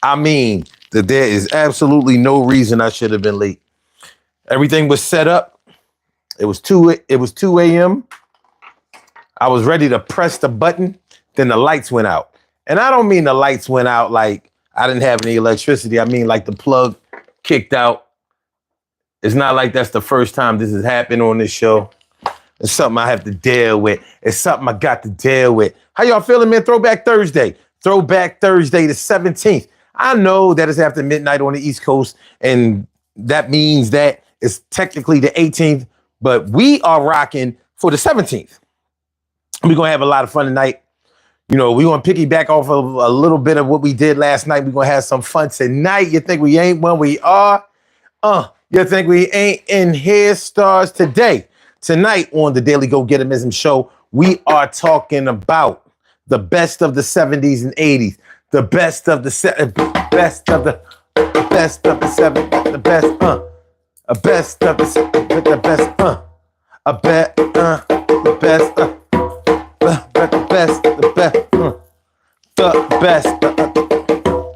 I mean, that there is absolutely no reason I should have been late. Everything was set up. It was 2 a.m. I was ready to press the button, then the lights went out. And I don't mean the lights went out like I didn't have any electricity. I mean like the plug kicked out. It's not like that's the first time this has happened on this show. It's something I have to deal with. It's something I got to deal with. How y'all feeling, man? Throwback Thursday. Throwback Thursday the 17th. I know that it's after midnight on the East Coast, and that means that it's technically the 18th, but we are rocking for the 17th. We're going to have a lot of fun tonight. You know, we're going to piggyback off of a little bit of what we did last night. We're going to have some fun tonight. You think we ain't? Well, we are. You think we ain't in Hairstyles today? Tonight on the Daily Go-Getterism Show, we are talking about the best of the 70s and 80s. The best of the best of the 70s, the best, a best of the best, a bet, the best, the best, the best.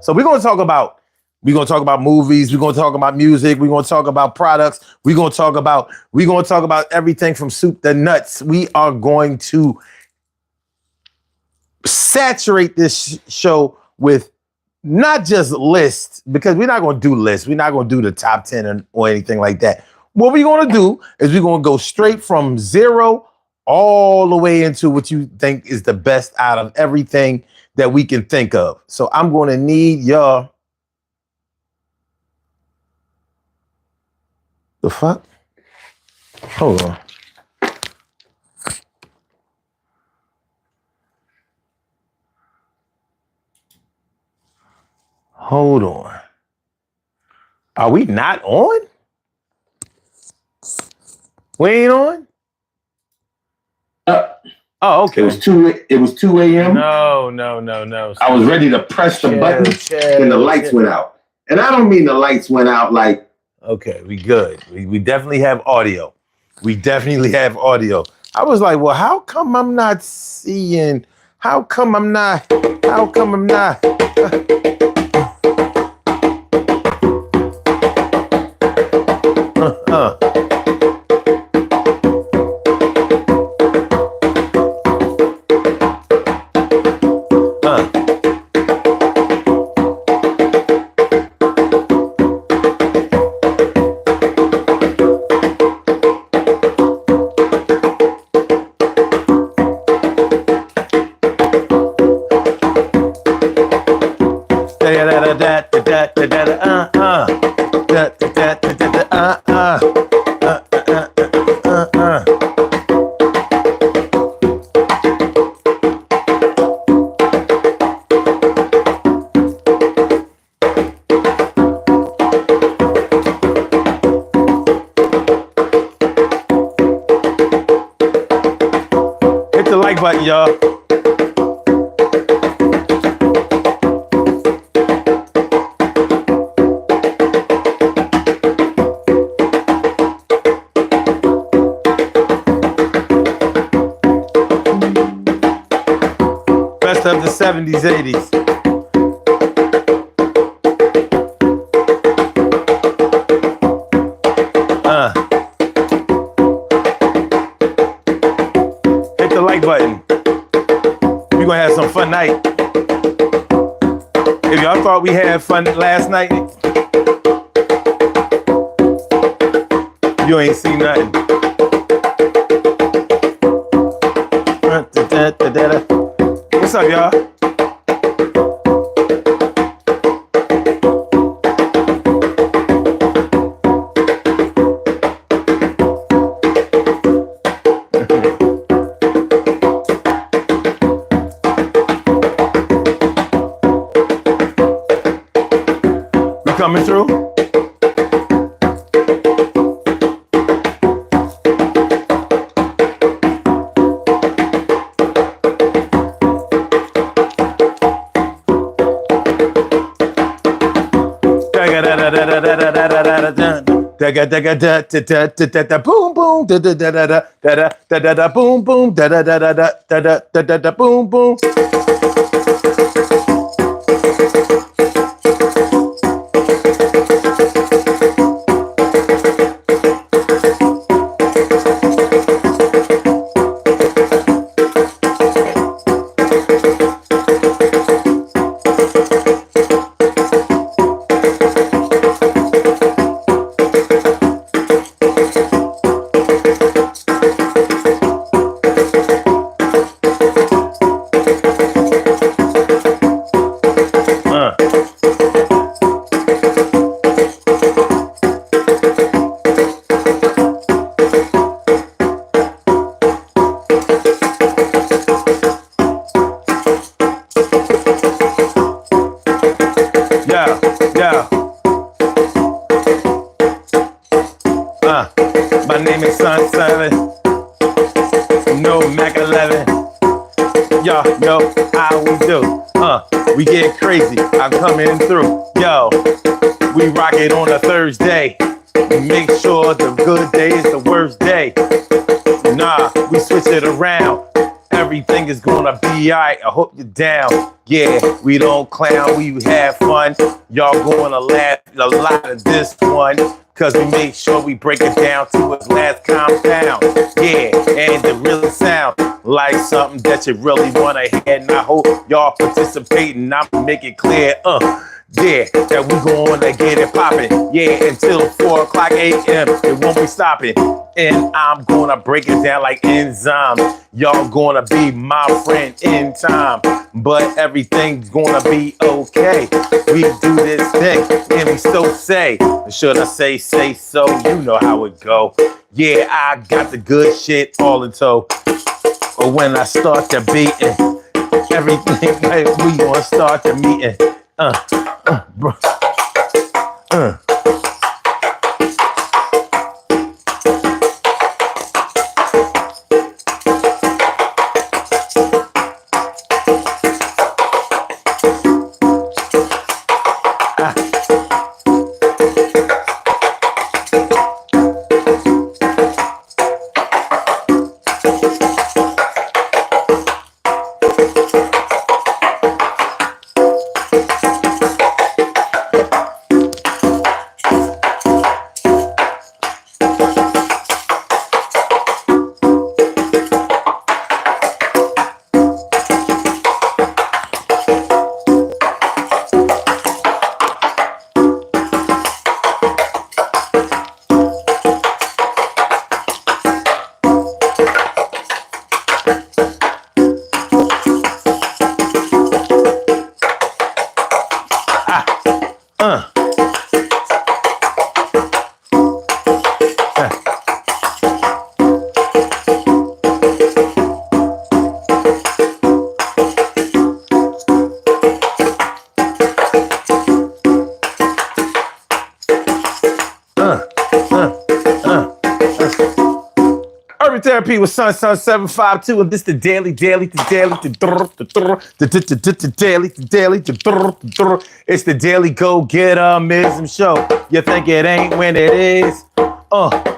So we're gonna talk about movies, we're gonna talk about music, we're gonna talk about products, we're gonna talk about everything from soup to nuts. We are going to saturate this show with not just lists, because we're not going to do lists. We're not going to do the top 10 or anything like that. What we're going to do is we're going to go straight from zero all the way into what you think is the best out of everything that we can think of. So I'm going to need your... The fuck? Hold on. Hold on. Are we not on? We ain't on? Oh, okay. It was 2 a.m. No. I was ready to press the button and the lights went out. And I don't mean the lights went out like... Okay, we good. We definitely have audio. I was like, well, how come I'm not seeing? How come I'm not? Hit the like button, y'all. Best of the 70s, 80s. Hit the like button. We're gonna have some fun night. If y'all thought we had fun last night, you ain't seen nothing. What's up, y'all? We coming through? Boom boom da da da da da da da da da boom boom da da da da da da da da da boom boom. My name is Sun 7. No Mac 11. Y'all know how we do. We get crazy. I'm coming through. Yo, we rock it on a Thursday. Make sure the good day is the worst day. Nah, we switch it around. Everything is gonna be alright. I hope you're down. Yeah, we don't clown, we have fun. Y'all gonna laugh a lot of this one, cause we make sure we break it down to its last compound. Yeah, and it really sound like something that you really wanna hear. And I hope y'all participate and I'ma make it clear. Yeah, that we gonna get it poppin'. Yeah, until 4 o'clock a.m. It won't be stopping. And I'm gonna break it down like enzymes. Y'all gonna be my friend in time. But everything's gonna be okay. We do this thing and we still say, should I say so? You know how it go. Yeah, I got the good shit all in tow. But when I start the beating, everything we gonna start the meeting. Bro. Urban Therapy with Sun 752, and this the daily. It's the daily go-get-mism show. You think it ain't when it is?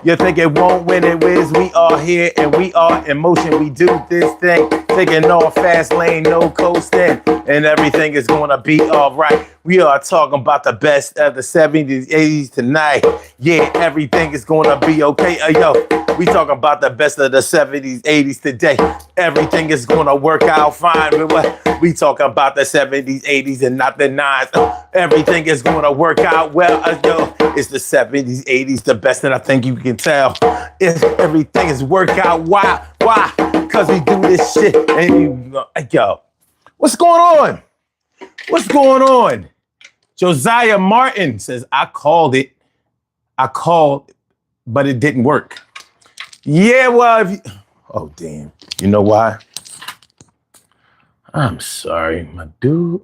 You think it won't when it is? We are here and we are in motion. We do this thing, taking off fast lane, no coasting, and everything is gonna be all right. We are talking about the best of the 70s, 80s tonight. Yeah, everything is gonna be okay. Yo, we talking about the best of the 70s, 80s today. Everything is gonna work out fine. We talking about the 70s, 80s, and not the 9s. Everything is gonna work out well. Yo, it's the 70s, 80s, the best that I think you can tell. Everything is work out. Why? Because we do this shit. And yo, what's going on? What's going on? Josiah Martin says, I called, but it didn't work. Yeah, well, oh, damn. You know why? I'm sorry, my dude.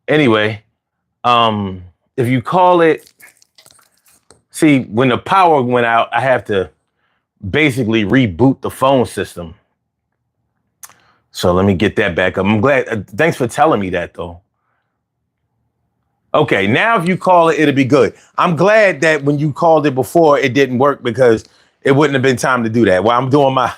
Anyway, if you call it, see, when the power went out, I have to basically reboot the phone system. So let me get that back up. I'm glad. Thanks for telling me that, though. Okay, now if you call it, it'll be good. I'm glad that when you called it before, it didn't work because it wouldn't have been time to do that. While I'm doing my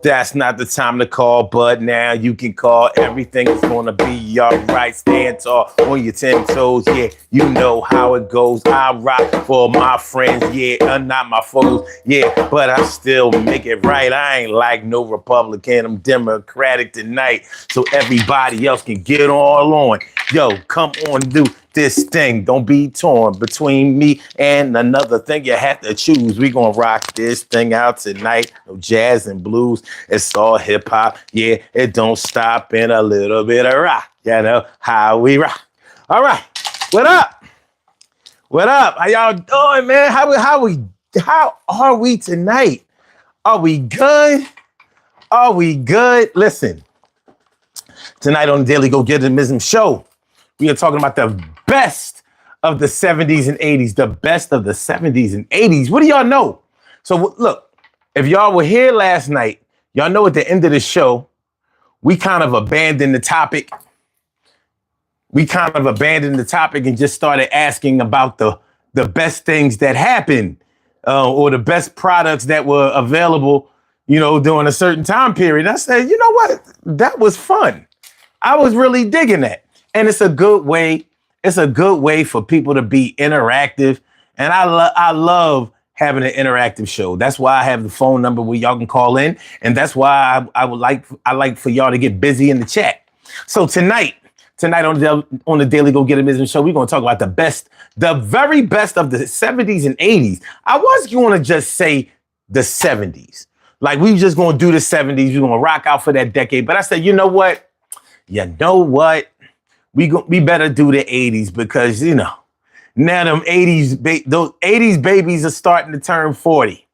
That's not the time to call, but now you can call. Everything is gonna be all right. Stand tall on your 10 toes. Yeah, you know how it goes. I rock for my friends, yeah, not my foes. Yeah, but I still make it right. I ain't like no Republican. I'm Democratic tonight, so everybody else can get all on. Yo, come on, do this thing. Don't be torn between me and another thing. You have to choose. We gonna rock this thing out tonight. No jazz and blues. It's all hip hop. Yeah, it don't stop in a little bit of rock. You know how we rock. All right. What up? What up? How y'all doing, man? How are we tonight? Are we good? Are we good? Listen. Tonight on the Daily Go Get Mism show, we are talking about the best of the 70s and 80s. The best of the 70s and 80s. What do y'all know? So look, if y'all were here last night, y'all know at the end of the show, we kind of abandoned the topic. We kind of abandoned the topic and just started asking about the best things that happened or the best products that were available, you know, during a certain time period. And I said, you know what? That was fun. I was really digging that. And it's a good way. It's a good way for people to be interactive. And I love having an interactive show. That's why I have the phone number where y'all can call in. And that's why I like for y'all to get busy in the chat. So tonight on the Daily Go Get It Business show, we're going to talk about the very best of the 70s and 80s. I was going to just say the 70s. Like we just going to do the 70s. We're going to rock out for that decade. But I said, you know what? We better do the 80s because, you know, now those 80s babies are starting to turn 40.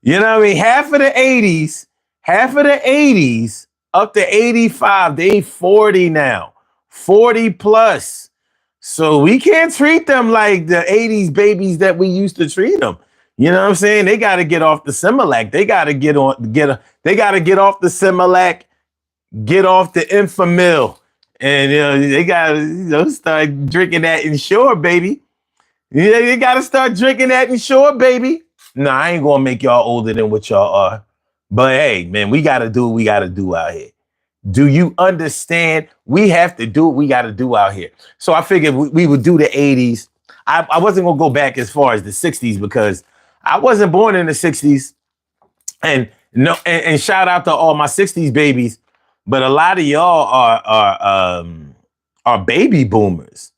You know what I mean? Half of the 80s up to 85, they 40 now, 40 plus. So we can't treat them like the 80s babies that we used to treat them. You know what I'm saying? They got to get off the Similac. They got to get off the Similac, get off the Infamil. And they gotta start drinking that Ensure, baby. Yeah, they gotta start drinking that Ensure, baby. No, I ain't gonna make y'all older than what y'all are. But hey, man, we gotta do what we gotta do out here. Do you understand? We have to do what we gotta do out here. So I figured we would do the 80s. I wasn't gonna go back as far as the 60s because I wasn't born in the 60s. And shout out to all my 60s babies. But a lot of y'all are baby boomers.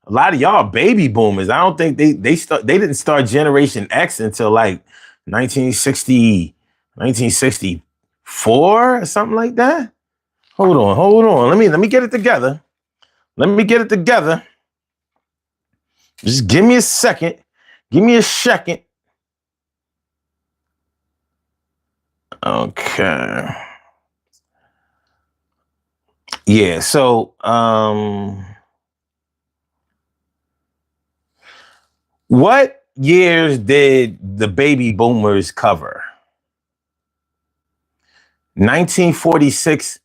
A lot of y'all are baby boomers. I don't think they didn't start Generation X until like 1964 or something like that. Hold on. Let me get it together. Just give me a second. Okay. Yeah, so what years did the baby boomers cover? 1946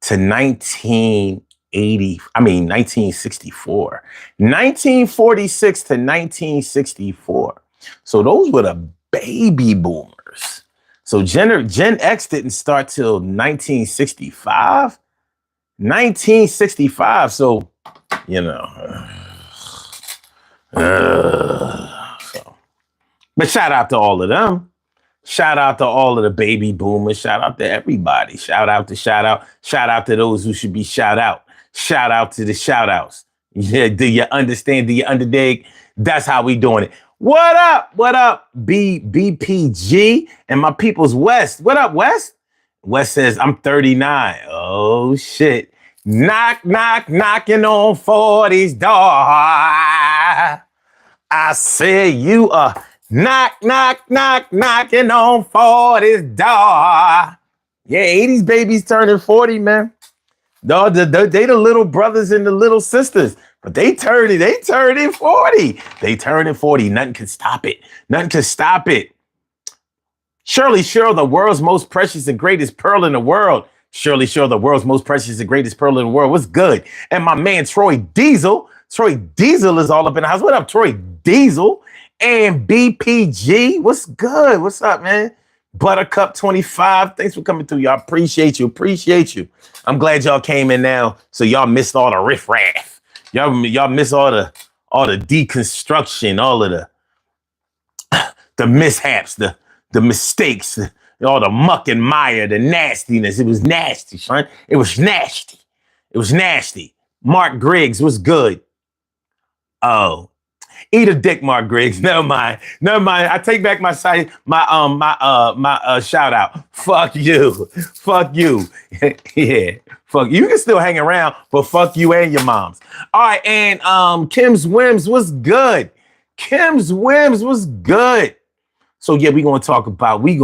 to 1964. 1946 to 1964. So those were the baby boomers. So Gen X didn't start till 1965. 1965, so you know. But shout out to all of them. Shout out to all of the baby boomers. Shout out to everybody. Shout out to those who should be shout out. Shout out to the shout outs. Yeah, do you understand? Do you underdig? That's how we doing it. What up? BPG and my people's West. What up, West? West says, I'm 39. Oh, shit. Knock, knocking on 40's door. I say you are knock, knocking on 40's door. Yeah, 80s babies turning 40, man. No, they the little brothers and the little sisters. But they turning 40. They turning 40. Nothing can stop it. Shirley Sherrill, the world's most precious and greatest pearl in the world. Shirley Sherrill, the world's most precious and greatest pearl in the world. What's good? And my man, Troy Diesel. Troy Diesel is all up in the house. What up, Troy Diesel? And BPG. What's good? What's up, man? Buttercup 25. Thanks for coming through. Y'all appreciate you. Appreciate you. I'm glad y'all came in now. So y'all missed all the riffraff. Y'all missed all the deconstruction, all of the mishaps, the mistakes, all the muck and mire, the nastiness. It was nasty, son. It was nasty. It was nasty. Mark Griggs was good. Oh, eat a dick, Mark Griggs. Never mind. I take back my site, my shout out. Fuck you. Fuck you. Yeah. Fuck you. You can still hang around, but fuck you and your moms. All right, and Kim's Whims was good. Kim's Whims was good. So yeah, we gonna talk about it. Make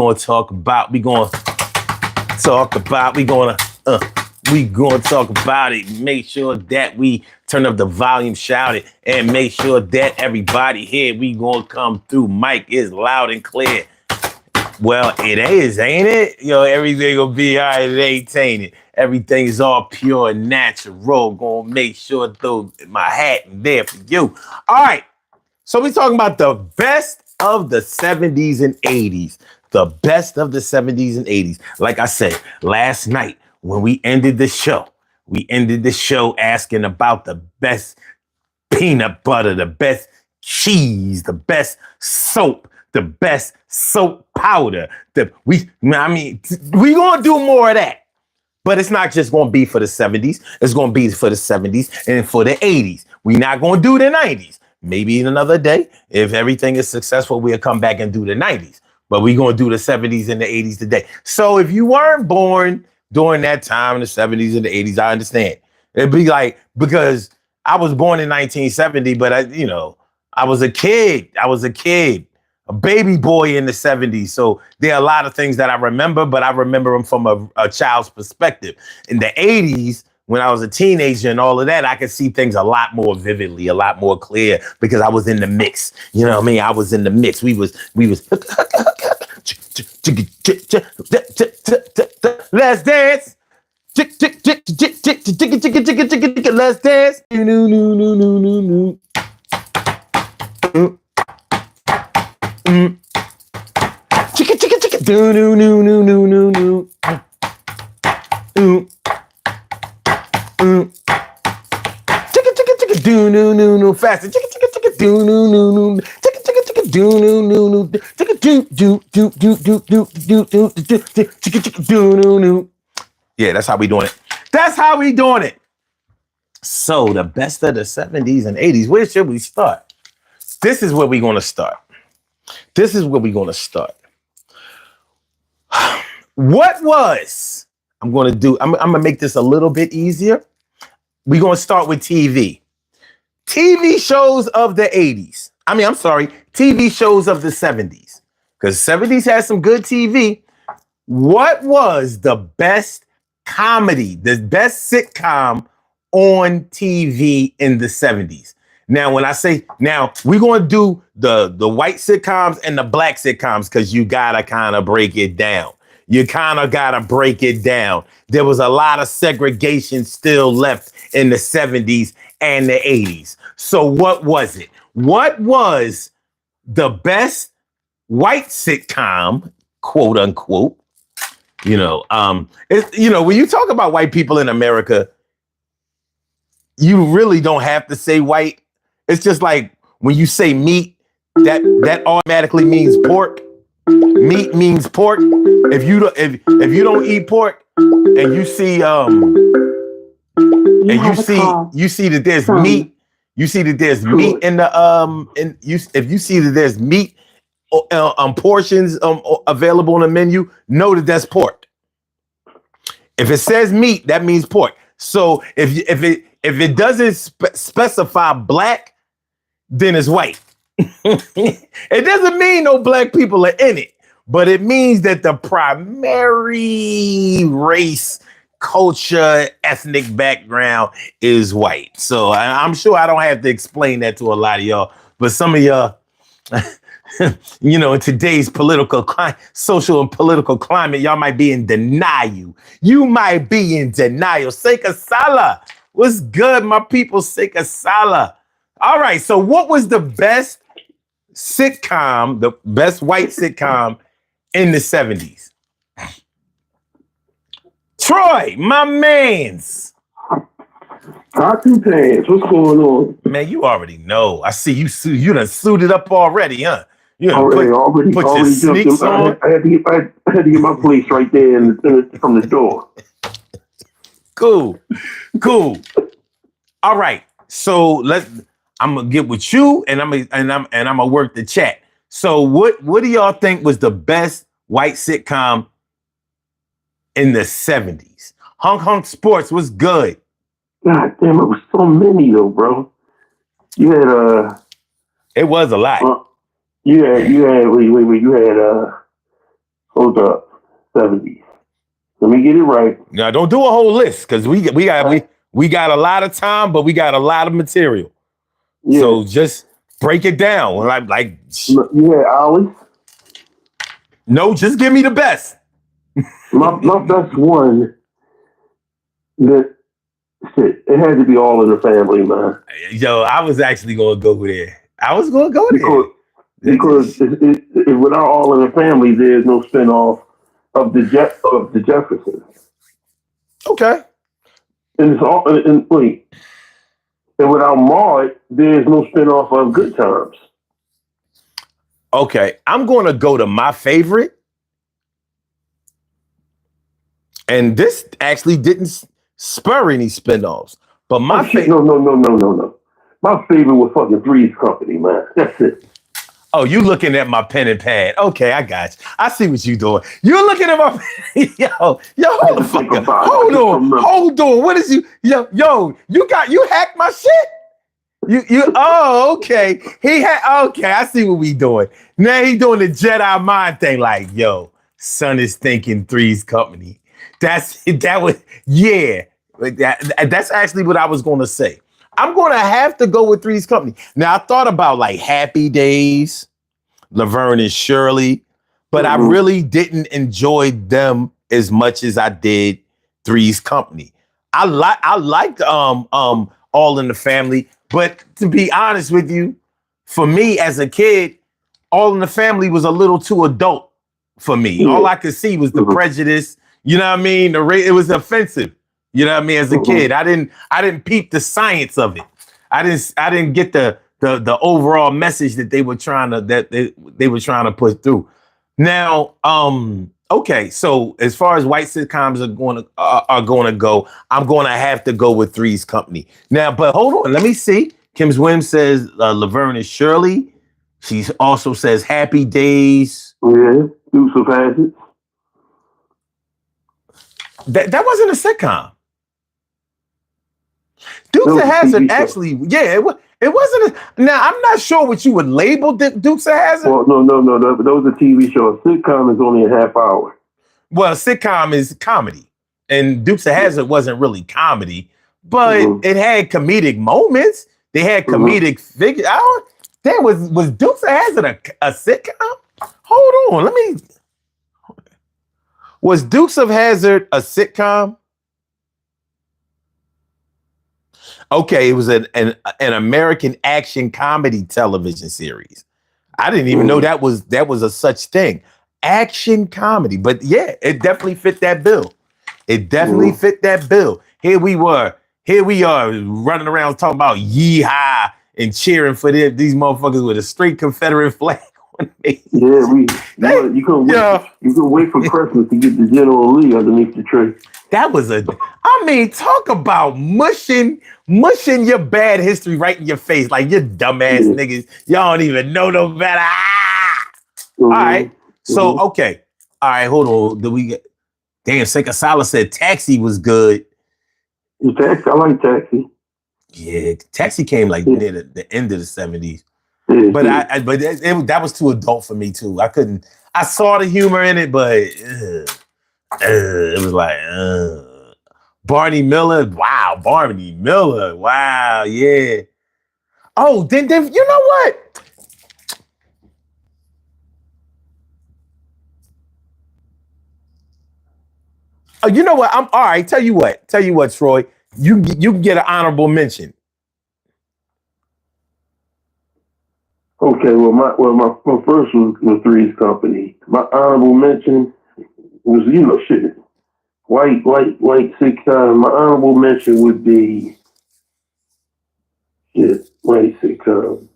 sure that we turn up the volume, shout it, and make sure that everybody here, we gonna come through. Mic is loud and clear. Well, it is, ain't it? Yo, everything will be all right. It ain't it. Everything is all pure and natural. Gonna make sure to throw my hat in there for you. All right. So we talking about the best of the 70s and 80s. The best of the 70s and 80s. Like I said, last night when we ended the show asking about the best peanut butter, the best cheese, the best soap, the best soap powder. We gonna do more of that. But it's not just gonna be for the 70s. It's gonna be for the 70s and for the 80s. We're not gonna do the 90s. Maybe in another day, if everything is successful, we'll come back and do the 90s. But we're going to do the 70s and the 80s today. So if you weren't born during that time, in the 70s and the 80s, I understand. It'd be like, because I was born in 1970, but I was a kid. A baby boy in the 70s. So there are a lot of things that I remember, but I remember them from a child's perspective. In the 80s, when I was a teenager and all of that, I could see things a lot more vividly, a lot more clear because I was in the mix. You know what I mean? I was in the mix. We was let's dance. Let's dance. Faster. Yeah, that's how we doing it. So the best of the 70s and 80s. Where should we start? This is where we're going to start. What was? I'm going to make this a little bit easier. We're going to start with TV. TV shows of the 80s. TV shows of the 70s. Because 70s had some good TV. What was the best comedy, the best sitcom on TV in the 70s? Now, when I say, we're going to do the white sitcoms and the black sitcoms because you got to kind of break it down. There was a lot of segregation still left in the 70s and the 80s. So what was it? What was the best white sitcom, quote unquote? When you talk about white people in America, you really don't have to say white. It's just like when you say meat, that automatically means pork. Meat means pork. If you don't eat pork and you see you see that there's meat, you see that there's meat in the if you see that there's meat portions available on the menu, know that that's pork. If it says meat, that means pork. So if it doesn't specify black, then it's white. It doesn't mean no black people are in it, but it means that the primary race, culture, ethnic background is white. So I'm sure I don't have to explain that to a lot of y'all, but some of y'all, in today's social and political climate, y'all might be in denial. You might be in denial. Seka Sala. What's good, my people? Seka Sala. All right. So what was the best sitcom, the best white sitcom in the 70s? Troy, my mans. Cartoon pants. What's going on? Man, you already know. I see you done suited up already, huh? You done Already put your sneaks on. I had to get my place right there from the door. Cool. All right. So I'm gonna get with you, and I'm gonna work the chat. So what do y'all think was the best white sitcom in the 70s? Hunk Sports was good. God damn, it was so many though, bro. You had It was a lot. you had you had hold up, 70s. Let me get it right. Now don't do a whole list because we got a lot of time, but we got a lot of material. Yeah. So just break it down. Like you had Ollie. No, just give me the best. my best one. That shit. It had to be All in the Family, man. Yo, I was actually gonna go there. I was gonna go there because without All in the Family, there's no spinoff of the Jeffersons. Okay. And it's all and without Maude, there's no spinoff of Good Times. Okay, I'm gonna go to my favorite. And this actually didn't spur any spinoffs. But my favorite. No. My favorite was fucking Three's Company, man. That's it. Oh, you looking at my pen and pad. Okay, I got you. I see what you doing. You're looking at my yo, hold the fuck up. Hold on. What is you? Yo, you hacked my shit? Okay. Okay, I see what we doing. Now he doing the Jedi mind thing, like, yo, son is thinking Three's Company. That's actually what I was gonna say. I'm gonna have to go with Three's Company. Now I thought about like Happy Days, Laverne and Shirley, but I really didn't enjoy them as much as I did Three's Company. I liked All in the Family, but to be honest with you, for me as a kid, All in the Family was a little too adult for me. All I could see was the prejudice. You know what I mean? It was offensive. You know what I mean? As a kid, I didn't peep the science of it. I didn't get the overall message that they were trying to put through. Now, okay, so as far as white sitcoms are going to go, I'm going to have to go with Three's Company. Now, but hold on, let me see. Kim's Wim says Laverne and Shirley. She also says Happy Days. Yeah, Dukes of Hazzard. That wasn't a sitcom. Dukes of Hazzard actually, it wasn't. Now I'm not sure what you would label Dukes of Hazzard. Well, no. Those are TV shows. Sitcom is only a half hour. Well, sitcom is comedy, and Dukes of Hazzard wasn't really comedy, but it had comedic moments. They had comedic figures. Was Dukes of Hazzard a sitcom? Hold on, Was Dukes of Hazzard a sitcom? Okay, it was an American action comedy television series. I didn't even know that was a such thing. Action comedy. But yeah, it definitely fit that bill. Fit that bill. Here we are running around talking about yeehaw and cheering for these motherfuckers with a straight Confederate flag. You can wait for Christmas to get the General Lee underneath the tree. That was talk about mushing your bad history right in your face, like you dumbass niggas. Y'all don't even know no better. All right. So, okay. All right, hold on. Do we get Seika Sala said Taxi was good. I like Taxi. Yeah, Taxi came like near the end of the 70s. But that was too adult for me too. I saw the humor in it, but it was like Barney Miller. Wow, Barney Miller. Wow, yeah. Oh, then you know what? Oh, you know what? I'm all right. Tell you what, Troy. You can get an honorable mention. Okay, my first was Three's Company. My honorable mention was, shit, white sitcom. My honorable mention would be white sitcom.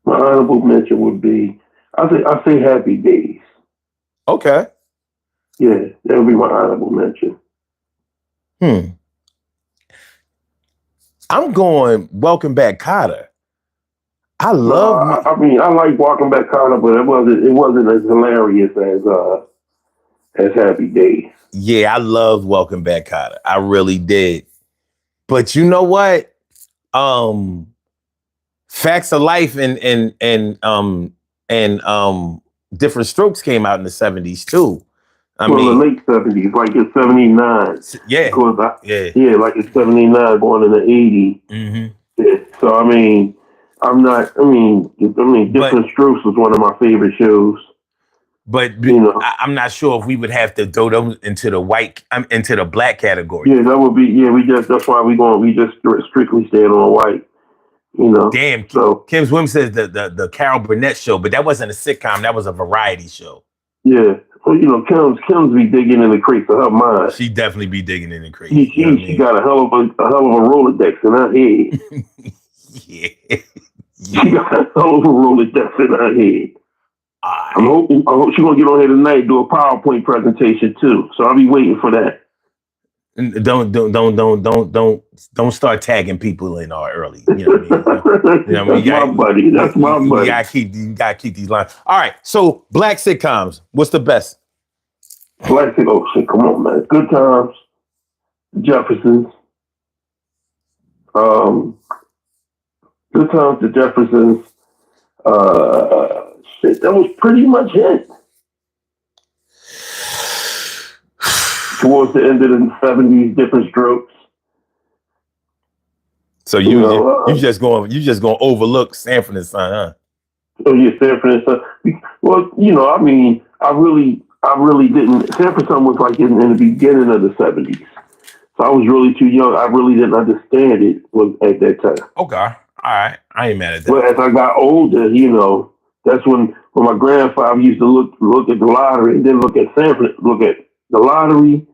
My honorable mention would be I say Happy Days. Okay. Yeah, that would be my honorable mention. I'm going Welcome Back, Kotter. I love. I like Walking Back Kotter, but it wasn't as hilarious as Happy Days. Yeah, I loved Welcome Back, Kotter. I really did. But you know what? Facts of Life and Different Strokes came out in the 70s too. The late 70s, like it's 79. Yeah. Because like it's 79 going into 80. Mm-hmm. Yeah. So Different Strokes was one of my favorite shows. But I'm not sure if we would have to throw them into the black category. Yeah, that would be. That's why we just strictly stayed on white. Damn. So Kim Swim says the Carol Burnett show, but that wasn't a sitcom. That was a variety show. Yeah. Well, Kim's be digging in the crates of her mind. She definitely be digging in the crates. She got a hell of a Rolodex in her head. Yeah. She got a hell of a Rolodex in her head. I hope she's gonna get on here tonight and do a PowerPoint presentation too. So I'll be waiting for that. Don't start tagging people in early. You know what I mean? That's my buddy. You gotta keep these lines. All right. So black sitcoms. What's the best? Black sitcoms. Oh shit! Come on, man. Good Times. Jeffersons. Good Times. The Jeffersons. Shit. That was pretty much it. Towards the end of the 70s, Different Strokes. So you just going to overlook Sanford and Son, huh? Oh yeah, Sanford and Son. Well, I really didn't. Sanford and Son was like in the beginning of the 70s, so I was really too young. I really didn't understand it at that time. Okay, all right, I ain't mad at that. But as I got older, that's when my grandfather used to look at the lottery and then look at the lottery,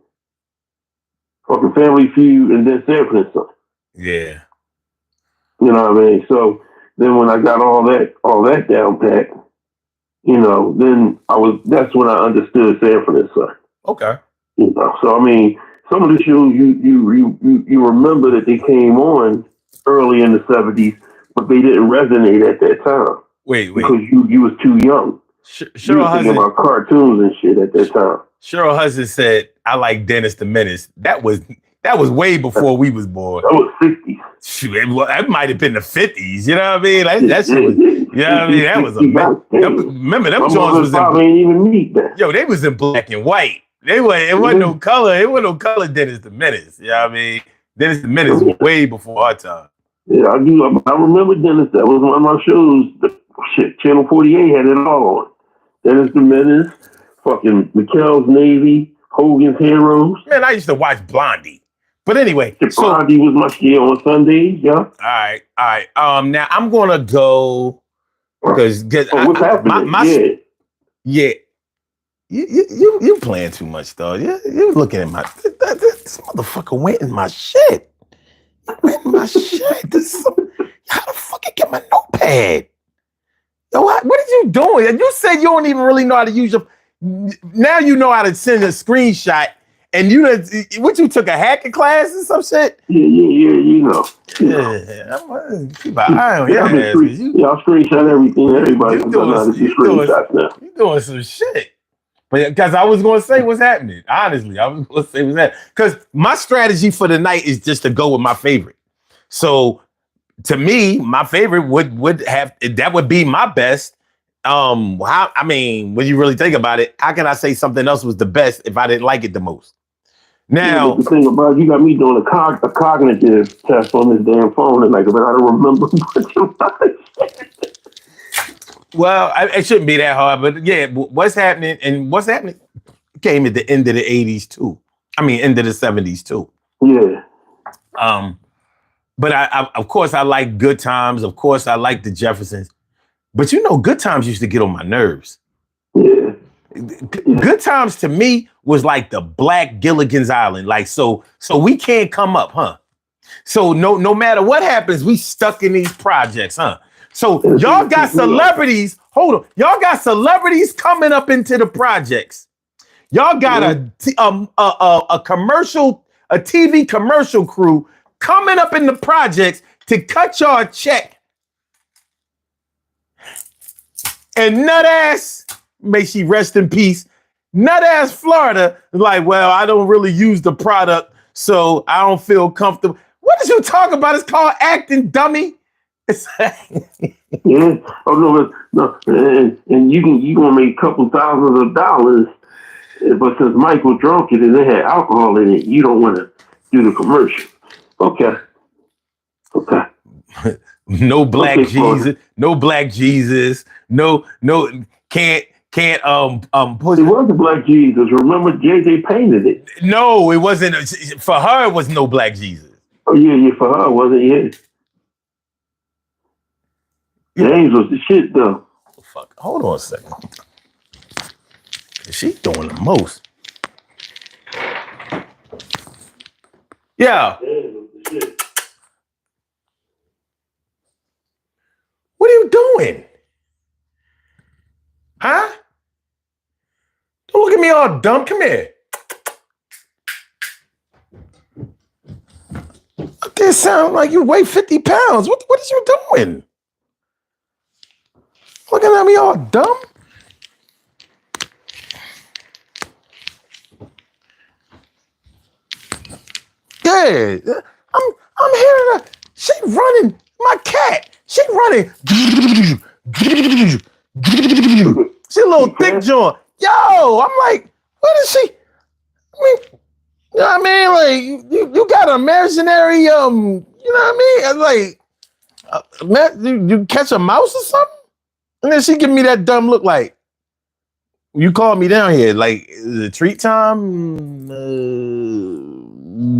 fucking Family Feud, and then Sanford and Son. Yeah. You know what I mean? So then when I got all that down pat, then that's when I understood Sanford and Son. Okay. So some of the shows you remember that they came on early in the 70s, but they didn't resonate at that time. Wait. Because you was too young. You were thinking about cartoons and shit at that time. Cheryl Hudson said, "I like Dennis the Menace." That was way before we was born. That was 50s. Shoot, that might have been the 50s. You know what I mean? That shit was. You know what I mean? That was remember them Jones was ain't even meet that. Yo, they was in black and white. It wasn't no color. It wasn't no color. Dennis the Menace. You know what I mean? Dennis the Menace was way before our time. Yeah, I do. I remember Dennis. That was one of my shows. Channel 48 had it all on. Dennis the Menace, fucking McKell's Navy, Hogan's Heroes. Man, I used to watch Blondie. But anyway. Blondie was my shit on Sundays, yeah. All right. Now I'm going to go because what's happening? Yeah. You playing too much, though. You're looking at this motherfucker went in my shit. Went in my shit. How the fuck I get my notepad? Yo, what are you doing? You said you don't even really know how to use your. Now you know how to send a screenshot, and you took a hacking class or some shit? Yeah, Yeah, I'm gonna keep an eye on your ass. I'll screenshot everything. Everybody you doing some shit. But because I was gonna say what's happening. Honestly, I was gonna say what's happening. Because my strategy for the night is just to go with my favorite. So to me, my favorite would be my best. When you really think about it, how can I say something else was the best if I didn't like it the most? Now, the thing about you got me doing a cognitive test on this damn phone, and I don't remember much about it. Well, it shouldn't be that hard, but yeah, what's happening came at the end of the 80s too. End of the 70s too. Yeah. But I of course I like Good Times. Of course I like the Jeffersons. But you know, Good Times used to get on my nerves. Yeah. Good Times to me was like the Black Gilligan's Island. Like, so we can't come up, huh? So no matter what happens, we stuck in these projects, huh? So y'all got celebrities. Hold on, y'all got celebrities coming up into the projects. Y'all got a commercial, a TV commercial crew coming up in the projects to cut y'all a check. And nut ass, may she rest in peace, nut ass Florida, like, well, I don't really use the product, so I don't feel comfortable. What did you talk about? It's called acting, dummy. Yeah. Oh no, and you gonna make a couple thousands of dollars, but since Michael drunk it and it had alcohol in it, you don't want to do the commercial. Okay. No black Jesus, no black Jesus, no can't push. It was a black Jesus. Remember, JJ painted it. No, it wasn't. For her, it was no black Jesus. Oh yeah, for her, wasn't it? James was the shit though. Fuck. Hold on a second. She's doing the most. Yeah. What are you doing? Huh? Don't look at me all dumb. Come here. This sound like you weigh 50 pounds. What is you doing? Looking at me all dumb? Yeah, I'm hearing her. She running. My cat. She running. She a little thick joint. Yo, I'm like, what is she? I mean, you know what I mean? Like, you got a mercenary, you know what I mean? Like, you catch a mouse or something? And then she give me that dumb look like, you called me down here. Like, is it treat time?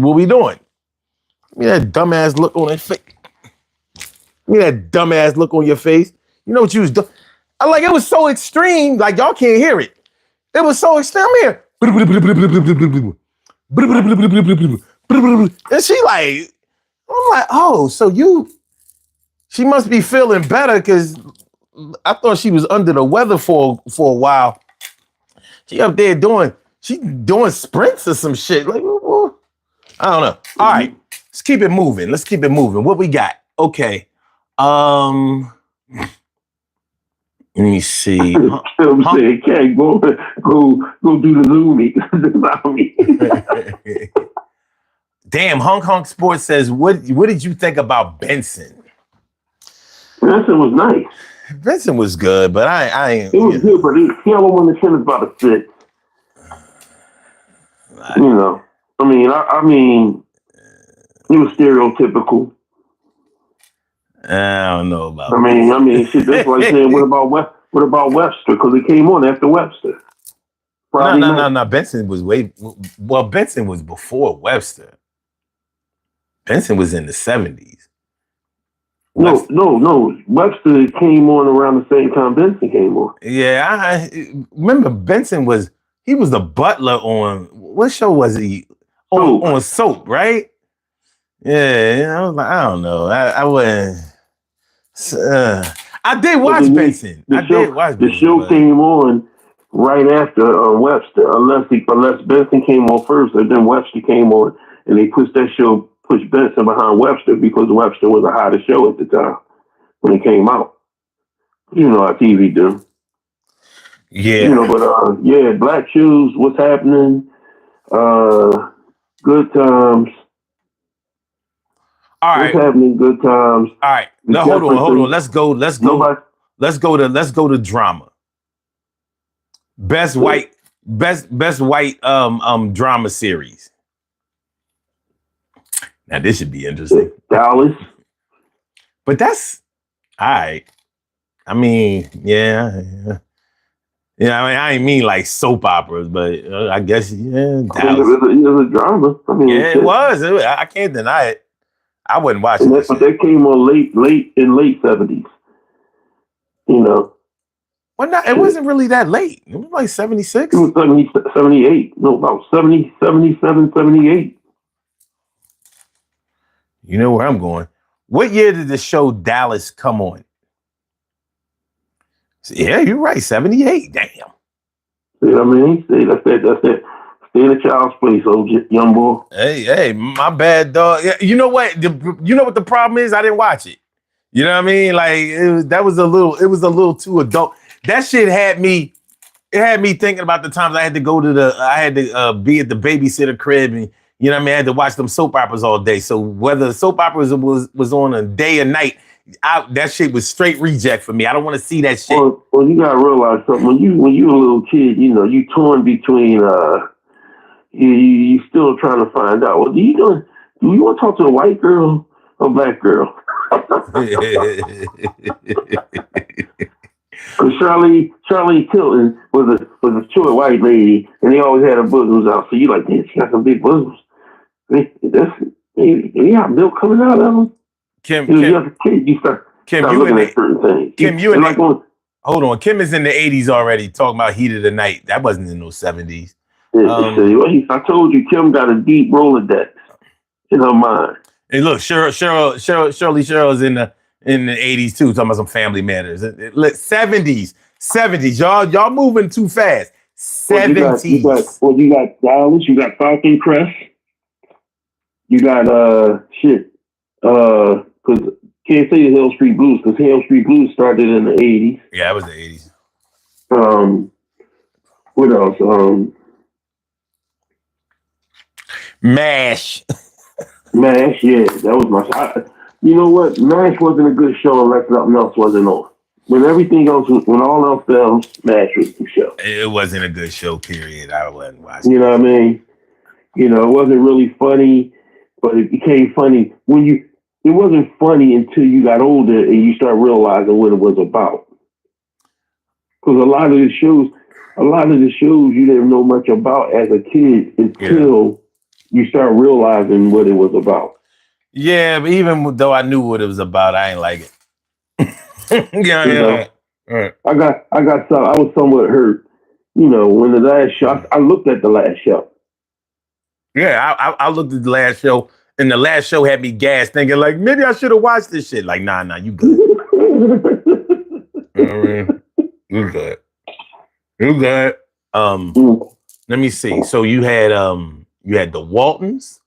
What we doing? Give me that dumbass look on her face. Give me that dumbass look on your face. You know what you was doing? Like, it was so extreme, like y'all can't hear it. It was so extreme. I'm here. And she like, I'm like, oh, so she must be feeling better because I thought she was under the weather for a while. She up there doing sprints or some shit. Like, well, I don't know. All right, let's keep it moving. What we got? Okay. Let me see. I'm saying, "Can't go do the Zoomy." Damn, Hunk Sports says, what did you think about Benson? Benson was nice. Benson was good, but I ain't. It was good, but he only won the tennis by the 6. You know, I mean, it was stereotypical. I don't know about. I mean, shit. That's like saying, what about Webster? Because it came on after Webster. No. Benson was Benson was before Webster. Benson was in the 70s. No. Webster came on around the same time Benson came on. Yeah, I remember Benson was the butler on what show was he on Soap, right? Yeah, I was like, I don't know. I wouldn't. I did watch Benson. The show came on right after Webster, unless Benson came on first, and then Webster came on, and they pushed Benson behind Webster because Webster was the hottest show at the time when it came out. You know how TV do. Yeah. You know, but Black Shoes, what's happening? Good Times. All right. What's happening? Good Times. All right. No, hold on. Let's go to drama. Best white drama series. Now this should be interesting. Dallas. But that's all right. I mean, yeah. Yeah, I mean, I ain't mean like soap operas, but I guess Dallas. It was a drama. I mean, yeah, it was. I can't deny it. I wasn't watching that. But that came on late 70s. You know. Well, not, it wasn't really that late. It was like 76. It was 70, 78. No, about 70, 77, 78. You know where I'm going. What year did the show Dallas come on? Yeah, you're right. 78. Damn. You know what I mean? See, that's it. Stay in a child's place, old young boy. Hey, my bad, dog. Yeah, you know what? You know what the problem is? I didn't watch it. You know what I mean? Like it was a little too adult. That shit had me thinking about the times I had to be at the babysitter crib, and you know what I mean, I had to watch them soap operas all day. So whether the soap operas was on a day or night, that shit was straight reject for me. I don't want to see that shit. Well, you gotta realize something. When you a little kid, you know, you torn between you still trying to find out. What do you want to talk to a white girl or black girl? Because Charlie Tilton was a short white lady, and they always had her bosoms out. So you like, man, she got some big bosoms. They got milk coming out of them. Kim, as a kid, you start looking at certain things. Kim, hold on. Kim is in the 80s already, talking about Heat of the Night. That wasn't in those 70s. I told you, Kim got a deep Rolodex in her mind. And look, Shirley Cheryl's in the 80s too, talking about some Family Matters. 70s. Y'all moving too fast. 70s. You got Dallas, you got Falcon Crest, you got because can't say the Hill Street Blues, because Hill Street Blues started in the 80s. Yeah, it was the 80s. What else? MASH. MASH, yeah, that was my. You know what? MASH wasn't a good show unless something else wasn't on. When all else fell, MASH was the show. It wasn't a good show, period. I wasn't watching. You know what I mean? You know, it wasn't really funny, but it became funny it wasn't funny until you got older and you start realizing what it was about. Because a lot of the shows you didn't know much about as a kid until you start realizing what it was about. Yeah, but even though I knew what it was about, I ain't like it. Yeah. Right. I was somewhat hurt. You know, when the last show, I looked at the last show. Yeah, I looked at the last show, and the last show had me gassed, thinking like maybe I should have watched this shit. Like, nah, you good. You good. You good. Let me see. So you had the Waltons.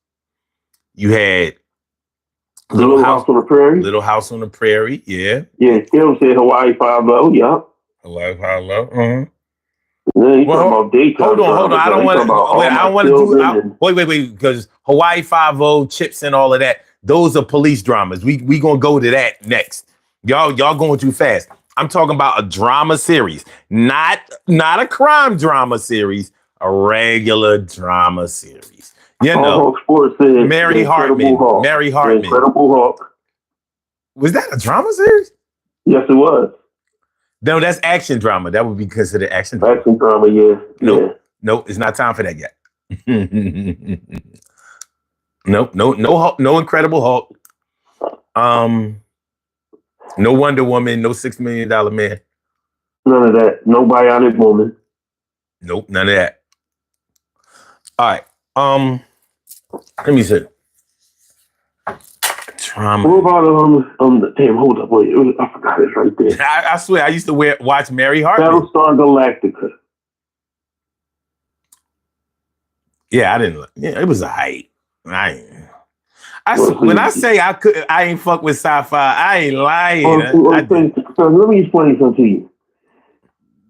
You had Little House on the Prairie. Little House on the Prairie. Yeah. Yeah. Kim said Hawaii 5-0. Yeah. Hawaii 5-0. Hold on. I don't want to do. Wait. Because Hawaii 5-0, Chips, and all of that. Those are police dramas. We gonna go to that next. Y'all going too fast. I'm talking about a drama series, not a crime drama series, a regular drama series. You know, Sports said Mary Hartman. Incredible Hulk. Was that a drama series? Yes, it was. No, that's action drama. That would be considered action drama. Action drama, yeah. Nope, it's not time for that yet. No Incredible Hulk. No Wonder Woman, no $6 Million Man. None of that. No Bionic Woman. Nope, none of that. All right. Let me see. Trauma. What about damn? Hold up, wait. I forgot it right there. I swear, I used to watch Mary Hartman. Battlestar Galactica. Yeah, I didn't. Yeah, it was a hype. When I say I ain't fuck with sci-fi, I ain't lying. Let me explain something to you.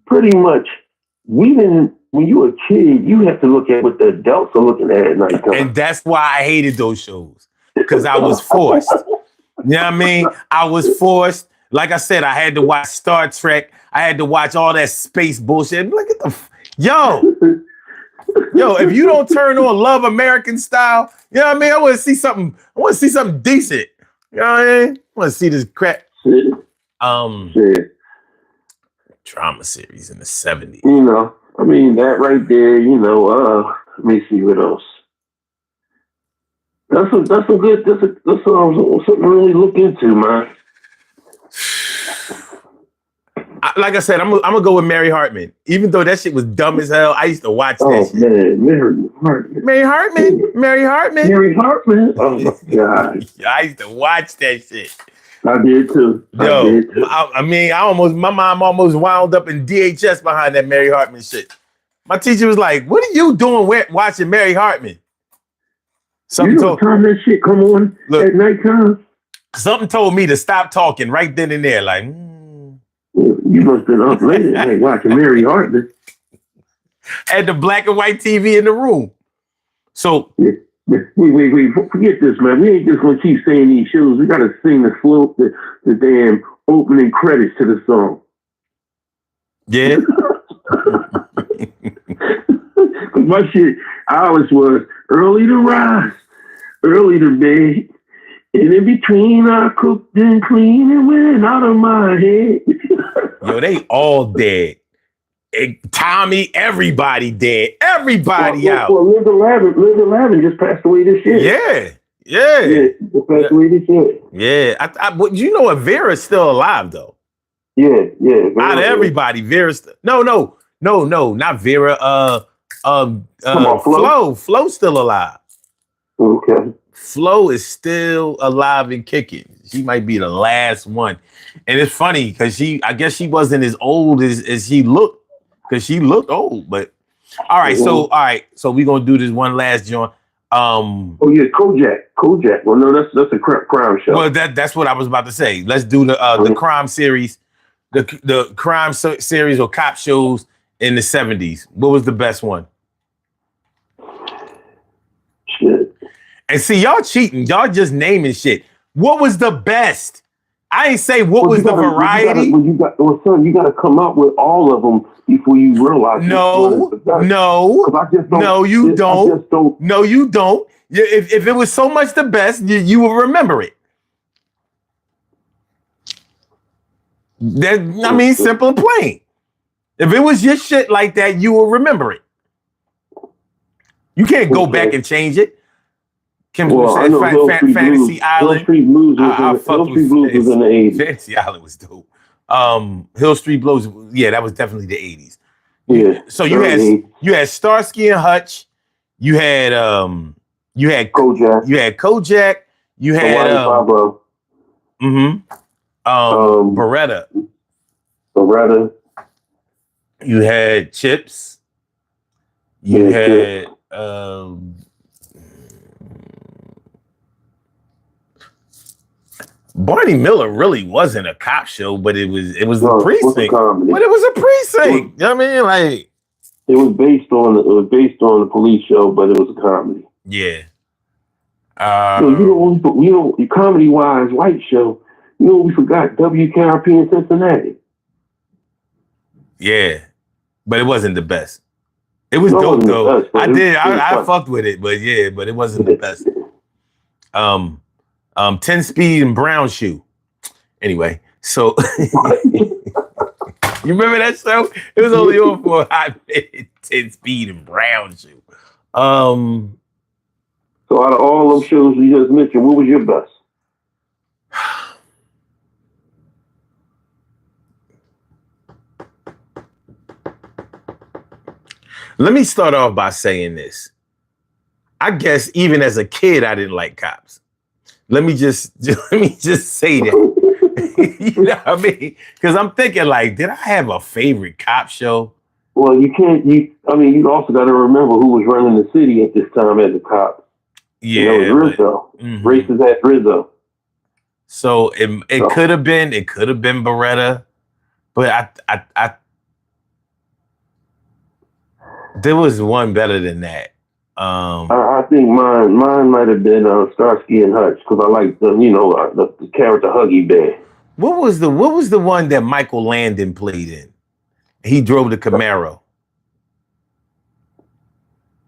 Pretty much, when you were a kid, you have to look at what the adults are looking at night time. And that's why I hated those shows. Because I was forced. You know what I mean? I was forced. Like I said, I had to watch Star Trek. I had to watch all that space bullshit. Look at Yo, if you don't turn on Love American Style, you know what I mean? I want to see something decent. You know what I mean? I want to see this crap. Drama series in the 70s. You know, I mean, that right there, you know, let me see what else. That's something to really look into, man. Like I said, I'm gonna go with Mary Hartman. Even though that shit was dumb as hell, I used to watch that shit. Man, Mary Hartman. Mary Hartman. Mary Hartman. Mary Hartman. Oh my God. I used to watch that shit. I did too. Yo, I mean, my mom almost wound up in DHS behind that Mary Hartman shit. My teacher was like, "What are you doing watching Mary Hartman?" Something told time that shit come on at nighttime. Something told me to stop talking right then and there. Like, you must have been up late at night watching Mary Hartman. Had the black and white TV in the room. So wait, forget this, man. We ain't just gonna keep saying these shows. We gotta sing the damn opening credits to the song. Yeah. My shit, ours was early to rise, early to bed, and in between I cooked and cleaned and went out of my head. Yo, they all dead. Tommy, everybody dead. Everybody out. Well, Liv 11 just passed away this year. Yeah, just passed away this year. Yeah, but you know what? Vera's still alive though. Yeah. Out of everybody, Vera's no, not Vera. Flo's still alive. Okay. Flo is still alive and kicking. She might be the last one, and it's funny because I guess she wasn't as old as she looked. Because she looked old, but all right. So we're gonna do this one last joint. Kojak. Well, no, that's a crime show. Well, that's what I was about to say. Let's do the crime series, the crime series or cop shows in the 70s. What was the best one? Shit. And see, y'all cheating. Y'all just naming shit. What was the best? I ain't say what was the variety. You got to come up with all of them before you realize. No, you don't. No, you don't. If it was so much the best, you will remember it. Simple and plain. If it was your shit like that, you will remember it. You can't go back and change it. Kim said Fantasy Island. Hill Street Blues was in the 80s. Fantasy Island was dope. Hill Street Blues, yeah, that was definitely the 80s. Yeah. So you had Starsky and Hutch, you had Kojak. You had Kojak, you had Beretta. You had Chips. You had Barney Miller really wasn't a cop show, but it was the precinct. But it was a precinct. You know what I mean? Like it was based on the police show, but it was a comedy. Yeah. Comedy wise, white show. You know, we forgot WKRP in Cincinnati. Yeah, but it wasn't the best. It was dope though. I fucked with it, but it wasn't the best. 10 Speed and Brown Shoe. Anyway, so you remember that show? It was only on for a hot minute. 10 Speed and Brown Shoe. So out of all those shows you just mentioned, what was your best? Let me start off by saying this. I guess even as a kid, I didn't like cops. Let me just say that. You know what I mean? Because I'm thinking like, did I have a favorite cop show? Well, you also got to remember who was running the city at this time as a cop. Yeah, it was Rizzo. Racist ass Rizzo. So it could have been Beretta, but I there was one better than that. I think mine might have been Starsky and Hutch because I like the character Huggy Bear. What was the one that Michael Landon played in? He drove the Camaro.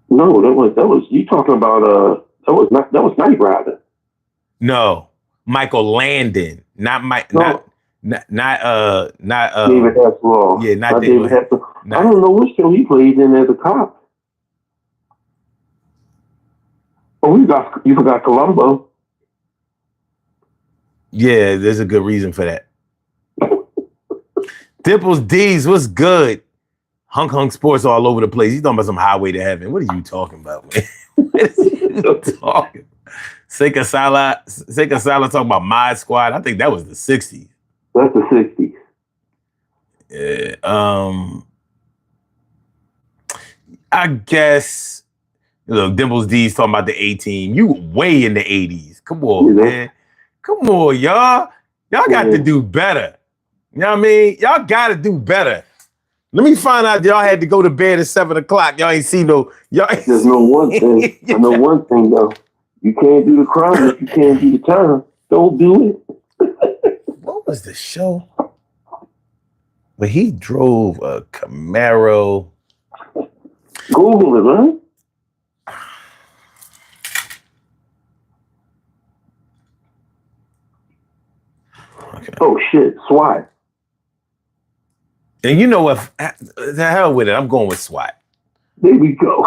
No, that was you talking about that was Knight Rider. No, Michael Landon, not Mike. No. Not David Hasselhoff. Yeah, not David Hasselhoff. I don't know which show he played in as a cop. Oh, you forgot Columbo. Yeah, there's a good reason for that. Dimples D's, what's good? Hunk Sports all over the place. He's talking about some highway to heaven. What are you talking about, man? What are you talking about? Seika Sala talking about Mod Squad. I think that was the 60s. That's the 60s. Yeah, I guess, look, Dimples D's talking about the A-Team. You way in the 80s. Come on, man. Come on, y'all. Y'all got to do better. You know what I mean? Y'all got to do better. Let me find out y'all had to go to bed at 7 o'clock. Y'all ain't see no. There's no one thing. I know one thing, though. You can't do the crime if you can't do the time. Don't do it. What was the show? But he drove a Camaro. Google it, man. Okay. Oh, shit. SWAT. And you know what? The hell with it. I'm going with SWAT. There we go.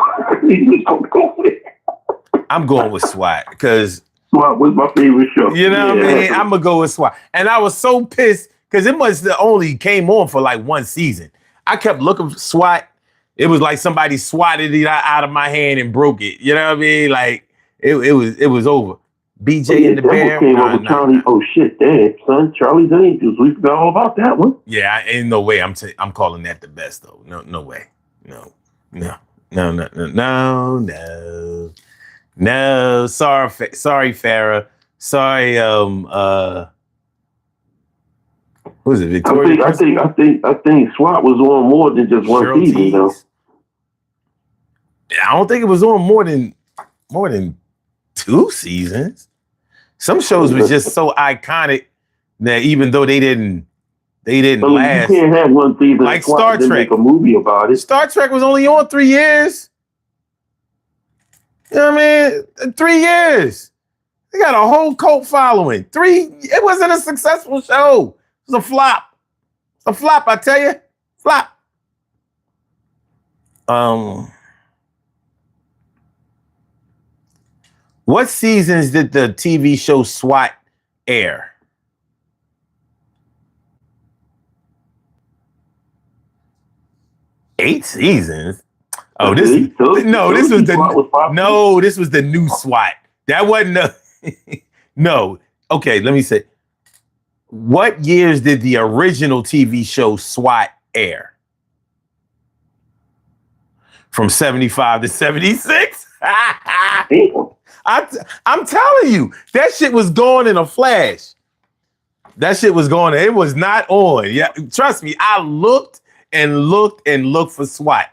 I'm going with SWAT because SWAT was my favorite show. You know what I mean? I'm going to go with SWAT. And I was so pissed because it must have only came on for like one season. I kept looking for SWAT. It was like somebody swatted it out of my hand and broke it. You know what I mean? Like it was over. BJ and the Bear. Came up with Charlie. Oh shit, damn, son. Charlie's Angels. We forgot all about that one. Yeah, ain't no way. I'm calling that the best though. No way. No. Sorry, Farrah. Sorry, who is it? Victoria. I think SWAT was on more than just one Cheryl season, though. I don't think it was on more than 2 seasons. Some shows was just so iconic that even though they didn't last. You can't have one season like Star Trek. Make a movie about it. Star Trek was only on 3 years. You know what I mean? 3 years. They got a whole cult following. It wasn't a successful show. It was a flop. It's a flop, I tell you. Flop. What seasons did the TV show SWAT air? Eight seasons? Oh, this was the new SWAT. That wasn't no. Okay, let me say. What years did the original TV show SWAT air? From 75 to 76? I'm telling you, that shit was gone in a flash. That shit was gone. It was not on. Yeah, trust me. I looked for SWAT.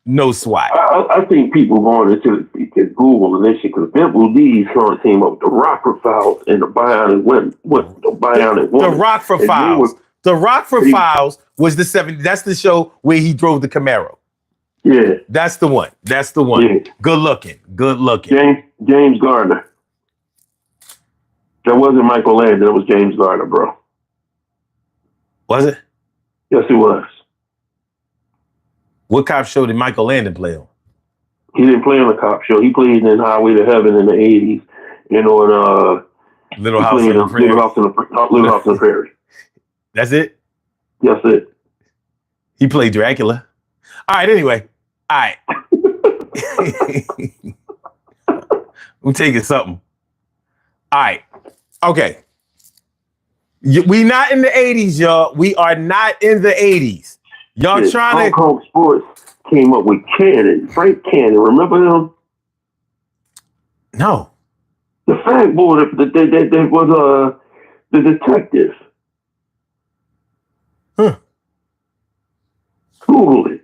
No SWAT. I think people going into Google and this shit because Dimples D's trying to team up with the Rockford Files and the Bionic Woman. The Rockford Files. The Rockford Files was the 70s. That's the show where he drove the Camaro. Yeah. That's the one. Yeah. Good looking. James Gardner. That wasn't Michael Landon. That was James Gardner, bro. Was it? Yes, it was. What cop show did Michael Landon play on? He didn't play on a cop show. He played in Highway to Heaven in the 80s. You know, and Little House on the Prairie. Little House on the Prairie. That's it? That's it. He played Dracula. All right, anyway. All right. I'm taking something. All right. Okay. We not in the 80s, y'all. We are not in the 80s. Y'all trying to... Hong Kong Sports came up with Cannon, Frank Cannon. Remember him? No. The fat boy that was the detective. Huh. Google it.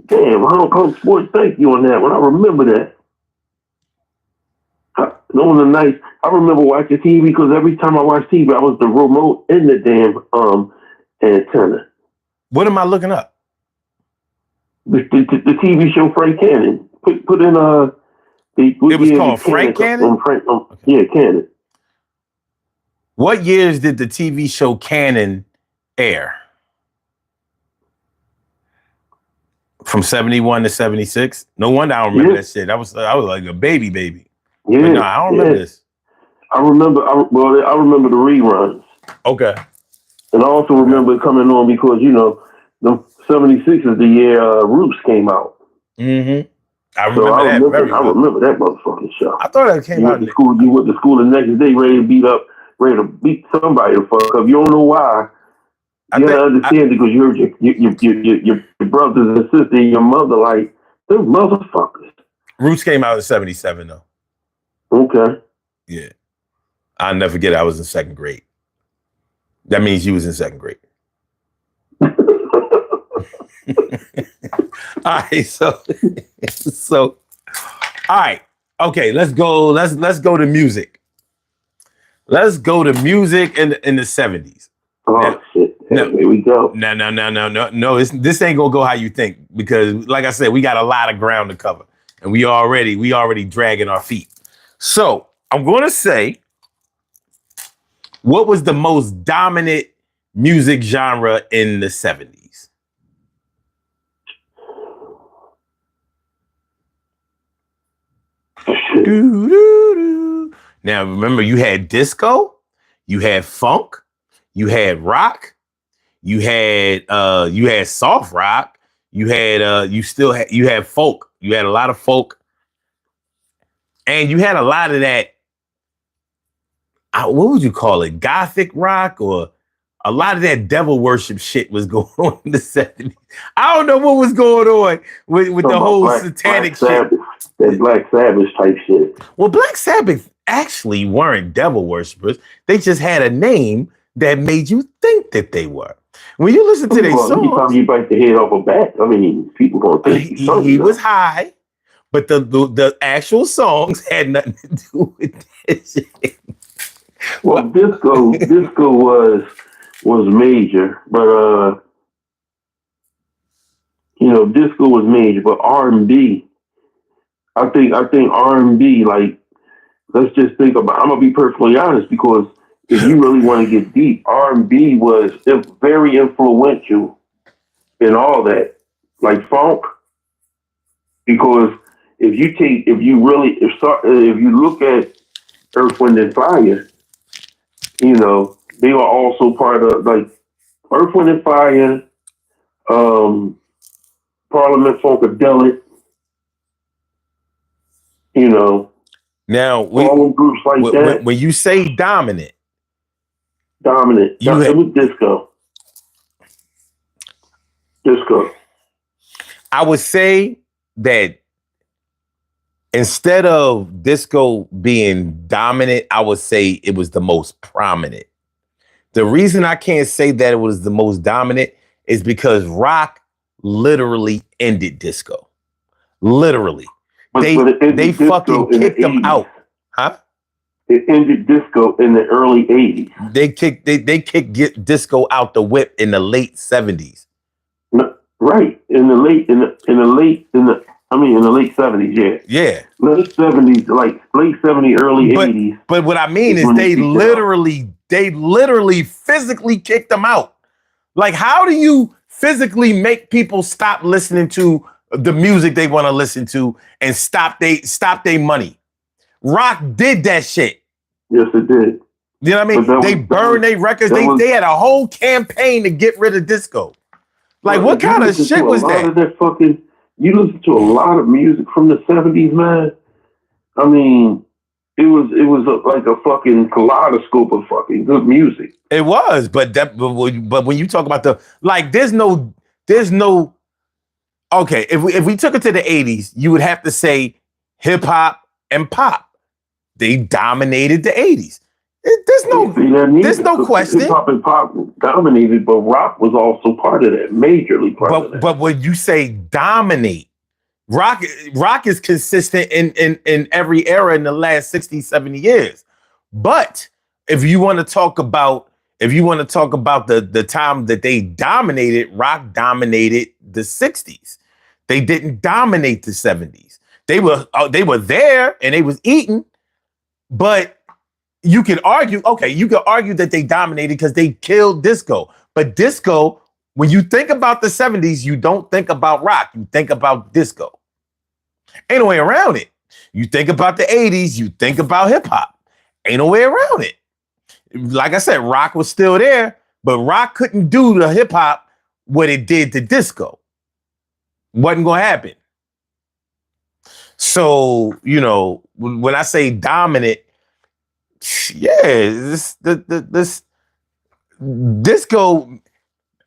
Damn, Hong Kong Sports, thank you on that one. I remember that. That was a nice. I remember watching TV because every time I watched TV, I was the remote in the damn antenna. What am I looking up? The TV show Frank Cannon. Put in it was called Frank Cannon? Yeah, Cannon. What years did the TV show Cannon air? From 71 to 76? No wonder I don't remember that shit. I was like a baby. Yeah, but no, I don't remember this. I remember the reruns. Okay. And I also remember it coming on because, you know, the 76 is the year Roots came out. Mm-hmm. I remember that motherfucking show. I thought that came out. You went to school the next day ready to beat somebody the fuck up. You don't know why. You gotta understand because you heard your brothers and sisters and your mother like, them motherfuckers. Roots came out in 77 though. Okay. Yeah. I'll never forget I was in second grade. That means you was in second grade. All right, so all right. Okay, let's go to music. Let's go to music in the 70s. Oh shit. Here we go. No. This ain't gonna go how you think, because like I said, we got a lot of ground to cover. And we already dragging our feet. So I'm gonna say, what was the most dominant music genre in the 70s? Now remember, you had disco, you had funk, you had rock, you had soft rock, you had folk. You had a lot of folk, and you had a lot of that. What would you call it? Gothic rock, or a lot of that devil worship shit was going on in the 70s. I don't know what was going on with the whole satanic shit. That Black Sabbath type shit. Well, Black Sabbath actually weren't devil worshippers. They just had a name that made you think that they were. When you listen to their songs, you bite the head off a bat. I mean, people gonna think he was high, but the actual songs had nothing to do with this shit. Well, disco was major, but disco was major, but R&B. I think R&B, like, let's just think about. I'm gonna be perfectly honest, because if you really want to get deep, R&B was very influential in all that, like funk. Because if you look at Earth, Wind and Fire, they were also part of, like, Earth, Wind and Fire, Parliament Funkadelic, Now, all groups like that. When you say dominant, it was disco. I would say that instead of disco being dominant, I would say it was the most prominent. The reason I can't say that it was the most dominant is because rock literally ended disco. Literally. They fucking kicked them out. Huh? It ended disco in the early 80s. They kicked disco out the whip in the late 70s. No, right. In the late 70s, yeah. Yeah. Late 70s, like late 70s, early 80s. But what I mean is they literally physically kicked them out. Like, how do you physically make people stop listening to the music they want to listen to and stop their money? Rock did that shit. Yes, it did. You know what I mean? They burned their records. They had a whole campaign to get rid of disco. Like, what kind of shit was that? You listen to a lot of music from the 70s, man. I mean, it was like a fucking kaleidoscope of fucking good music. It was, but when you talk about there's no. Okay, if we took it to the 80s, you would have to say hip hop and pop. They dominated the 80s. There's no question. Hip hop and pop dominated, but rock was also part of that, majorly part of that. But when you say dominate, rock is consistent in every era in the last 60, 70 years. But if you want to talk about the time that they dominated, rock dominated the 60s. They didn't dominate the 70s. They were there and they was eating, but you could argue that they dominated because they killed disco. But disco, when you think about the 70s, you don't think about rock. You think about disco. Ain't no way around it. You think about the 80s, you think about hip hop. Ain't no way around it. like I said, rock was still there, but rock couldn't do the hip hop what it did to disco. Wasn't gonna happen. So, you know, when I say dominant, yeah, this disco,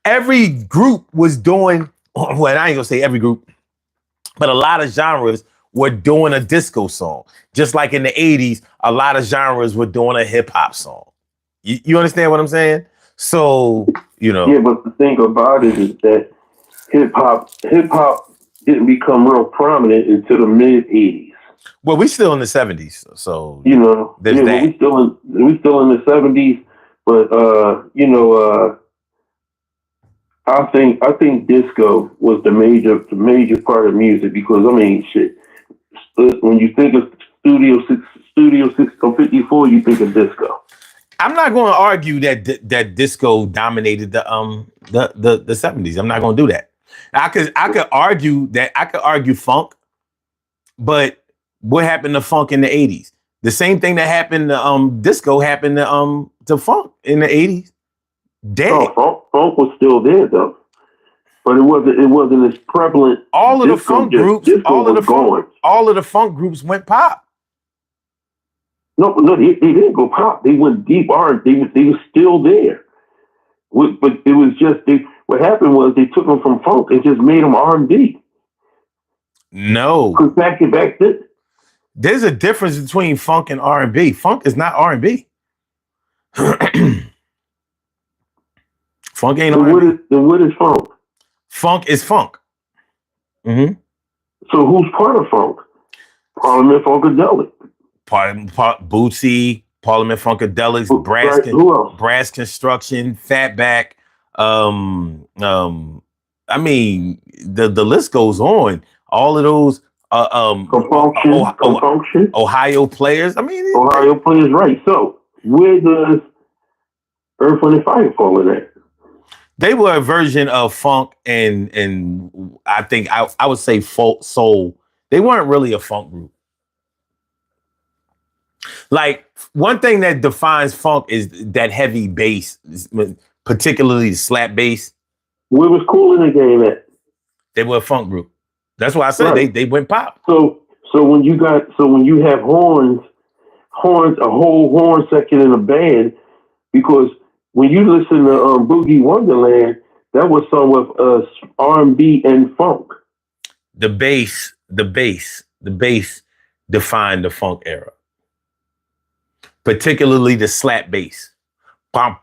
every group was doing, well, I ain't gonna say every group, but a lot of genres were doing a disco song. Just like in the 80s, a lot of genres were doing a hip hop song. You understand what I'm saying? So, you know. Yeah, but the thing about it is that hip hop didn't become real prominent until the mid 80s. Well, we still in the 70s, so you know, there's yeah, that. we still in the 70s, but I think disco was the major part of music because I mean, shit. When you think of Studio 54, you think of disco. I'm not going to argue that disco dominated the 70s. I'm not going to do that. I could argue funk, but what happened to funk in the 80s? The same thing that happened to disco happened to funk in the 80s. Dead. Oh, funk was still there though, but it wasn't as prevalent. All of the funk groups went pop. No, they didn't go pop. They went deep R&B. They were still there. But it was just what happened was they took them from funk and just made them R&B. No, because back then, there's a difference between funk and R&B. Funk is not R&B. Funk ain't R&B. What is funk? Funk is funk. Mm-hmm. So who's part of funk? Parliament Funkadelic. Bootsy, Parliament Funkadelics, Brass Construction, Fatback. I mean, the list goes on. All of those Compunction. Ohio Players. I mean, Ohio Players, right. So where does Earth, Wind & Fire fall in that? They were a version of funk and I think I would say folk soul. They weren't really a funk group. Like, one thing that defines funk is that heavy bass, particularly the slap bass. Where was Kool in the game at? They were a funk group. That's why I said they went pop. So when you have horns, a whole horn section in a band, because when you listen to Boogie Wonderland, that was some of R&B and funk. The bass defined the funk era, particularly the slap bass. Okay.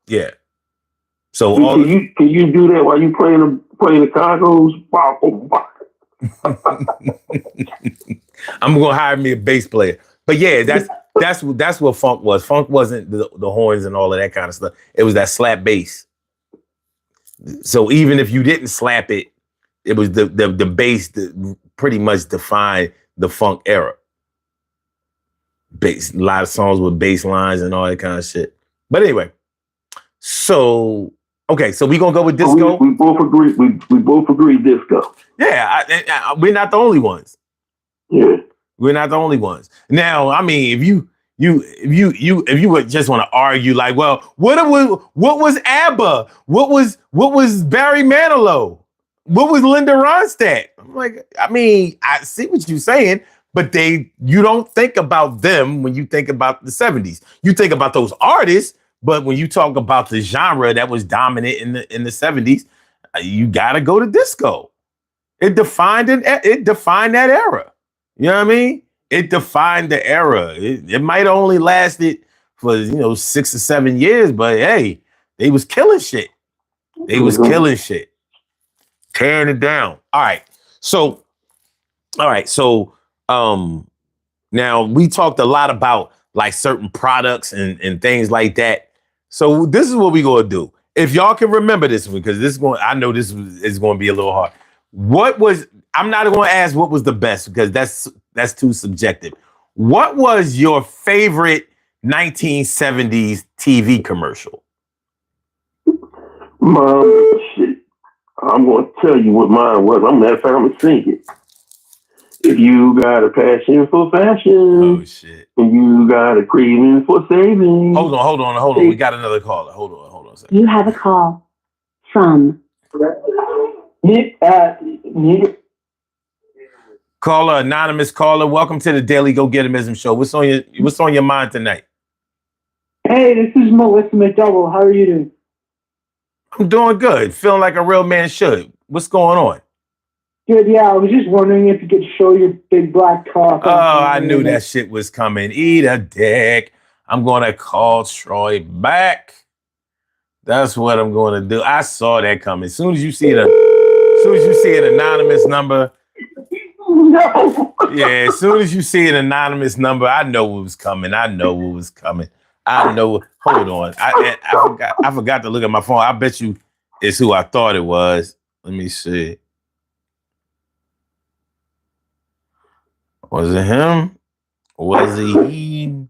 Yeah. So can you do that while you playing the congas? I'm gonna hire me a bass player. But yeah, that's what funk was. Funk wasn't the horns and all of that kind of stuff. It was that slap bass. So even if you didn't slap it, it was the bass that pretty much defined the funk era. Bass, a lot of songs with bass lines and all that kind of shit. But anyway, so okay, so we gonna go with disco. We both agree. We both agree disco. Yeah, we're not the only ones. Yeah, we're not the only ones. Now, I mean, if you would just want to argue, like, well, what was ABBA? What was Barry Manilow? What was Linda Ronstadt? I'm like, I mean, I see what you're saying, but you don't think about them when you think about the 70s. You think about those artists, but when you talk about the genre that was dominant in the 70s, you gotta go to disco. It defined that era. You know what I mean? It defined the era. It might have only lasted for 6 or 7 years, but hey, they was killing shit. Tearing it down. All right. So now we talked a lot about like certain products and things like that. So this is what we're gonna do. If y'all can remember this one, because I know this is going to be a little hard. I'm not going to ask what was the best, because that's too subjective. What was your favorite 1970s TV commercial? Shit. I'm going to tell you what mine was. I'm going to sing it. If you got a passion for fashion, Oh shit! and you got a craving for saving. Hold on. We got another caller. Hold on a second. You have a call from. Caller, anonymous caller. Welcome to the Daily Go Getimism Show. What's on your mind tonight? Hey, this is Melissa McDouble. How are you doing? I'm doing good. Feeling like a real man should. What's going on? Good, yeah. I was just wondering if you could show your big black cock. Oh, I knew that shit was coming. Eat a dick. I'm going to call Troy back. That's what I'm going to do. I saw that coming. As soon as you see an anonymous number. No. Yeah, as soon as you see an anonymous number, I know what was coming. I know. Hold on. I forgot to look at my phone. I bet you it's who I thought it was. Let me see. Was it him? Was it he? Man,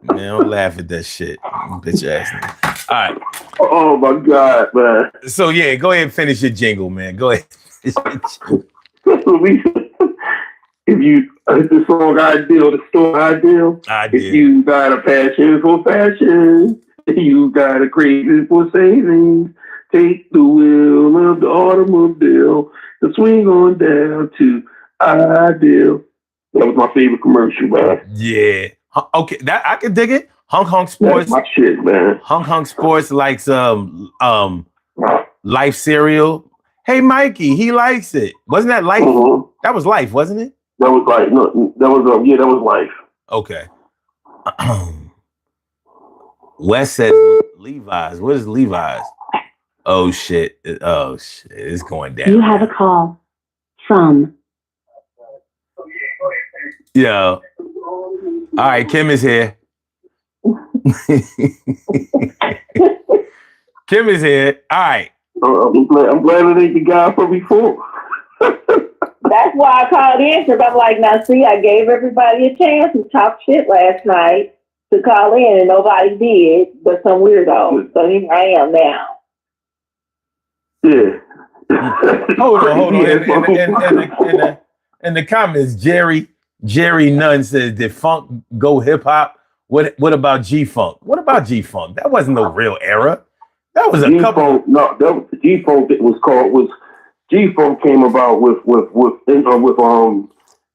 don't laugh at that shit. Bitch ass nigga. All right. Oh my God, man. So yeah, go ahead and finish your jingle, man. Go ahead. If the song ideal, the store ideal. If you got a passion for fashion, if you got a craving for savings, take the wheel of the automobile and swing on down to Ideal. That was my favorite commercial, man. Yeah. Okay, that I can dig it. Hunk Sports. That's my shit, man. Hunk Sports likes Life cereal. Hey Mikey, he likes it. Wasn't that Life? Mm-hmm. That was Life, wasn't it? That was Life. No, that was Life. Okay. Wes says Levi's. What is Levi's? Oh shit. It's going down. You have a call from. Yo. All right, Kim is here. Kim is here. All right. I'm glad it ain't the guy from before. That's why I called in, because I'm like, now see, I gave everybody a chance to talk shit last night to call in, and nobody did, but some weirdos. So here I am now. Yeah. Hold on. In the comments, Jerry Nunn says, did funk go hip hop? What about G Funk? What about G Funk? That wasn't no real era. That was a couple. No, that was G Funk. It was called G Funk came about with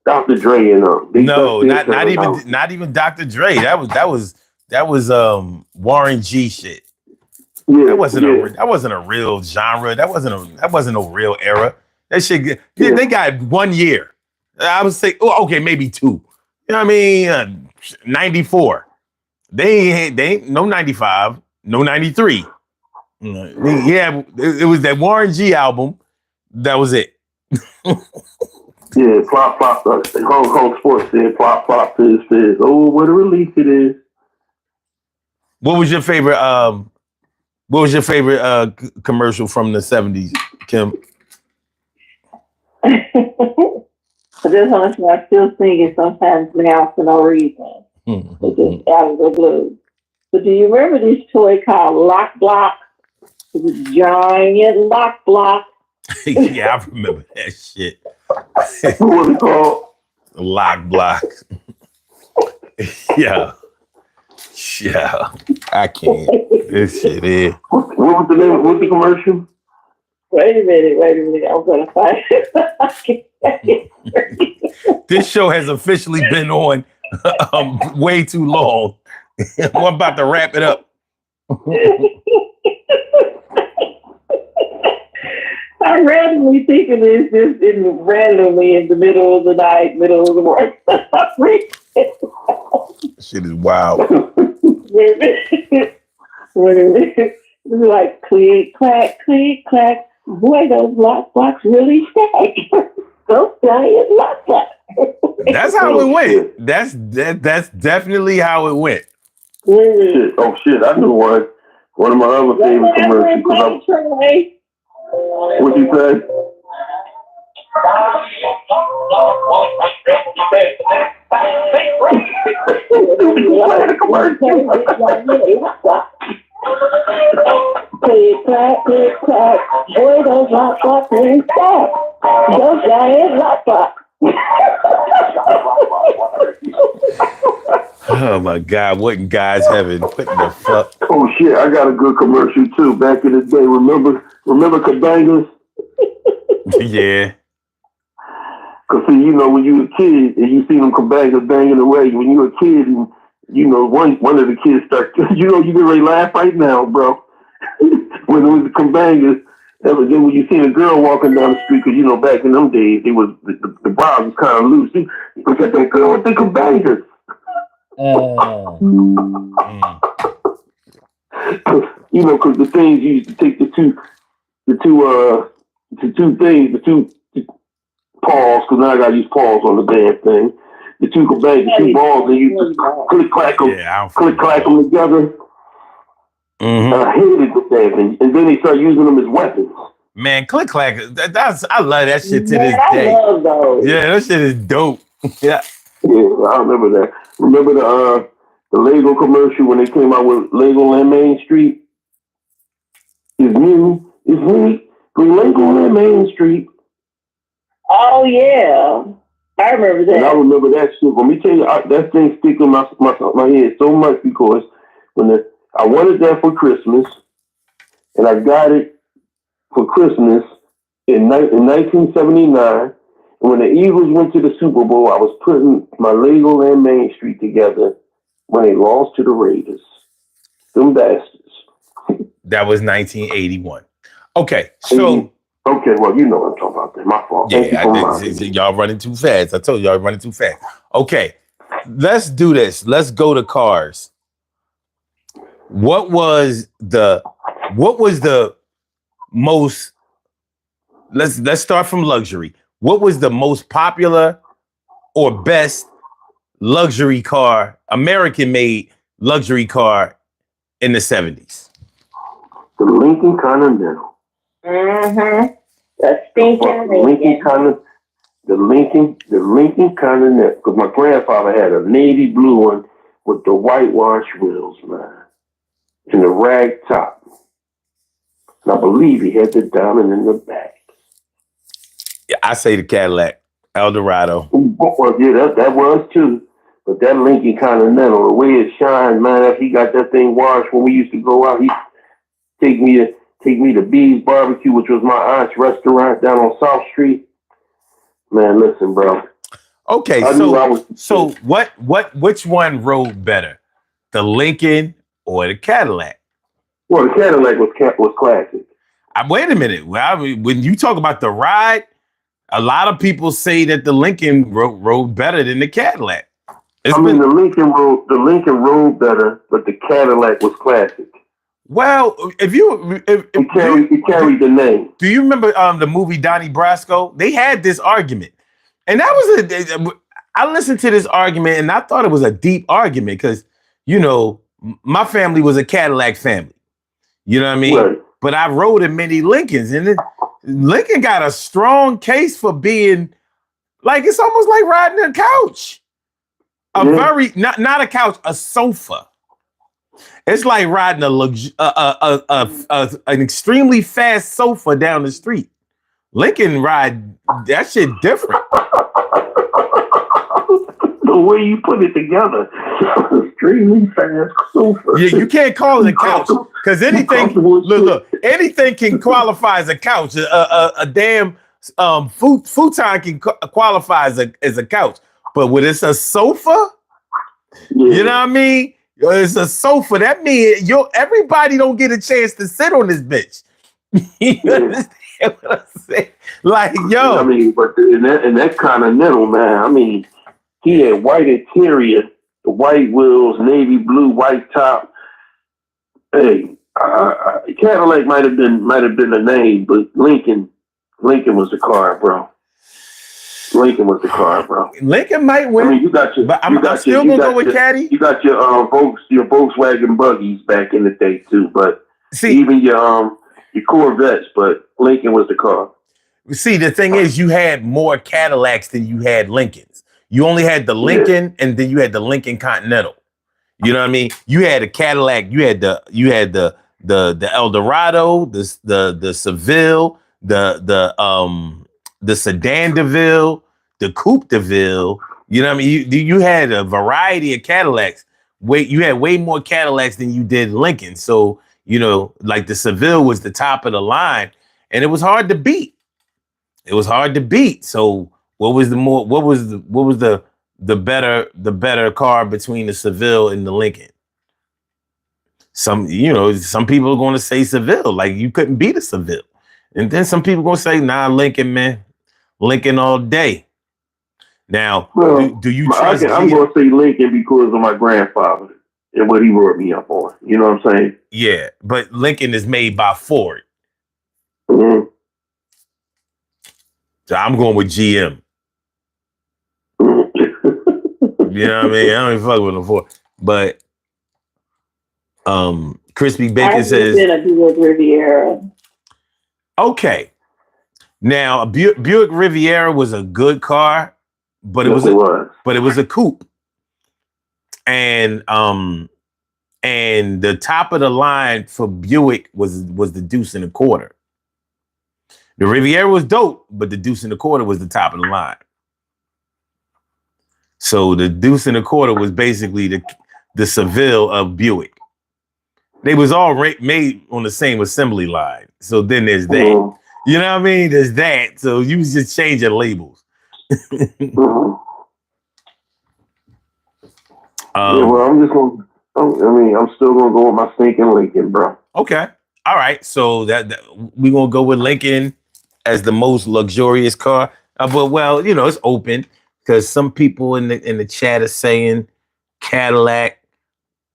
Dr. Dre and No, not even Dr. Dre. That was Warren G shit. Yeah, that wasn't a real genre. That wasn't a real era. That shit. They got 1 year. I would say, okay, maybe 2. You know what I mean? 94. They ain't no 95, no 93. Yeah, it was that Warren G album. That was it. Yeah, plop, Hong Kong Sports said plop, fizz. Oh, what a relief it is. What was your favorite commercial from the 70s, Kim? This one I still sing it sometimes now for no reason. It's just out of the blue. But do you remember this toy called Lock Block? It was a giant lock block. Yeah, I remember that shit. What was it called? Lock Block. Yeah, I can't. This shit is. What was the name? What's the commercial? Wait a minute. I'm gonna find it. This show has officially been on way too long. I'm about to wrap it up. I randomly think of this randomly in the middle of the night, middle of the morning. Shit is wild. It's like click, clack. Boy, those lock blocks really stack. Those giant lock blocks. That's how it went. That's definitely how it went. Shit. Oh shit, I knew one. One of my other favorite commercials. What'd you say? Click, clack. Boy, those lock, lock, and stop. Those giant lock, lock. Oh my God, what in God's heaven? What the fuck? Oh shit, I got a good commercial too. Back in the day, remember Cabangas? Yeah. Cause see, you know, when you were a kid and you see them Cabangas banging away, when you were a kid and you know one of the kids start, you know, you can really laugh right now, bro. When it was the Cabangas, then when you see a girl walking down the street, cause you know back in them days, it was the bra was kind of loose. You look at that girl with the Cabangas. You know, because the things you used to take the two paws, because now I got to use paws on the damn thing. The two balls, and you click clack them together. Mm-hmm. I hated the damn, and then they start using them as weapons. Man, click clack. I love that shit to this I day. love those. Yeah, that shit is dope. Yeah. Yeah, I remember that. Remember the Lego commercial when they came out with Lego on Main Street? It's me, bring Lego on Main Street. Oh yeah, I remember that. And I remember that shit. Let me tell you, that thing stick in my head so much because I wanted that for Christmas, and I got it for Christmas in 1979. And when the Eagles went to the Super Bowl, I was putting my Lego and Main Street together when they lost to the Raiders. Them bastards. That was 1981. Okay, so. Okay, well, you know what I'm talking about. There. My fault. Yeah, y'all running too fast. I told y'all running too fast. Okay, let's do this. Let's go to cars. What was the most? Let's start from luxury. What was the most popular or best luxury car, American-made luxury car in the 70s? The Lincoln Continental. Mm-hmm. The stinking Lincoln. The Lincoln Continental. Because my grandfather had a navy blue one with the whitewash wheels, man, and the rag top. And I believe he had the diamond in the back. Yeah, I say the Cadillac Eldorado. Well, yeah, that was too. But that Lincoln Continental, the way it shined, man, after he got that thing washed when we used to go out, he'd take me to B's Barbecue, which was my aunt's restaurant down on South Street. Man, listen, bro. Okay, so which one rode better, the Lincoln or the Cadillac? Well, the Cadillac was classic. Wait a minute. Well, when you talk about the ride, a lot of people say that the Lincoln rode better than the Cadillac. The Lincoln rode better, but the Cadillac was classic. Well, it carried the name. Do you remember the movie Donnie Brasco? They had this argument, and that was I listened to this argument, and I thought it was a deep argument because you know my family was a Cadillac family. You know what I mean? Right. But I rode in many Lincolns, and Lincoln got a strong case for being like it's almost like riding a couch. Very not a couch, a sofa. It's like riding an extremely fast sofa down the street. Lincoln ride that shit different. The way you put it together, extremely fast sofa. Yeah, you can't call it a couch because anything. Look, anything can qualify as a couch. A damn futon can qualify as a couch, but when it's a sofa, you know what I mean? It's a sofa. That means everybody don't get a chance to sit on this bitch. You understand what I'm saying? Like, yo. I mean, but in that Continental, man, I mean, he had white interior, the white wheels, navy blue, white top. Hey, Cadillac might have been the name, but Lincoln was the car, bro. Lincoln was the car, bro. Lincoln might win. I mean, I'm still gonna go with Caddy. You got your Volkswagen buggies back in the day too, but even your Corvettes. But Lincoln was the car. See, the thing is, you had more Cadillacs than you had Lincolns. You only had the Lincoln, and then you had the Lincoln Continental. You know what I mean? You had a Cadillac. You had the Eldorado, the Seville, the Sedan DeVille, the Coupe DeVille. You know what I mean? You had a variety of Cadillacs. You had way more Cadillacs than you did Lincoln. So, you know, like the Seville was the top of the line, and it was hard to beat. It was hard to beat. So what was the better car between the Seville and the Lincoln? Some people are going to say Seville, like you couldn't beat a Seville. And then some people going to say, nah, Lincoln, man. Lincoln all day. Now, well, do you trust I'm going to say Lincoln because of my grandfather and what he brought me up on. You know what I'm saying? Yeah, but Lincoln is made by Ford. Mm-hmm. So I'm going with GM. You know what I mean? I don't even fuck with them Ford. But Crispy Bacon says a Buick Riviera. Okay. Now, a Buick Riviera was a good car, but it was a coupe. And the top of the line for Buick was the Deuce and a Quarter. The Riviera was dope, but the Deuce and a Quarter was the top of the line. So the Deuce and a Quarter was basically the Seville of Buick. They was all made on the same assembly line. So then there's that. Mm-hmm. You know what I mean? There's that. So you just change your labels. Mm-hmm. Yeah, well, I'm still gonna go with my stinking Lincoln, bro. Okay. All right. So that we're gonna go with Lincoln as the most luxurious car. But well, you know, it's open because some people in the chat are saying Cadillac.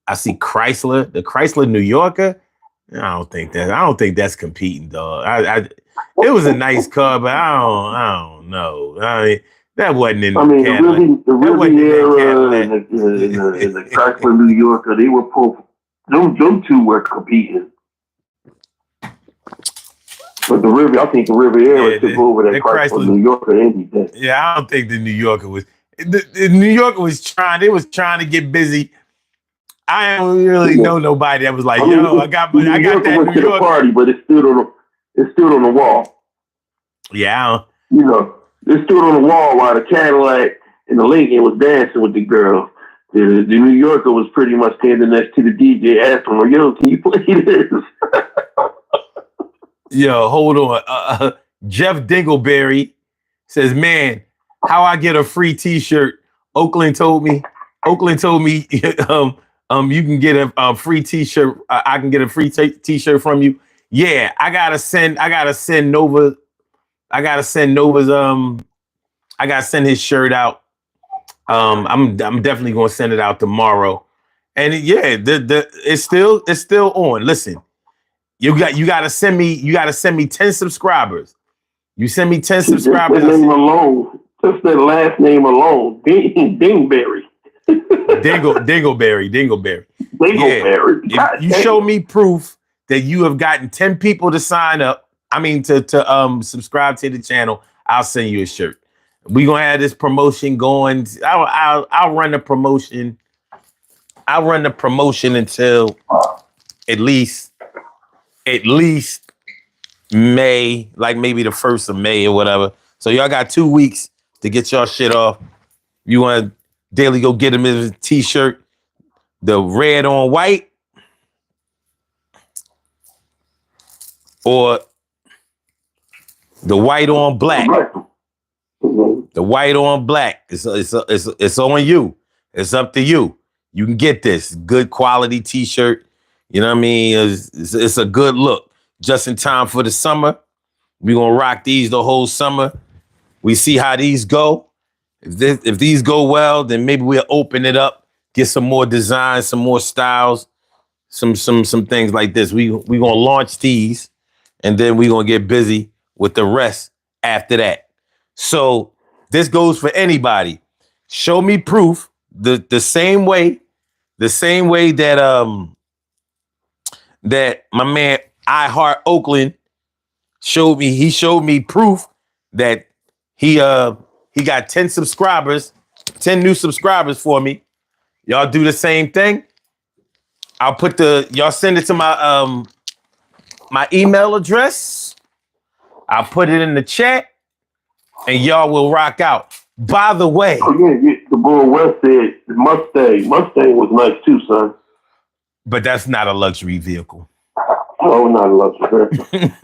I see Chrysler, the Chrysler New Yorker. I don't think that's competing, dog. It was a nice car, but I don't know. I mean, that wasn't in Cadillac. The Riviera and the Chrysler New Yorker, they were them two were competing. But I think the Riviera took over that Chrysler New Yorker any day. Yeah, I don't think the New Yorker was. The New Yorker was trying. They was trying to get busy. I don't really know nobody that was like, I got that New Yorker party, but it stood on the wall. Yeah, it stood on the wall while the Cadillac and the Lincoln was dancing with the girl. The New Yorker was pretty much standing next to the DJ, asking him, "Yo, can you play this?" Yo, hold on. Jeff Dingleberry says, "Man, how I get a free T-shirt? Oakland told me. You can get a free T-shirt. I can get a free T-shirt from you. Yeah, I gotta send Nova. I gotta send his shirt out. I'm definitely gonna send it out tomorrow. And it's still on. Listen, you gotta send me 10 subscribers. You send me 10 subscribers. Just that last name alone, Dingleberry. Dingleberry. Yeah. If you show me proof that you have gotten 10 people to sign up, to subscribe to the channel, I'll send you a shirt. We're gonna have this promotion going. I'll run the promotion. I'll run the promotion until at least May, like maybe the 1st of May or whatever. So y'all got 2 weeks to get y'all shit off. You want to daily go get him his T-shirt, the red on white, or the white on black. The white on black. It's on you. It's up to you. You can get this good quality T-shirt. You know what I mean? It's a good look. Just in time for the summer. We're gonna rock these the whole summer. We see how these go. If these go well, then maybe we'll open it up, get some more designs, some more styles, some things like this. We gonna launch these, and then we gonna get busy with the rest after that. So this goes for anybody. Show me proof the same way that that my man I Heart Oakland showed me. He showed me proof that he got 10 subscribers, 10 new subscribers for me. Y'all do the same thing. I'll y'all send it to my my email address. I'll put it in the chat and y'all will rock out. By the way. Oh, yeah, the boy West said the Mustang. Mustang was nice too, son. But that's not a luxury vehicle. Oh, not a luxury.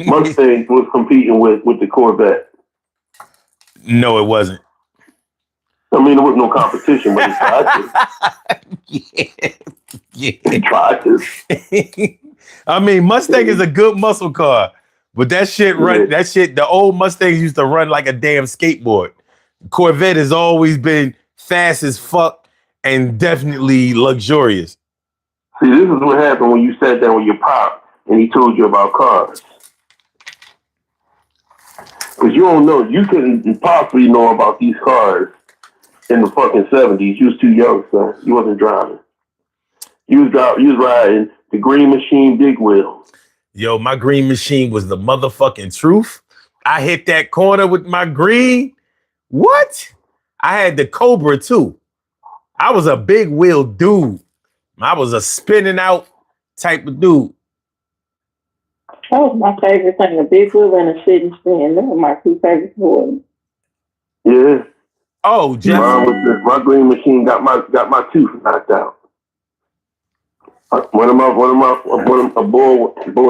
Mustang was competing with the Corvette. No, it wasn't. I mean, there was no competition, but it tried to. Yeah. It tried to. I mean, Mustang is a good muscle car, but that shit the old Mustangs used to run like a damn skateboard. Corvette has always been fast as fuck and definitely luxurious. See, this is what happened when you sat down with your pop and he told you about cars. Because you don't know, you couldn't possibly know about these cars in the fucking 70s. You was too young, son. You wasn't driving. You was riding the Green Machine big wheel. Yo, my Green Machine was the motherfucking truth. I hit that corner with my green. What? I had the Cobra too. I was a big wheel dude. I was a spinning out type of dude. That was my favorite thing, a big wheel and a sitting spin. Those were my two favorite toys. Yeah. Oh, Jeff. My Green Machine got my tooth knocked out. A boy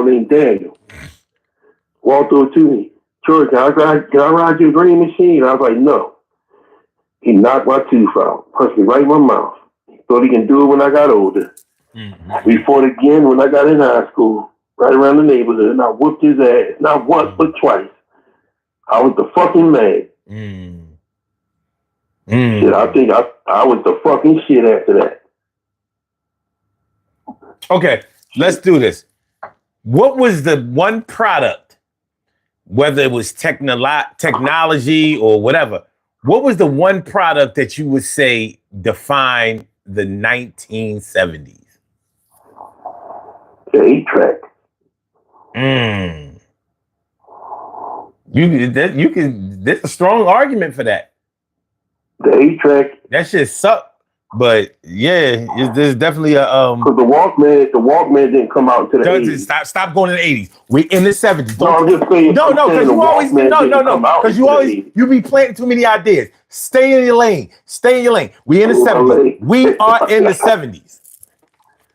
named Daniel walked over to me. Troy, can I ride your Green Machine? I was like, no. He knocked my tooth out, punched me right in my mouth. He thought he can do it when I got older. Mm-hmm. We fought again when I got in high school, right around the neighborhood, and I whooped his ass, not once but twice. I was the fucking man. Shit, I think I was the fucking shit after that. Okay, let's do this. What was the one product, whether it was technology or whatever, what was the one product that you would say defined the 1970s? The 8-track. There's a strong argument for that. The 8-track. That shit sucked. But yeah, there's definitely a because the Walkman didn't come out until the 80s. Stop going to the 80s. We in the 70s. No, I'm just saying. Because you be planting too many ideas. Stay in your lane. We in the 70s. We are in the 70s.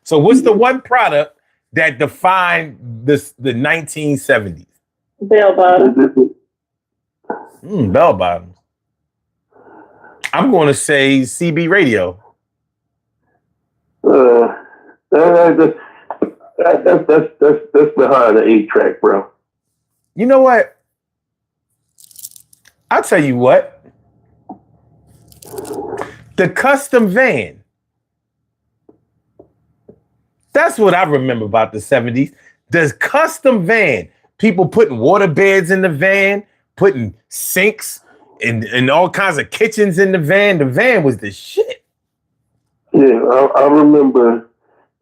So what's the one product that defined the 1970s? Bell bottoms. Bell bottoms. I'm going to say CB radio. That's behind the 8-track, bro. You know what? I'll tell you what. The custom van. That's what I remember about the 70s. The custom van. People putting water beds in the van, putting sinks and all kinds of kitchens in the van. The van was the shit. Yeah, I remember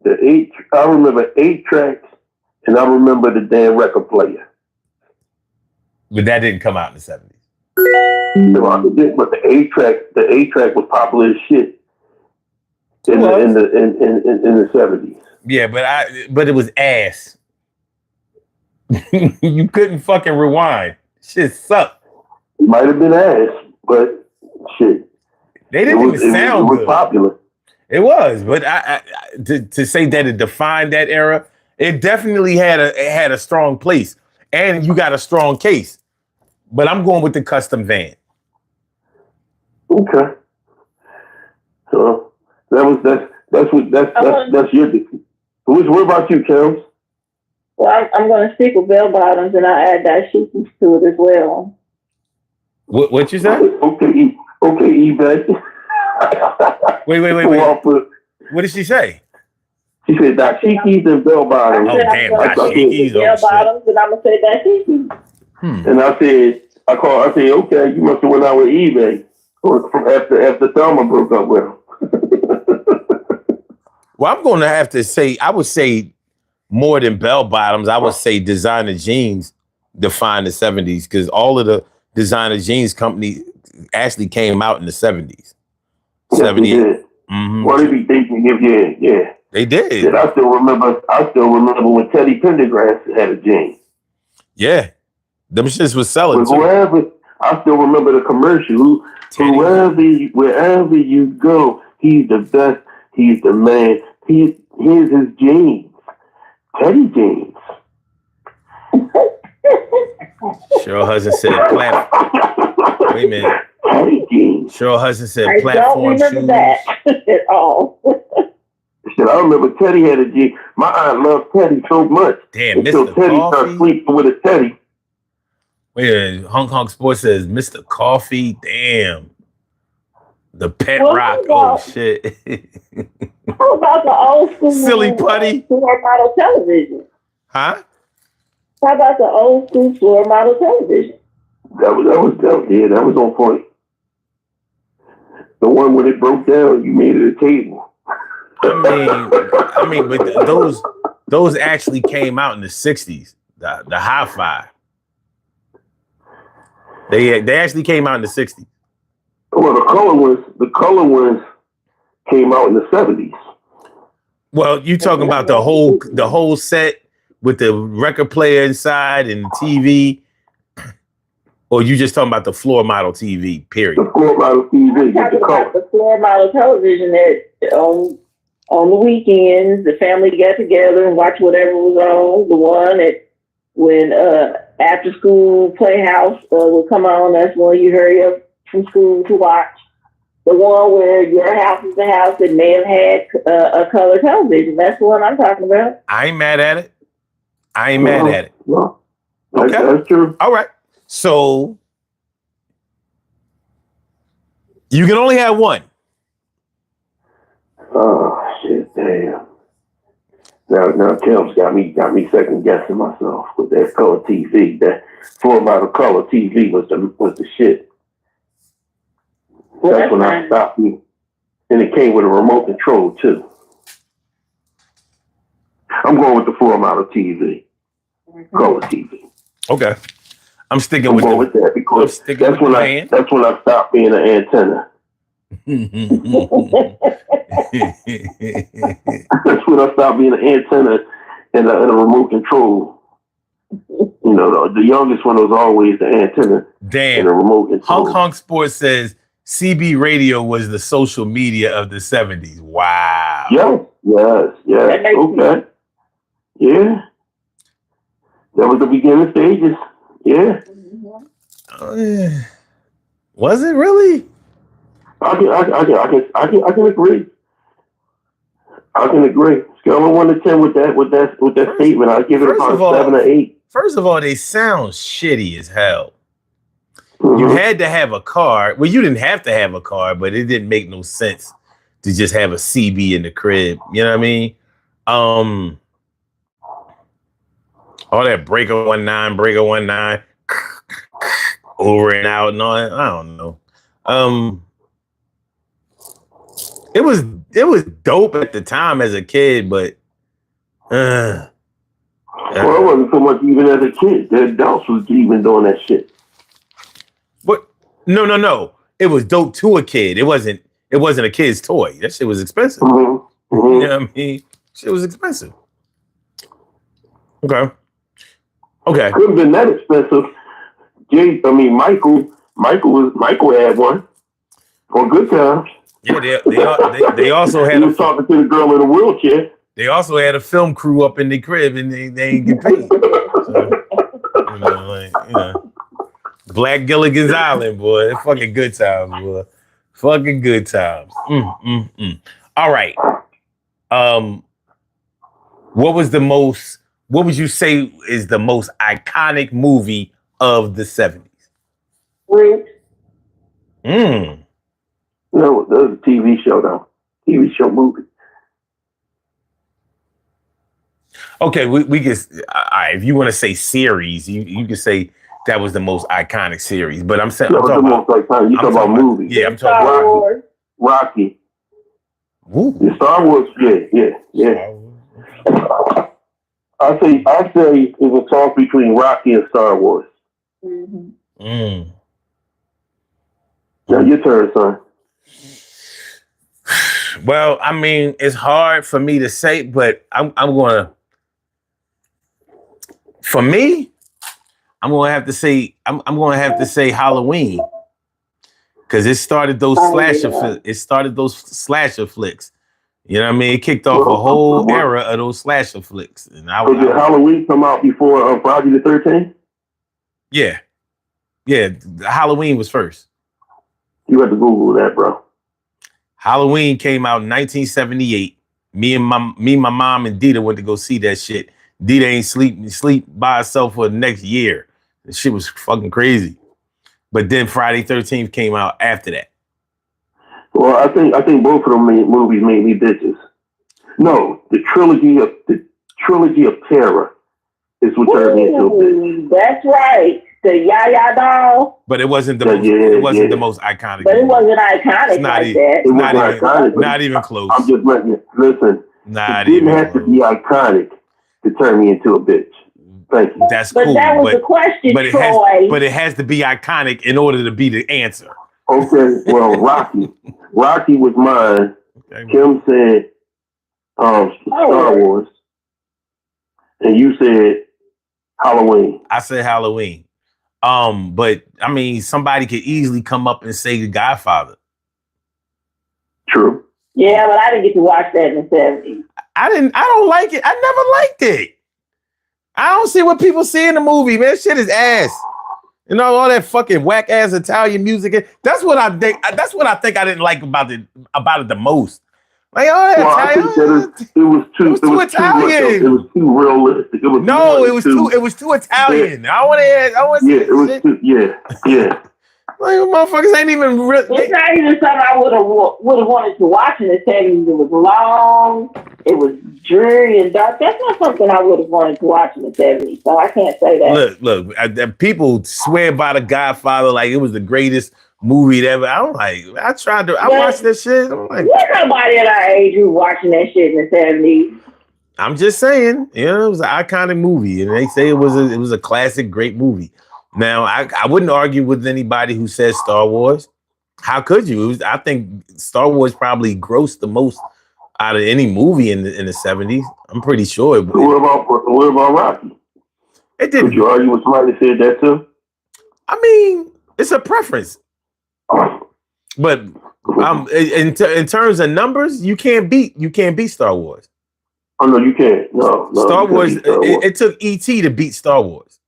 I remember 8-tracks, and I remember the damn record player. But that didn't come out in the 70s. But the 8-track was popular as shit in the 70s. Yeah, but it was ass. You couldn't fucking rewind. Shit sucked. It might have been ass, but shit. They didn't even sound good. It was popular. It was, but to say that it defined that era, it definitely had a strong place, and you got a strong case. But I'm going with the custom van. Okay. So that's your. What about you, Kels? Well, I'm going to stick with bell bottoms, and I add dashikis to it as well. What you said? Okay, eBay. Wait. What did she say? She said dashikis and bell bottoms. Oh, damn, dashikis. Bell bottoms, and I'm going to say dashikis. And I said, okay, you must have went out with eBay after Thelma broke up with him. Well, I'm going to have to say, I would say more than bell bottoms, I would say designer jeans defined the 70s, because all of the designer jeans company actually came out in the 70s. 70s. Mm-hmm. What did he thinking? Yeah. They did. And I still remember when Teddy Pendergrass had a jean. Yeah. Them shits was selling too. Whoever, I still remember the commercial. Wherever you go, he's the best. He's the man. Here's his jeans. Teddy jeans. Cheryl Hudson said Wait a minute. Teddy jeans. Cheryl Hudson said I platform don't remember shoes. that at all. Shit, I remember Teddy had a jean. My aunt loved Teddy so much. Damn, until Mr. Teddy Coffee. started sleeping with a Teddy. Wait a minute. Hong Kong Sports says Mr. Coffee. Damn. The pet Well, rock. how Oh shit. How about the old school Silly putty. floor model television? Huh? How about the old school floor model television? That was on point. The one when it broke down, you made it a table. I mean, but those actually came out in the 60s. The hi-fi. They actually came out in the 60s. Well, the color ones came out in the 70s. Well, you talking about the whole set with the record player inside and the TV, or you just talking about the floor model TV? Period. The floor model TV. I'm talking about the floor model television that on the weekends the family got together and watched whatever was on. The one that when after school playhouse would come on, that's when you hurry up from school to watch. The one where your house is the house that may have had a color television. That's the one I'm talking about. I ain't mad at it. No. Okay. That's true. All right. So you can only have one. Oh shit! Damn. Now Tim's got me second guessing myself with that color TV. That floor model color TV was the shit. Well, That's when I stopped me. And it came with a remote control too. I'm going with the floor model TV. Color TV. Okay. I'm sticking I'm with going with that because that's when I stopped being an antenna. That's when I stopped being an antenna and a remote control. You know, the youngest one was always the antenna. Damn. And a remote control. Hong Kong Sports says CB radio was the social media of the 70s. Wow. Yes. Okay. Yeah. That was the beginning stages. Yeah. Was it really? I can agree. I can agree. Scale of 1 to 10 with that statement. I give it about 7 or 8. First of all, they sound shitty as hell. Mm-hmm. You had to have a car. Well, you didn't have to have a car, but it didn't make no sense to just have a CB in the crib. You know what I mean? All that breaker 19, over and out and all that. I don't know. It was dope at the time as a kid, but well, it wasn't so much even as a kid. The adults was even doing that shit. But no. It was dope to a kid. It wasn't a kid's toy. That shit was expensive. Mm-hmm. Mm-hmm. You know what I mean? Shit was expensive. Okay. Couldn't have been that expensive. Michael had one on Good Times. Yeah, they also had. He was talking to the girl in a wheelchair. They also had a film crew up in the crib, and they ain't get paid. So, Black Gilligan's Island, boy. Fucking good times, boy. Fucking good times. All right. What would you say is the most iconic movie of the 70s? Roots. No, that was a TV show, though. TV show movie. Okay, we can. All right, if you want to say series, you can say that was the most iconic series. But I'm saying, I'm talking about movies. Yeah, I'm talking about Rocky. Woo. The Star Wars. Yeah. I say it was a toss between Rocky and Star Wars. Mm-hmm. Now your turn, son. Well, I mean, it's hard for me to say, but I'm gonna. For me, I'm gonna have to say Halloween. Because it started those slasher flicks. You know what I mean? It kicked off a whole era of those slasher flicks. And did Halloween come out before Friday the 13th? Yeah. Yeah, Halloween was first. You had to Google that, bro. Halloween came out in 1978. Me and my mom and Dita went to go see that shit. Dita ain't sleep by herself for the next year. The shit was fucking crazy. But then Friday 13th came out after that. Well, I think both of them movies made me bitches. No, the trilogy of terror is what turned me into a bitch. That's right. The Yaya doll. But it wasn't the most iconic. But it wasn't iconic like that. It wasn't iconic. Not even close. I'm just letting you listen. Not it didn't even have close. to be iconic to turn me into a bitch. Thank you. That's but cool. That was the question, but Troy. But it has to be iconic in order to be the answer. Okay, well, Rocky was mine. Okay. Kim said Star Wars, and you said Halloween. I said Halloween. But I mean, somebody could easily come up and say The Godfather. True. Yeah, but I didn't get to watch that in the 70s. I don't like it. I never liked it. I don't see what people see in the movie, man. Shit is ass. You know, all that fucking whack ass Italian music. That's what I think. That's what I think I didn't like about it the most. Like, oh, Italian. I think it was too Italian. It was too realistic. It was too Italian. I want to hear. Yeah. Like, motherfuckers ain't even real. It's not even something I would have wanted to watch in the 70s. It was long. It was dreary and dark. That's not something I would have wanted to watch in the 70s. So I can't say that. Look. People swear by The Godfather like it was the greatest movie ever. I watched that shit. I'm like, there's nobody at our age who's watching that shit in the 70s. I'm just saying, you know, it was an iconic movie, and they say it was a classic, great movie. Now, I wouldn't argue with anybody who says Star Wars. How could you? I think Star Wars probably grossed the most out of any movie in the 70s. I'm pretty sure. What about Rocky? It didn't. Would you argue with somebody that said that too? I mean, it's a preference. But in terms of numbers, you can't beat Star Wars. Oh no, you can't. No, Star Wars. It took E.T. to beat Star Wars.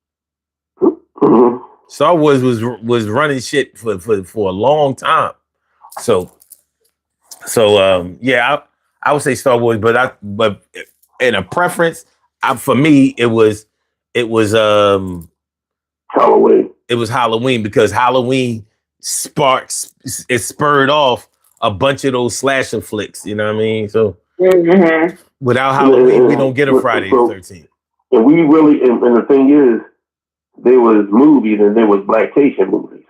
Mm-hmm. Star Wars was running shit for a long time. So yeah, I would say Star Wars, but in a preference, for me it was Halloween. It was Halloween because Halloween spurred off a bunch of those slasher flicks. You know what I mean? So without Halloween, we don't get a Friday the 13th. And we really, and the thing is, there was movies and there was blaxploitation movies.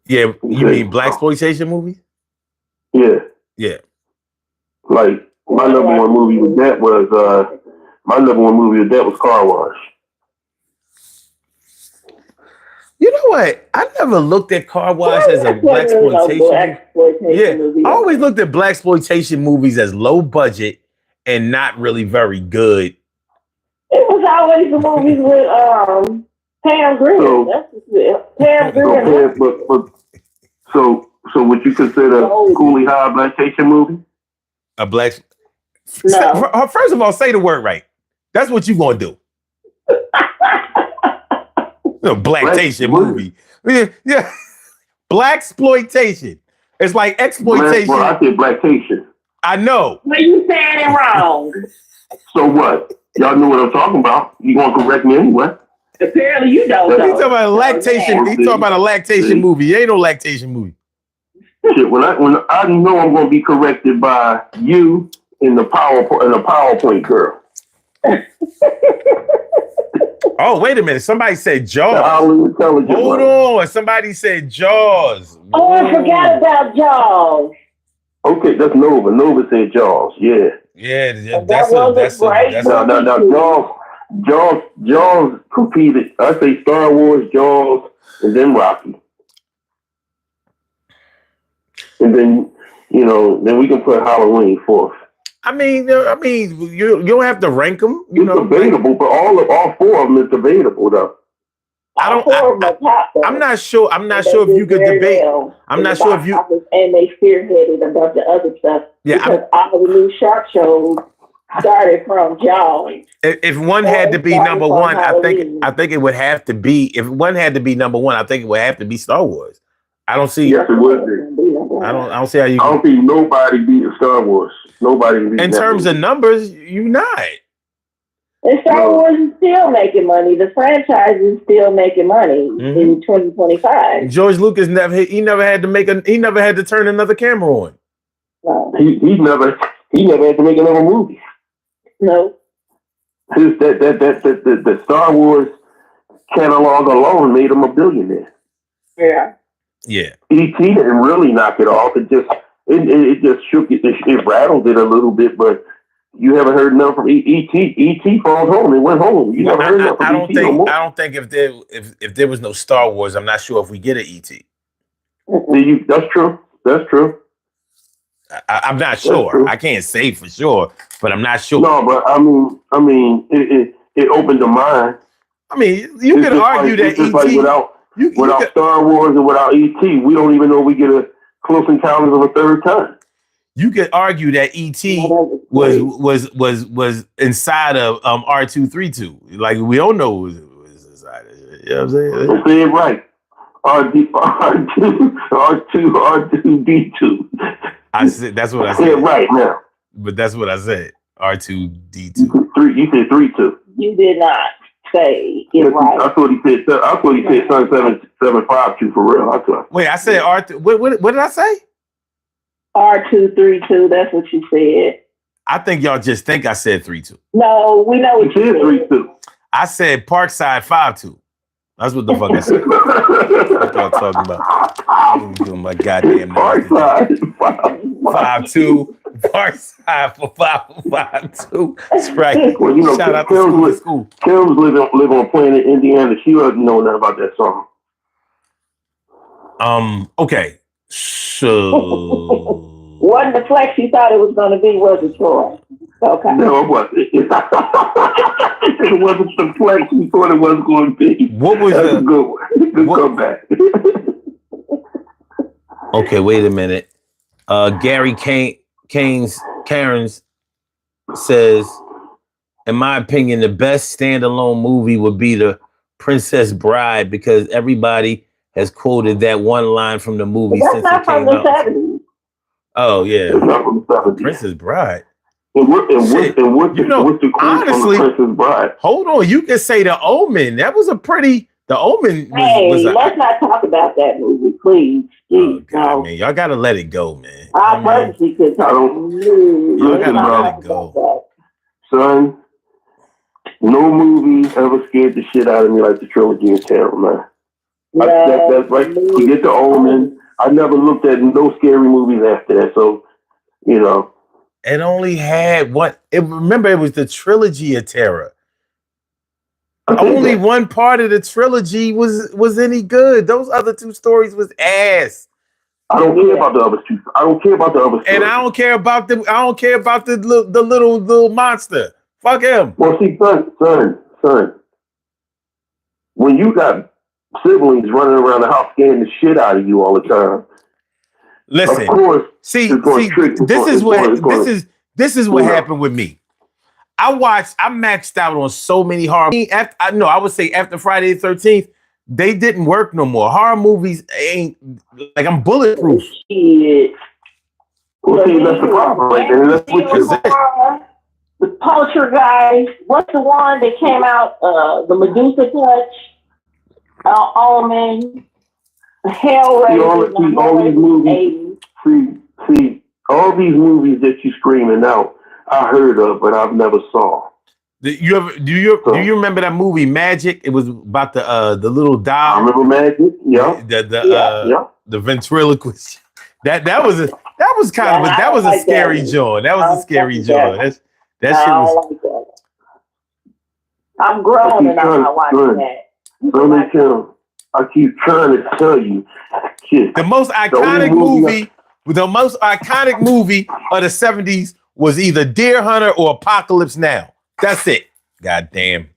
Yeah, you mean blaxploitation movies? Yeah. Yeah. Like my number one movie with that was Car Wash. You know what? I never looked at Car Wash as a blaxploitation. Yeah, I always looked at blaxploitation movies as low budget and not really very good. It was always the movies with Pam Grier. Pam Grier. So would you consider Cooley High a blaxploitation movie? A black? No. First of all, say the word right. That's what you gonna do. A blaxploitation movie. Yeah. Blaxploitation. It's like exploitation. Well, I said blaxploitation. I know. But you saying it wrong. So what? Y'all know what I'm talking about. You gonna correct me anyway? Apparently you don't. He's talking about a lactation. He's talking about a lactation movie. It ain't no lactation movie. Shit, when I know I'm gonna be corrected by you in the PowerPoint girl. Oh, wait a minute. Somebody said Jaws. Hold on. Somebody said Jaws. Oh, I forgot about Jaws. Okay, that's Nova. Nova said Jaws. Yeah. Yeah, that's Jaws competed. I say Star Wars, Jaws, and then Rocky. And then, then we can put Halloween fourth. I mean, you don't have to rank them. You It's know, debatable, but all four of them is debatable though. I'm not sure. I'm not sure if you could debate. I'm not sure if you. And they spearheaded a bunch of other stuff. Yeah, because all the new shark shows started from Jaws. If one had to be number one, I think it would have to be. If one had to be number one, I think it would have to be Star Wars. I don't see. Yes, it would be. I don't see how you. I don't think nobody beat Star Wars. Nobody beat. In terms of numbers, you not. And Star Wars is still making money. The franchise is still making money in 2025. George Lucas never had to turn another camera on. No. He never had to make another movie. No. The Star Wars catalog alone made him a billionaire. Yeah. Yeah. E.T. didn't really knock it off. It just shook it. It rattled it a little bit, but you haven't heard nothing from E.T. E.T. falls home. It went home. You never heard nothing from E.T. no more. I don't think if there was no Star Wars, I'm not sure if we get an E.T. That's true. That's true. I'm not sure. I can't say for sure, but I'm not sure. No, but I mean, it opened the mind. I mean, you can argue that E.T. Like without Star Wars and without E.T., we don't even know we get a Close Encounters of a Third Time. You could argue that E.T. was inside of R2-3-2. Like we don't know what was inside of it. You know what I'm saying? Say it right. R2D2. I said that's what I said. Say it right now. But that's what I said. R2D2. You said 3-2. You did not say it right. That's what he said. That's what he said. 752 for real. Wait, I said R2. What did I say? R2-3-2. That's what you said. I think y'all just think I said 3-2. No, we know what you said. 3-2. I said Parkside 5-2. That's what the fuck I said. What y'all talking about? I'm doing my goddamn Parkside 5-2. Parkside for 5-2. That's right. Well, you know, shout out to school. Kim's live on Planet Indiana. She doesn't know nothing about that song. Okay. So wasn't the flex you thought it was going to be, was it, Troy? Okay. No, it wasn't. It wasn't the flex you thought it was going to be. What was That's a good one. Good comeback. Okay, wait a minute. Gary Cairns says, in my opinion, the best standalone movie would be The Princess Bride because everybody has quoted that one line from the movie that's since not it came from the out. 70s. Oh yeah, it's not from the 70s. Princess Bride. And what's the honestly, Princess Bride? Hold on, you can say The Omen. That was a pretty. The Omen was let's not talk about that movie, please. Oh God, man, y'all gotta let it go, man. I purposely could talk. Y'all gotta let it go, son. No movie ever scared the shit out of me like the trilogy of terror, man. That's right. Forget The Omen. I never looked at no scary movies after that. So, you know, it only had one. Remember, it was the trilogy of terror. Only one part of the trilogy was any good. Those other two stories was ass. I don't care about the other two. I don't care about the other stories. And I don't care about the little monster. Fuck him. Well, see, son. When you got siblings running around the house scaring the shit out of you all the time. Listen, of course, this is what happened with me. I maxed out on so many horror. I would say after Friday the 13th, they didn't work no more. Horror movies ain't like I'm bulletproof. Shit. Well, see, that's the problem right there. That's what you said. The Poltergeist. What's the one that came out? The Medusa Touch. Omen. Hellraiser. All these movies. See, all these movies that you screaming out, I heard of, but I've never saw. Do you remember that movie Magic? It was about the little doll. I remember Magic. Yeah. The ventriloquist. That was a scary joint. That was a scary joint. That shit was. Like that. I'm grown and I'm not watching that. I keep trying to tell you. Shit. The most iconic movie of the 70s was either Deer Hunter or Apocalypse Now. That's it. God damn.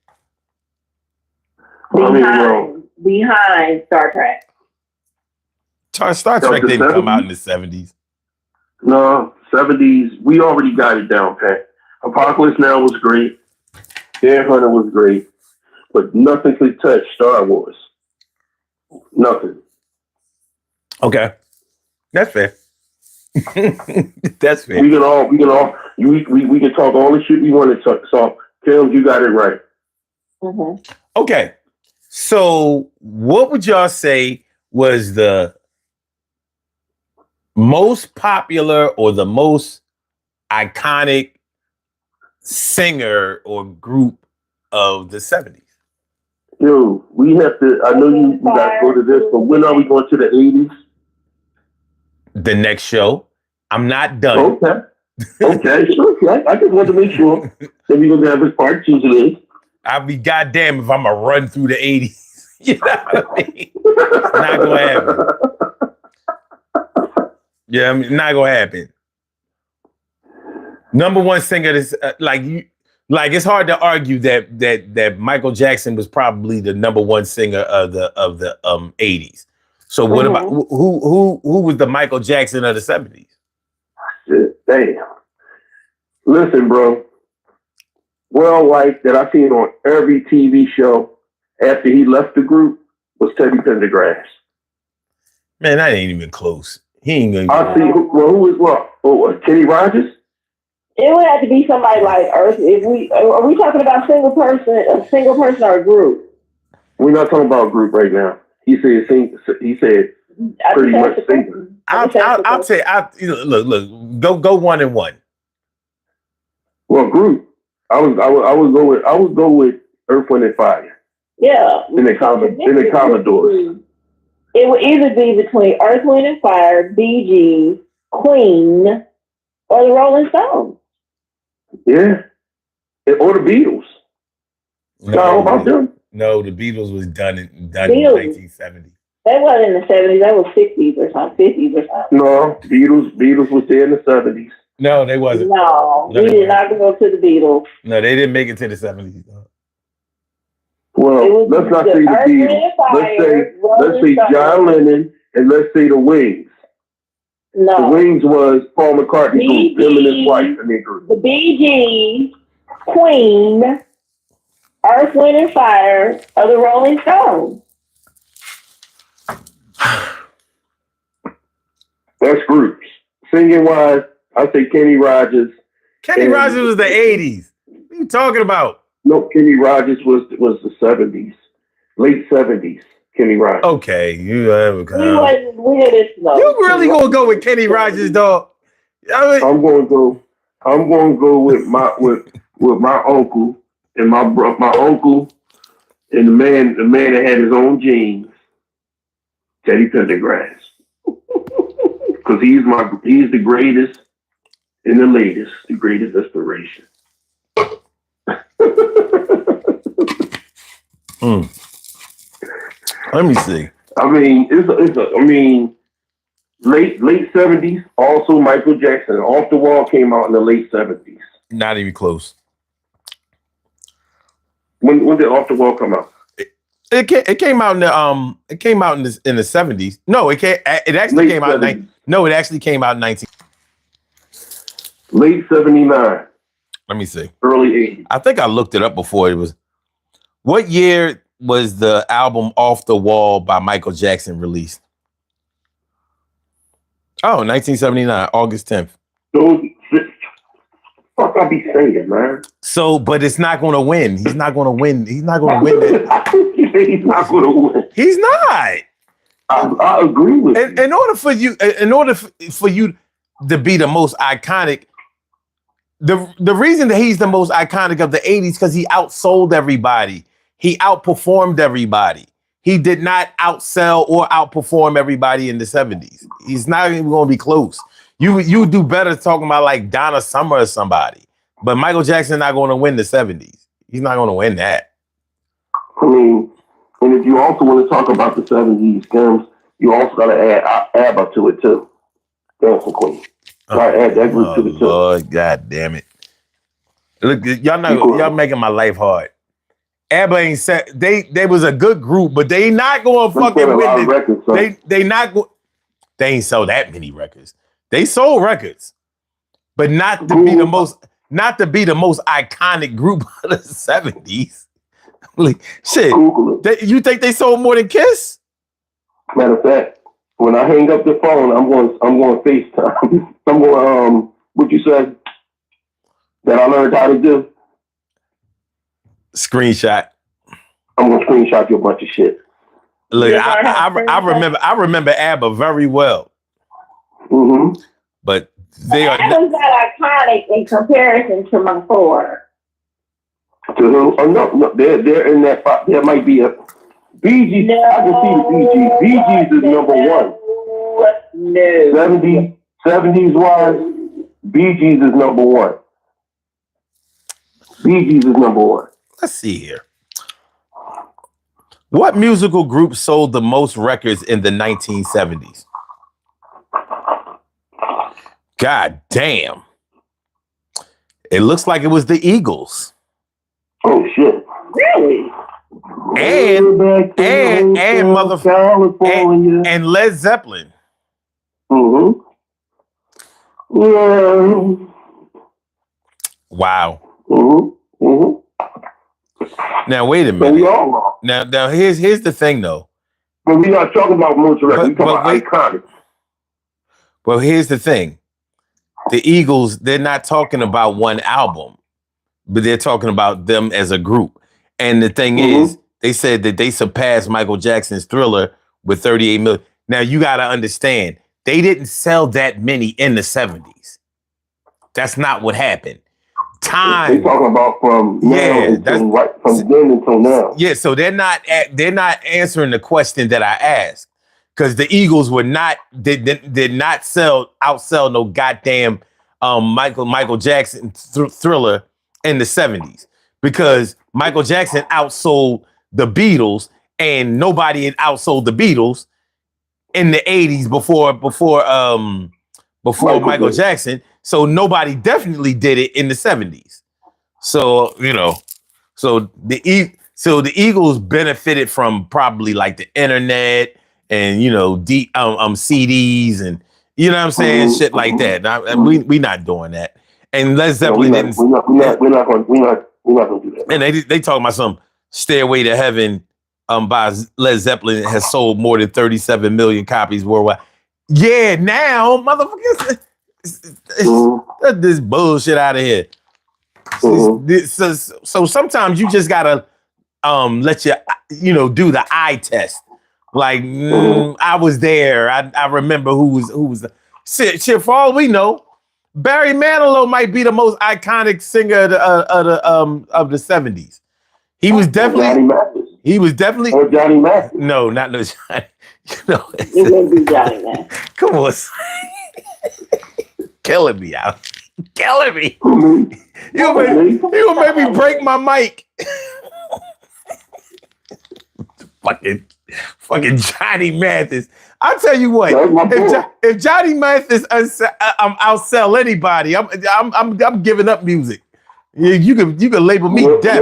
Behind Star Trek. Star Trek didn't come out in the 70s. No, 70s. We already got it down, Pat. Apocalypse Now was great. Deer Hunter was great. But nothing could touch Star Wars. Nothing. Okay. That's fair. That's fair. We can talk all the shit we want to talk. So, Tim, you got it right. Mm-hmm. Okay. So, what would y'all say was the most popular or the most iconic singer or group of the 70s? Yo, we have to. I know you got to go to this, but when are we going to the 80s? The next show. I'm not done. Okay. Sure. I just want to make sure that we're going to have this part 2 to this. I'll be goddamn if I'm going to run through the 80s. You know what I mean? It's not going to happen. Yeah, I mean, not going to happen. Number one singer is like it's hard to argue that Michael Jackson was probably the number one singer of the 80s. So what about who was the Michael Jackson of the 70s? Shit, damn. Listen, bro. Well, like that I seen on every TV show after he left the group was Teddy Pendergrass. Man, that ain't even close. He ain't gonna. I see. Who was what? Oh, Kenny Rogers. It would have to be somebody like Earth. Are we talking about a single person or a group? We're not talking about a group right now. He said pretty much singer. I'll say look, go 1 and 1. Well, group. I would go with Earth, Wind and Fire. Yeah. Then the Commodores. It would either be between Earth, Wind and Fire, Bee Gees, Queen, or the Rolling Stones. Yeah. Or the Beatles. How about them? No, the Beatles was done in 1970. That wasn't in the 70s. That was 60s or something, 50s or something. No, Beatles was there in the 70s. No, they wasn't. No, we did not go to the Beatles. No, they didn't make it to the 70s. No. Well, let's not say the Beatles. Let's say John Lennon, and let's say the Wings. No. The Wings was Paul McCartney, him and his wife, and their group. The Bee Gees, Queen, Earth, Wind and Fire, or the Rolling Stones. That's groups. Singing wise, I say Kenny Rogers. Kenny Rogers was the 80s. What are you talking about? No, Kenny Rogers was the 70s, late 70s. Kenny Rogers. Okay, you really gonna go with Kenny Rogers, dog? I'm gonna go with my uncle and my uncle and the man that had his own jeans, Teddy Pendergrass, because he's the greatest and the latest, the greatest inspiration. Let me see. I mean, late 70s. Also, Michael Jackson, Off the Wall came out in the late 70s. Not even close. When did Off the Wall come out? It came out in the 70s. No, it actually came out in it actually came out in 19. Late 79. Let me see. Early 80s. I think I looked it up before. It was what year was the album Off the Wall by Michael Jackson released? Oh, 1979, August 10th. Fuck I be saying, man. So, but it's not going to win. He's not going to win. He's not going to win it. He's not going to win. He's not. I agree with you. In order for you to be the most iconic, the reason that he's the most iconic of the 80s because he outsold everybody. He outperformed everybody. He did not outsell or outperform everybody in the 70s. He's not even going to be close. You do better talking about like Donna Summer or somebody. But Michael Jackson not going to win the 70s. He's not going to win that. I mean, and if you also want to talk about the 70s films, you also got to add ABBA to it too. Dancing Queen. So I add that group to the show. Lord, God damn it! Look, y'all know y'all making my life hard. ABBA ain't set. They was a good group, but they not going fucking win records, They not go. They ain't sold that many records. They sold records, but not to be the most iconic group of the 70s. Like, shit, you think they sold more than Kiss? Matter of fact, when I hang up the phone, I'm going FaceTime. I'm going what you said that I learned how to do. Screenshot. I'm gonna screenshot you a bunch of shit. Look, I remember ABBA very well. Mm-hmm. But they are ABBA's not iconic in comparison to my four. To who? Oh no, they're in that. There might be a Bee Gees. No, I can see the Bee Gees. Bee Gees is number one. No. 70s wise, Bee Gees is number one. Bee Gees is number one. Let's see here. What musical group sold the most records in the 1970s? God damn. It looks like it was the Eagles. Oh shit. Really? And Led Zeppelin. Mm-hmm. Yeah. Wow. Mm-hmm. Mm-hmm. Now wait a minute. So we all wrong. Now here's the thing though. But we're not talking about most records. We're talking about iconic. Well, here's the thing. The Eagles, they're not talking about one album, but they're talking about them as a group. And the thing is, they said that they surpassed Michael Jackson's Thriller with 38 million. Now you got to understand, they didn't sell that many in the 70s. That's not what happened. Time. They're talking about from then until now. Yeah, so they're not answering the question that I asked, because the Eagles were not did not outsell no goddamn Michael Jackson Thriller in the 70s, because Michael Jackson outsold the Beatles, and nobody had outsold the Beatles in the 80s before Michael Jackson. So nobody definitely did it in the 70s. So, so the Eagles benefited from probably like the internet and, CDs and, you know what I'm saying? Shit like that. We not doing that. And Led Zeppelin didn't. We're not going to do that. And they talking about some Stairway to Heaven by Led Zeppelin has sold more than 37 million copies worldwide. Yeah, now, motherfuckers. This bullshit out of here. So sometimes you just gotta let do the eye test. Like I was there. I remember who was the shit. For all we know, Barry Manilow might be the most iconic singer of the 70s. He was definitely. He was definitely. Or Johnny Mathis. No, not no Johnny. It wouldn't be Johnny Mathis. Come on. Killing me out. Killing me. You gonna make me break my mic. fucking Johnny Mathis. I'll tell you what. If Johnny Mathis outsell anybody, I'm giving up music. You can label me deaf.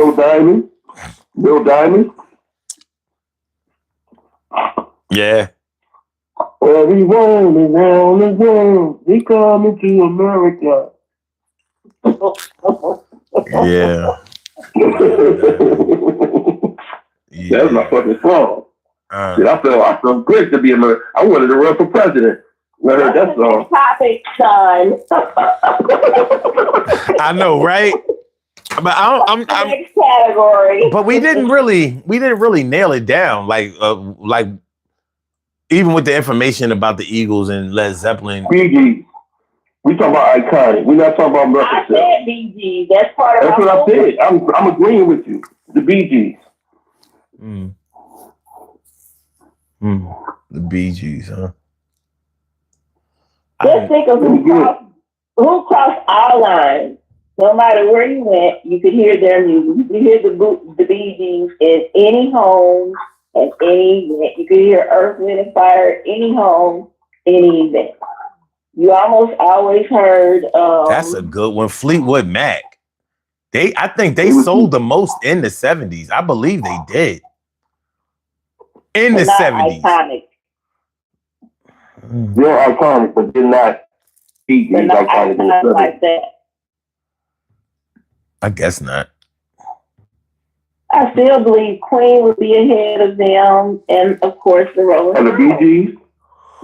Bill Diamond. Yeah. Everyone around the world, they coming to America. Yeah. That's my fucking song. I felt good to be American. I wanted to run for president. I heard that song. Topic, son. I know, right? But I'm next category. But we didn't really nail it down. Like even with the information about the Eagles and Led Zeppelin. Bee Gees. We talking about iconic. We're not talking about record sales. I said Bee Gees. That's part of. That's what I said. I'm agreeing with you. The Bee Gees. The Bee Gees, huh? Just think of who crossed our lines. No matter where you went, you could hear their music. You could hear the Bee Gees in any home, at any event. You could hear Earth, Wind, and Fire at any home, any event. You almost always heard. That's a good one. Fleetwood Mac. I think they sold the most in the 70s. I believe they did. In the 70s. Iconic. They're iconic, but they're not iconic like that. I guess not. I still believe Queen would be ahead of them, and of course the Rolling Stones. And the Bee Gees?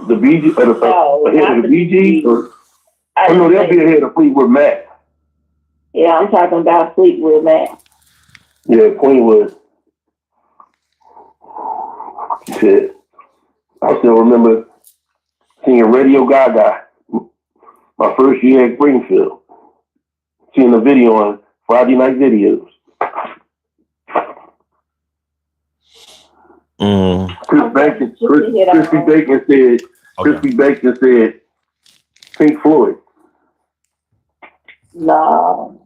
The Bee Gees? Ahead of the Bee Gees? No, they'll be ahead of Fleetwood Mac. Yeah, I'm talking about Fleetwood Mac. Yeah, Queen was. Shit. I still remember seeing Radio Gaga my first year at Springfield. Seeing the video on Friday Night Videos. Crispy Bacon said Pink Floyd. No.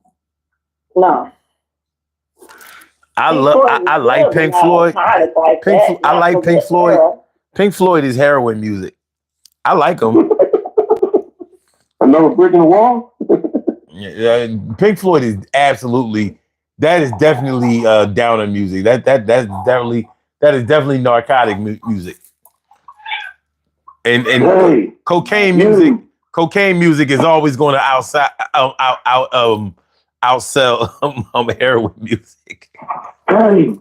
I like Pink Floyd. I like Pink Floyd. Pink Floyd is heroin music. I like them. Another brick in the wall? Yeah, Pink Floyd is definitely downer music. That is definitely narcotic music. And hey, cocaine music is always going to outsell heroin music. Hey,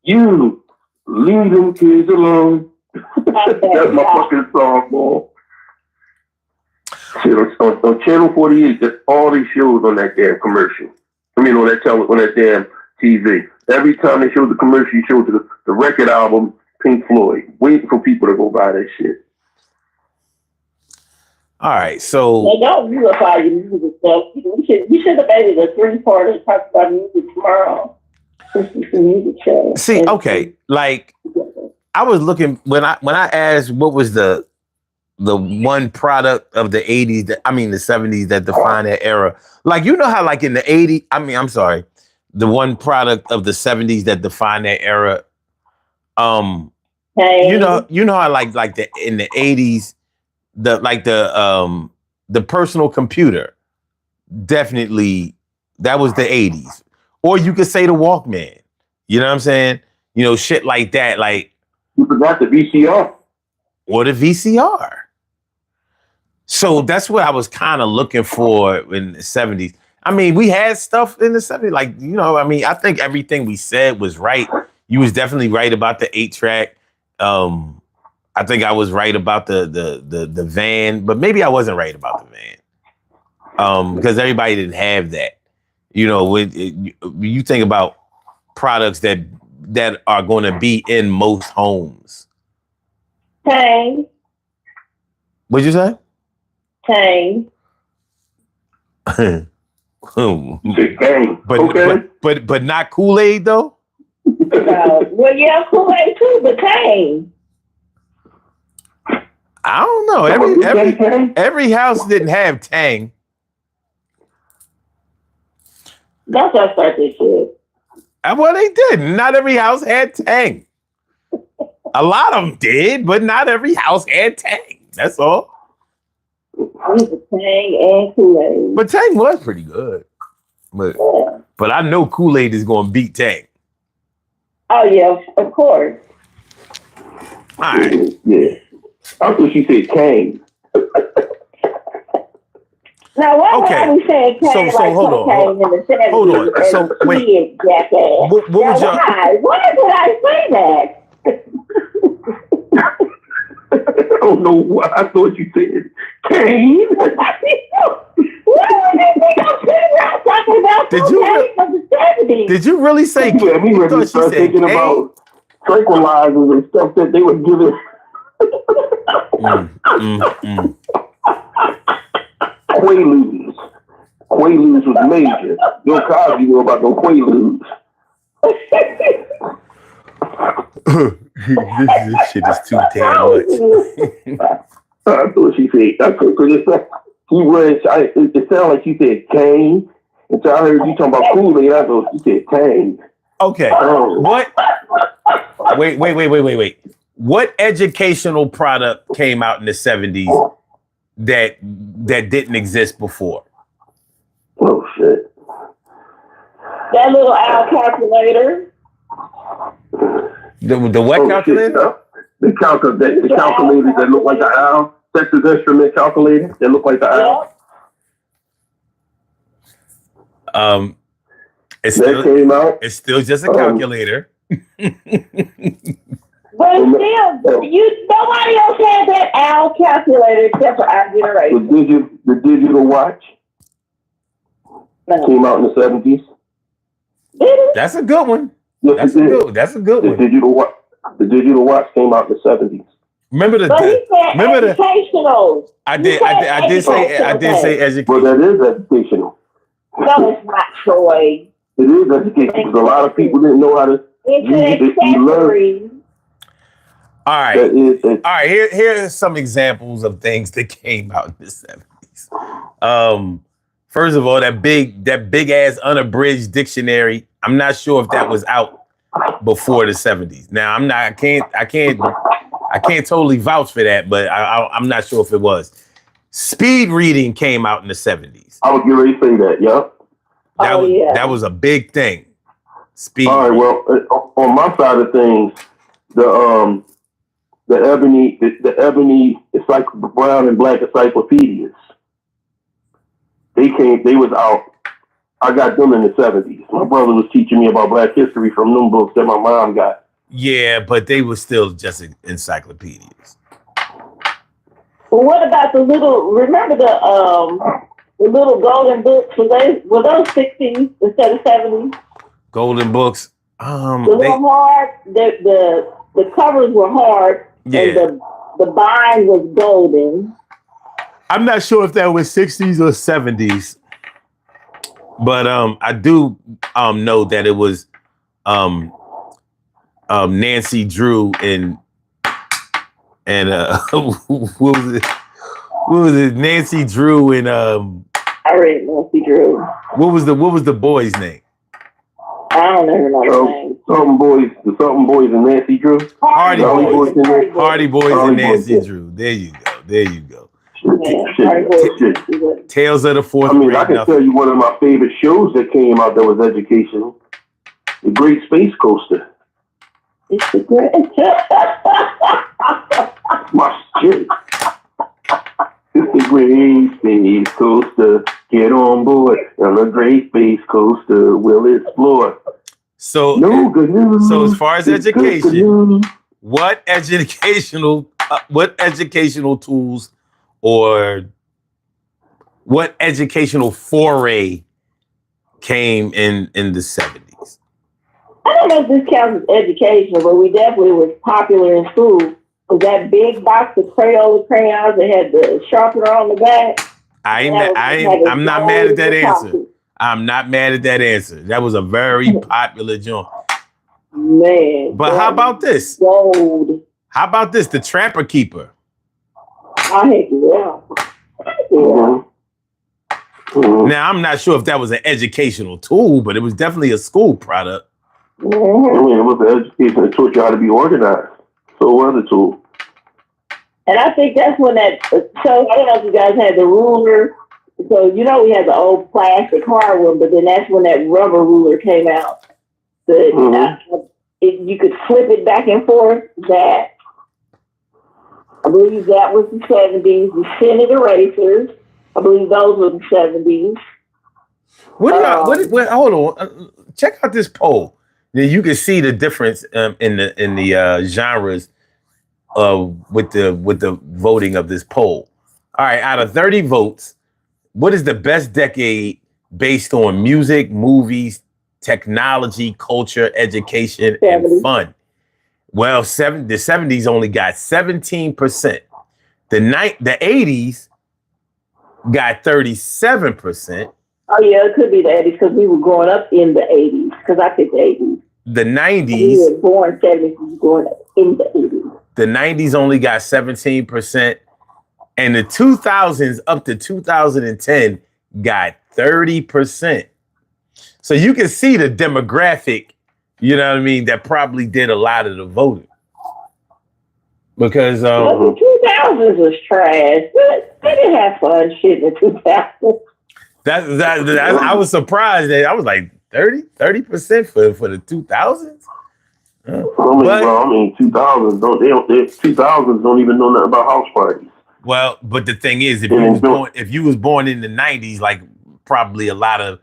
you leave them kids alone. That's my fucking song, boy. On Channel 48, there's all these shows on that damn commercial. I mean, on that damn TV. Every time they show the commercial, you show the record album, Pink Floyd. Waiting for people to go buy that shit. All right, so they don't unify your music stuff. We should have made it a 3-part and talk about music tomorrow. Music show. See, okay, like I was looking when I asked what was the one product of the 80s the 70s that defined that era. Like, you know how like in the 80s, the one product of the 70s that defined that era. Hey. You know how like in the 80s, the personal computer, definitely that was the 80s. Or you could say the Walkman. You know what I'm saying? You know, shit like that. Like, you forgot the VCR. Or the VCR. So that's what I was kind of looking for in the 70s. I mean, we had stuff in the 70s. Like, you know, I think everything we said was right. You was definitely right about the 8-track. I think I was right about the van, but maybe I wasn't right about the van. Because everybody didn't have that. You know, when you think about products that are going to be in most homes. Tang. What'd you say? Tang. But not Kool-Aid though. Well, yeah, Kool-Aid too, but Tang. I don't know. Every house didn't have Tang. That's what I started to. Well, they didn't. Not every house had Tang. A lot of them did, but not every house had Tang. That's all. Tang and Kool-Aid. But Tang was pretty good. But I know Kool-Aid is going to beat Tang. Oh, yeah, of course. All right. Yeah. I thought she said Tang. Now, why are we saying Tang so hold on. In the 70s? Hold on. So, wait. What was your... Why did I say that? I don't know why I thought you said Kane. What do you think I'm sitting around talking about from the 70s? Did you really say Kane? Yeah, we were start thinking about tranquilizers and stuff that they were giving. Quaaludes was major. Bill Cosby knew about those Quaaludes. This shit is too damn much. I thought she said, it sounded like she said Kane. And so I heard you talking about Kool-Aid. I thought she said Kane. Okay. What? Wait. What educational product came out in the 70s that didn't exist before? Oh shit! That little owl calculator. The what calculator? Shit, the calculators that look like the owl. Texas Instrument calculator that look like the owl. It's that still, came out. It's still just a calculator. But still, nobody else had that owl calculator except for our generation. The digital watch came out in the 70s. That's a good one. Yes, That's a good one. The digital watch came out in the 70s. Remember the educational. I did say education. Well, that is educational. No, it's not, Troy. It is educational because a lot of people didn't know how to use it. All right. All right. Here are some examples of things that came out in the 70s. First of all, that big ass unabridged dictionary. I'm not sure if that was out before the 70s. Now I can't totally vouch for that, but I'm not sure if it was. Speed reading came out in the 70s. I was getting ready to say that. Yep. That was a big thing. Speed. All right. Well, on my side of things, the ebony brown and black encyclopedias. They was out. I got them in the 70s. My brother was teaching me about Black history from them books that my mom got. Yeah, but they were still just encyclopedias. Well, what about the little? Remember the little golden books? Were those 60s instead of 70s? Golden books. The little hard. The covers were hard. Yeah. And the bind was golden. I'm not sure if that was 60s or 70s, but I do know that it was Nancy Drew and what was it? Nancy Drew and I read Nancy Drew. What was the boy's name? I don't even know the name. Something boys and Nancy Drew. Hardy Boys and Nancy Drew. There you go. Tales of the Fourth Grade. I can tell you one of my favorite shows that came out that was educational. The Great Space Coaster. It's the great. My shit. It's the Great Space Coaster. Get on board on the Great Space Coaster. We'll explore. So, good news. So as far as education, what educational tools or what educational foray came in the 70s? I don't know if this counts as educational, but we definitely was popular in school. Was that big box of Crayola crayons that had the sharpener on the back? I'm not mad at that answer. I'm not mad at that answer. That was a very popular joint. Man. But how about this? Gold. How about this? The Trapper Keeper. Yeah. Mm-hmm. Now, I'm not sure if that was an educational tool, but it was definitely a school product. Mm-hmm. I mean, it was an education that taught you how to be organized. So what other tool? And I think that's when that, so I don't know if you guys had the ruler. So, we had the old plastic hard one, but then that's when that rubber ruler came out. You could flip it back and forth. That, I believe that was the 70s. The Senate erasers, I believe those were the 70s. Hold on. Check out this poll. Then you can see the difference in the genres with the voting of this poll. All right, out of 30 votes, what is the best decade based on music, movies, technology, culture, education, and fun? Well, the 70s only got 17%. The 80s got 37%. Oh, yeah, it could be the 80s because we were growing up in the 80s because I picked the 80s. The 90s. We were born 70s, we were growing up in the 80s. The 90s only got 17%. And the 2000s up to 2010 got 30%. So you can see the demographic, you know what I mean, that probably did a lot of the voting. Because the truth 2000s was trash. They didn't have fun shit in the 2000s. I was surprised that I was like 30% for the 2000s. I mean, 2000s don't even know nothing about house parties. Well, but the thing is, if you was born in the 90s, like probably a lot of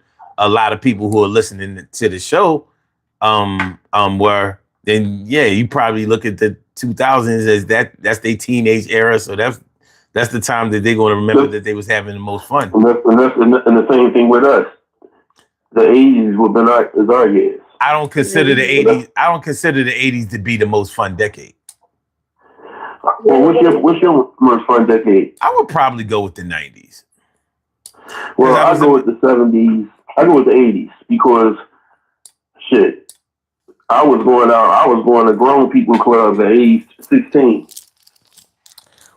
people who are listening to the show, were, then yeah, you probably look at the 2000s as that's their teenage era. So that's the time that they're going to remember that they was having the most fun. And the same thing with us. The 80s would been our years. I don't consider the 80s to be the most fun decade. Well, what's your most fun decade? I would probably go with the 90s. Well, I go with the 70s. I go with the 80s because shit. I was going to grown people clubs at age 16.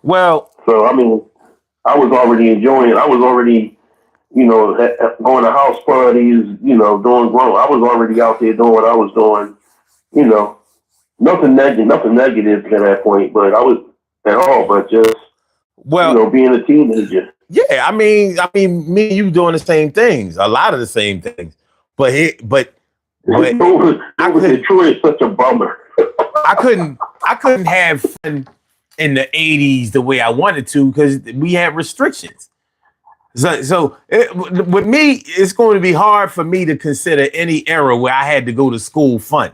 Well, so I mean, I was already enjoying it. I was already, going to house parties, doing grown. I was already out there doing what I was doing. Nothing negative at that point, but I was at all, but just being a teenager. Yeah, I mean, me and you doing the same things, a lot of the same things, but Detroit is such a bummer. I couldn't have fun in the 80s the way I wanted to because we had restrictions. So with me, it's going to be hard for me to consider any era where I had to go to school fun.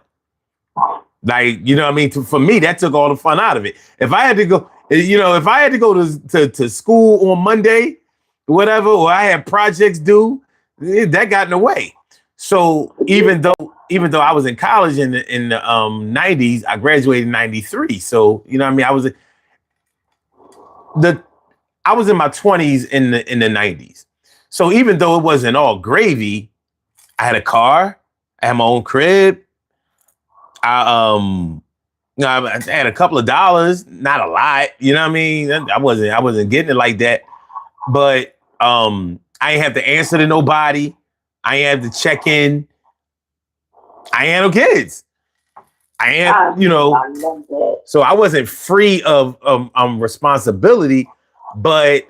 Like, you know what I mean? For me, that took all the fun out of it. If I had to go, to school on Monday, whatever, or I had projects due, that got in the way. So even though I was in college in the 90s, I graduated in 93. So, you know what I mean? I was in my 20s in the 90s. So even though it wasn't all gravy, I had a car, I had my own crib. I had a couple of dollars, not a lot, you know what I mean? I wasn't getting it like that. But I ain't have to answer to nobody. I ain't have to check in. I ain't no kids. So I wasn't free of responsibility, but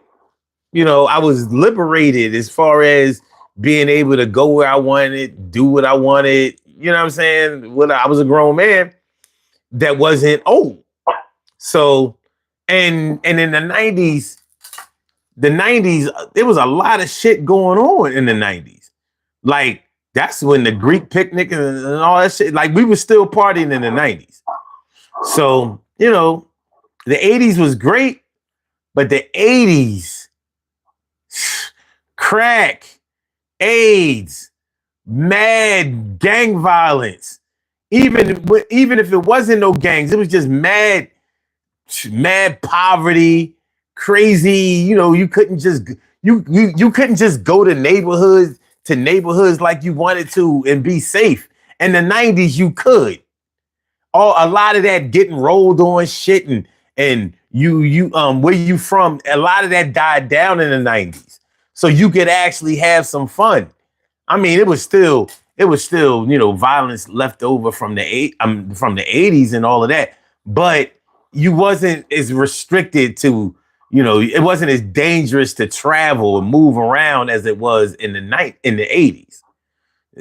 I was liberated as far as being able to go where I wanted, do what I wanted. You know what I'm saying? I was a grown man that wasn't old. So, and in the 90s, there was a lot of shit going on in the 90s. Like, that's when the Greek picnic and all that shit, like we were still partying in the 90s. So, the 80s was great, but the 80s, crack, AIDS, mad gang violence. Even if it wasn't no gangs, it was just mad poverty, crazy. You couldn't just go to neighborhoods like you wanted to and be safe. In the 90s, you could. A lot of that getting rolled on shit and you where you from, a lot of that died down in the 90s. So you could actually have some fun. I mean, it was still, violence left over from the 80s and all of that. But you wasn't as restricted to, it wasn't as dangerous to travel and move around as it was in the 80s.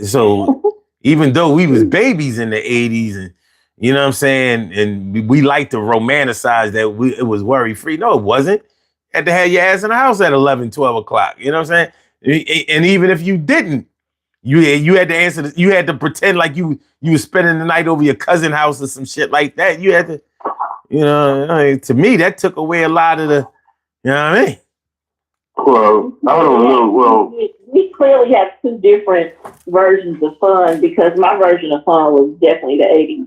So even though we was babies in the 80s and, you know what I'm saying, and we like to romanticize that it was worry-free. No, it wasn't. You had to have your ass in the house at 11, 12 o'clock. You know what I'm saying? And even if you didn't, you had to answer. You had to pretend like you were spending the night over your cousin's house or some shit like that. You had to, to me, that took away a lot of the, you know what I mean? Well, I don't know. Well, we clearly have two different versions of fun because my version of fun was definitely the 80s.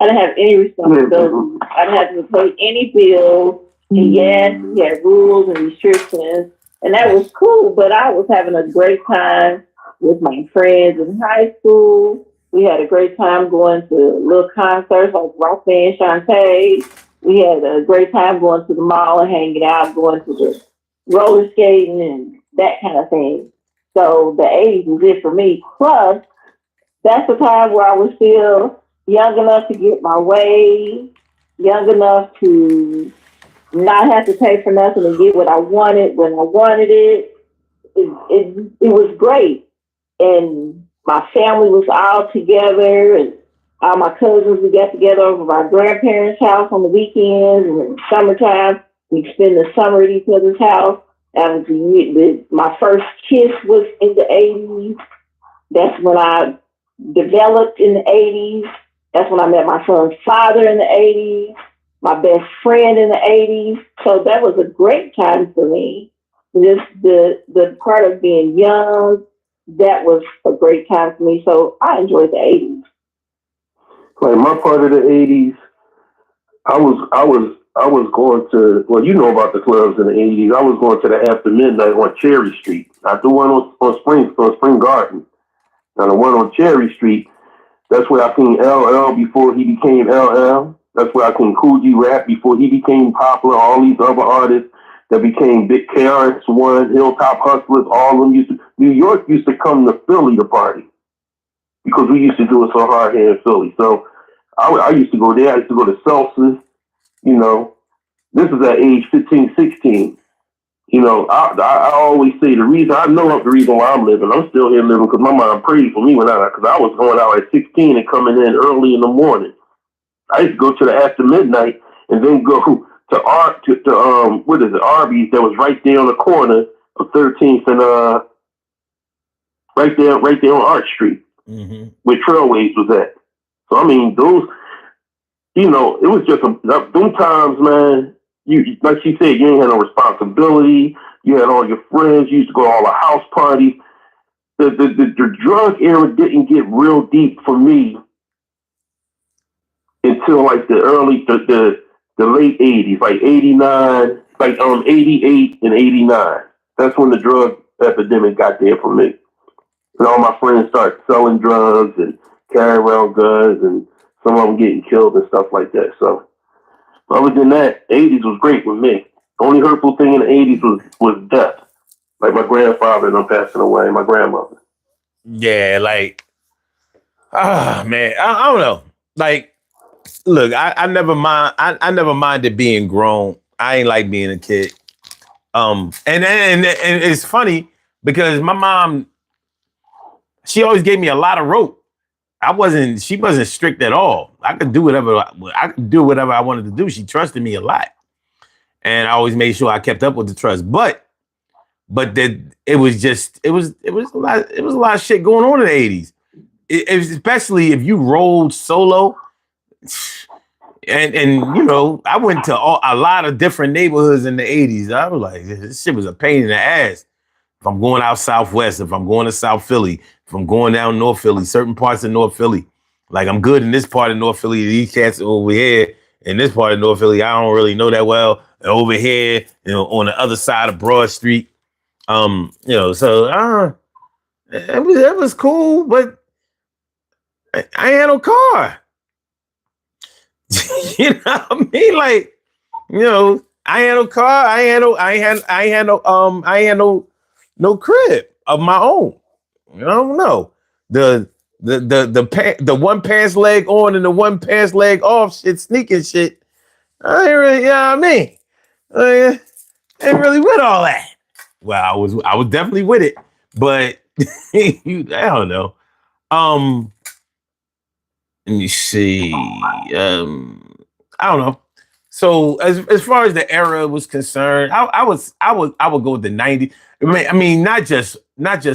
I didn't have any responsibility. I didn't have to pay any bills. And yes, we had rules and restrictions, and that was cool. But I was having a great time with my friends in high school. We had a great time going to little concerts like Rock Band Shantae. We had a great time going to the mall and hanging out, going to the roller skating and that kind of thing. So the 80s was it for me. Plus, that's the time where I was still young enough to get my way, young enough to not have to pay for nothing and get what I wanted when I wanted it. It was great. And my family was all together, and all my cousins, we got together over my grandparents' house on the weekends, and in the summertime, we'd spend the summer at each other's house. And my first kiss was in the 80s. That's when I developed in the 80s. That's when I met my son's father in the 80s, my best friend in the 80s. So that was a great time for me. Just the part of being young, that was a great time for me. So I enjoyed the 80s. Like my part of the 80s, I was going to, well, you know about the clubs in the 80s. I was going to the After Midnight on Cherry Street, not the one on Spring Garden. Now the one on Cherry Street, that's where I seen LL before he became LL. That's where I seen Cool G Rap before he became popular. All these other artists that became big, KRS-One, Hilltop Hustlers, all of them New York used to come to Philly to party because we used to do it so hard here in Philly. So I used to go there. I used to go to Seltzer's. You know, this is at age 15, 16. You know, I always say the reason why I'm living. I'm still here living because my mom prayed for me because I was going out at 16 and coming in early in the morning. I used to go to the After Midnight and then go to Arby's that was right there on the corner of 13th and right there on Arch Street, where Trailways was at. So I mean, those, you know, it was just them times, man. You, like she said, you ain't had no responsibility. You had all your friends. You used to go to all the house parties. The drug era didn't get real deep for me until like the late 80s, like 89, like 88 and 89. That's when the drug epidemic got there for me. And all my friends started selling drugs and carrying around guns, and some of them getting killed and stuff like that. So other than that, 80s was great with me. The only hurtful thing in the 80s was death. Like my grandfather and them passing away, and my grandmother. Yeah, like, man, I don't know. Like, look, I never mind. I never minded being grown. I ain't like being a kid. And it's funny because my mom, she always gave me a lot of rope. She wasn't strict at all. I could do whatever I wanted to do. She trusted me a lot. And I always made sure I kept up with the trust. But it was a lot of shit going on in the 80s. Especially if you rolled solo. And you know, I went to a lot of different neighborhoods in the 80s. I was like, this shit was a pain in the ass. If I'm going out Southwest, if I'm going to South Philly, if I'm going down North Philly, certain parts of North Philly, like I'm good in this part of North Philly, these cats over here in this part of North Philly, I don't really know that well. And over here, you know, on the other side of Broad Street, you know, so it was cool, but I ain't had no car. You know what I mean? Like, you know, I ain't had no car. I ain't had no crib of my own. I don't know. The one pants leg on and the one pants leg off shit, sneaking shit. I ain't really, you know what I mean? I ain't really with all that. Well, I was definitely with it, but I don't know. Let me see. I don't know. So as far as the era was concerned, I would go with the 90s. I mean, not just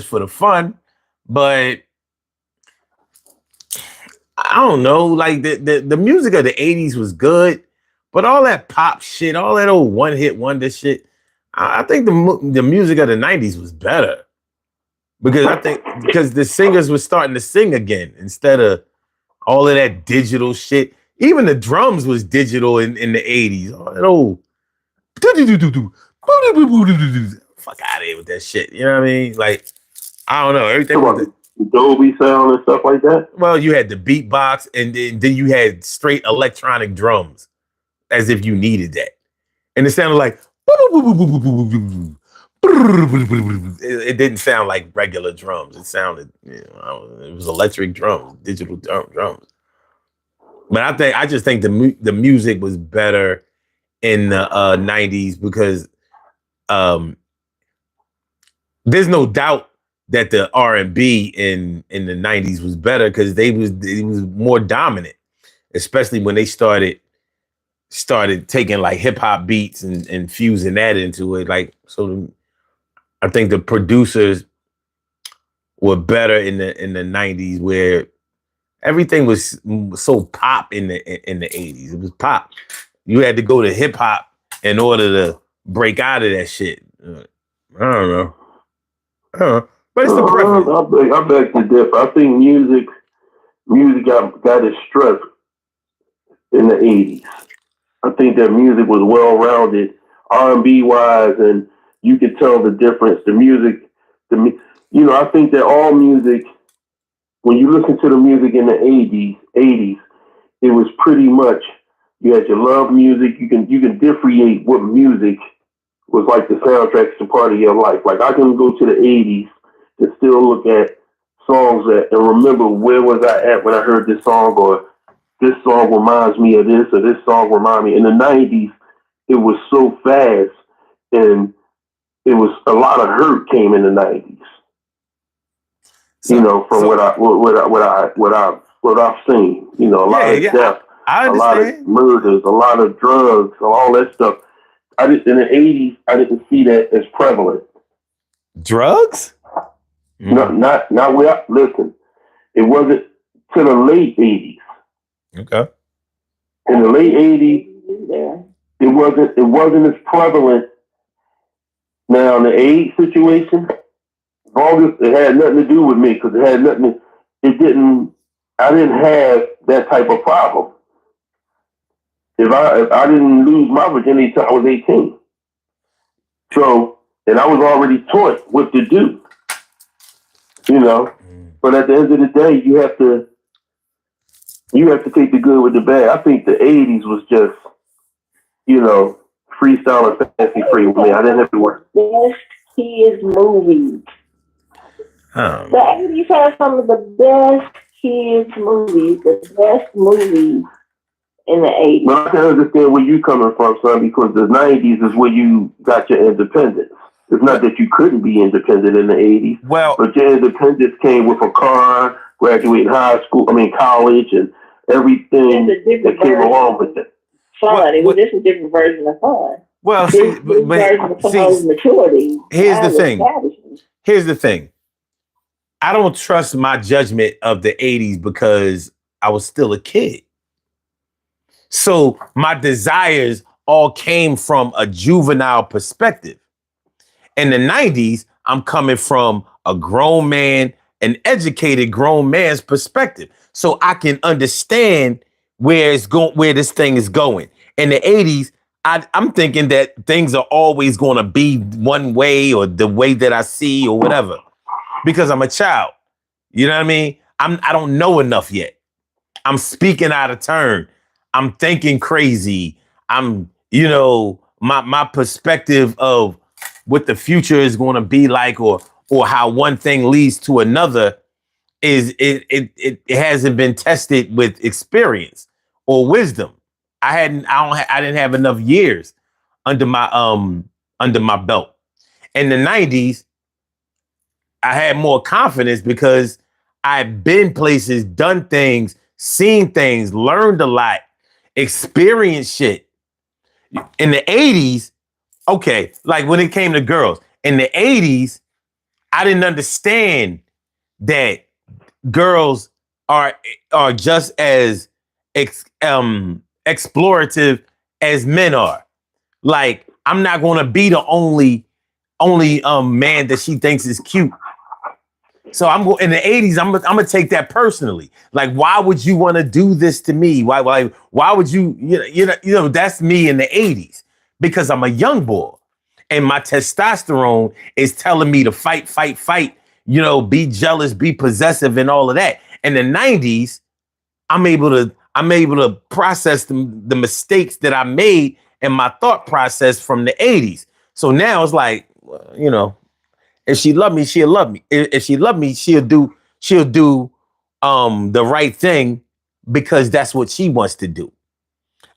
for the fun, but I don't know. Like the music of the 80s was good, but all that pop shit, all that old one hit wonder shit, I think the music of the 90s was better because the singers were starting to sing again instead of all of that digital shit. Even the drums was digital in the 80s. All that old fuck out of here with that shit. You know what I mean? Like, I don't know. Everything was the Dolby sound and stuff like that. Well, you had the beatbox, and then you had straight electronic drums, as if you needed that. And it sounded like it didn't sound like regular drums. It sounded, you know, it was electric drums, digital drums. But I just think the music was better in the 90s because there's no doubt that the R&B in the 90s was better because it was more dominant, especially when they started taking like hip hop beats and fusing that into it. Like, so I think the producers were better in the 90s, where everything was so pop in the 80s. It was pop. You had to go to hip hop in order to break out of that shit. I don't know. But it's the preference. I beg to differ. I think music got its strength in the 80s. I think that music was well-rounded, R&B wise, and you could tell the difference. I think that all music, when you listen to the music in the 80s, it was pretty much, you had your love music. You can differentiate what music was like the soundtrack to part of your life. Like, I can go to the 80s and still look at songs and remember where was I at when I heard this song, or this song reminds me of this, or this song reminds me. In the 90s, it was so fast, and it was a lot of hurt came in the 90s. What I've seen. A lot of death, a lot of murders, a lot of drugs, all that stuff. In the 80s, I didn't see that as prevalent. Drugs? No, not where. Listen, it wasn't to the late 80s. Okay. In the late 80s, it wasn't as prevalent. Now, in the AIDS situation, August, it had nothing to do with me because I didn't have that type of problem. If I didn't lose my virginity until I was 18. So, and I was already taught what to do. But at the end of the day, you have to take the good with the bad. I think the 80s was just, freestyle and fancy free with me. I didn't have to work. Best kids movies. The 80s had some of the best kids movies, the best movies in the 80s. But I can understand where you're coming from, son, because the 90s is where you got your independence. It's not that you couldn't be independent in the 80s. Well, but your independence came with a car, graduating college, and everything that came along with it. Fun. It was just a different version of fun. Well, maturity. Here's the thing. I don't trust my judgment of the 80s because I was still a kid. So my desires all came from a juvenile perspective. In the 90s, I'm coming from a grown man, an educated grown man's perspective. So I can understand where this thing is going. In the 80s, I'm thinking that things are always going to be one way or the way that I see or whatever, because I'm a child. You know what I mean? I don't know enough yet. I'm speaking out of turn. I'm thinking crazy. My perspective of what the future is going to be like, or how one thing leads to another, is it hasn't been tested with experience or wisdom. I didn't have enough years under my belt. In the 90s, I had more confidence because I've been places, done things, seen things, learned a lot, experienced shit. In the 80s, okay, like when it came to girls, in the 80s, I didn't understand that girls are just as explorative as men are. Like, I'm not going to be the only man that she thinks is cute. So in the 80s, I'm gonna take that personally. Like, why would you want to do this to me? Why would you that's me in the 80s, because I'm a young boy and my testosterone is telling me to fight, be jealous, be possessive, and all of that. In the 90s, I'm able to process the mistakes that I made in my thought process from the 80s. So now it's like, if she loved me, she'll love me. If she loved me, she'll do the right thing because that's what she wants to do.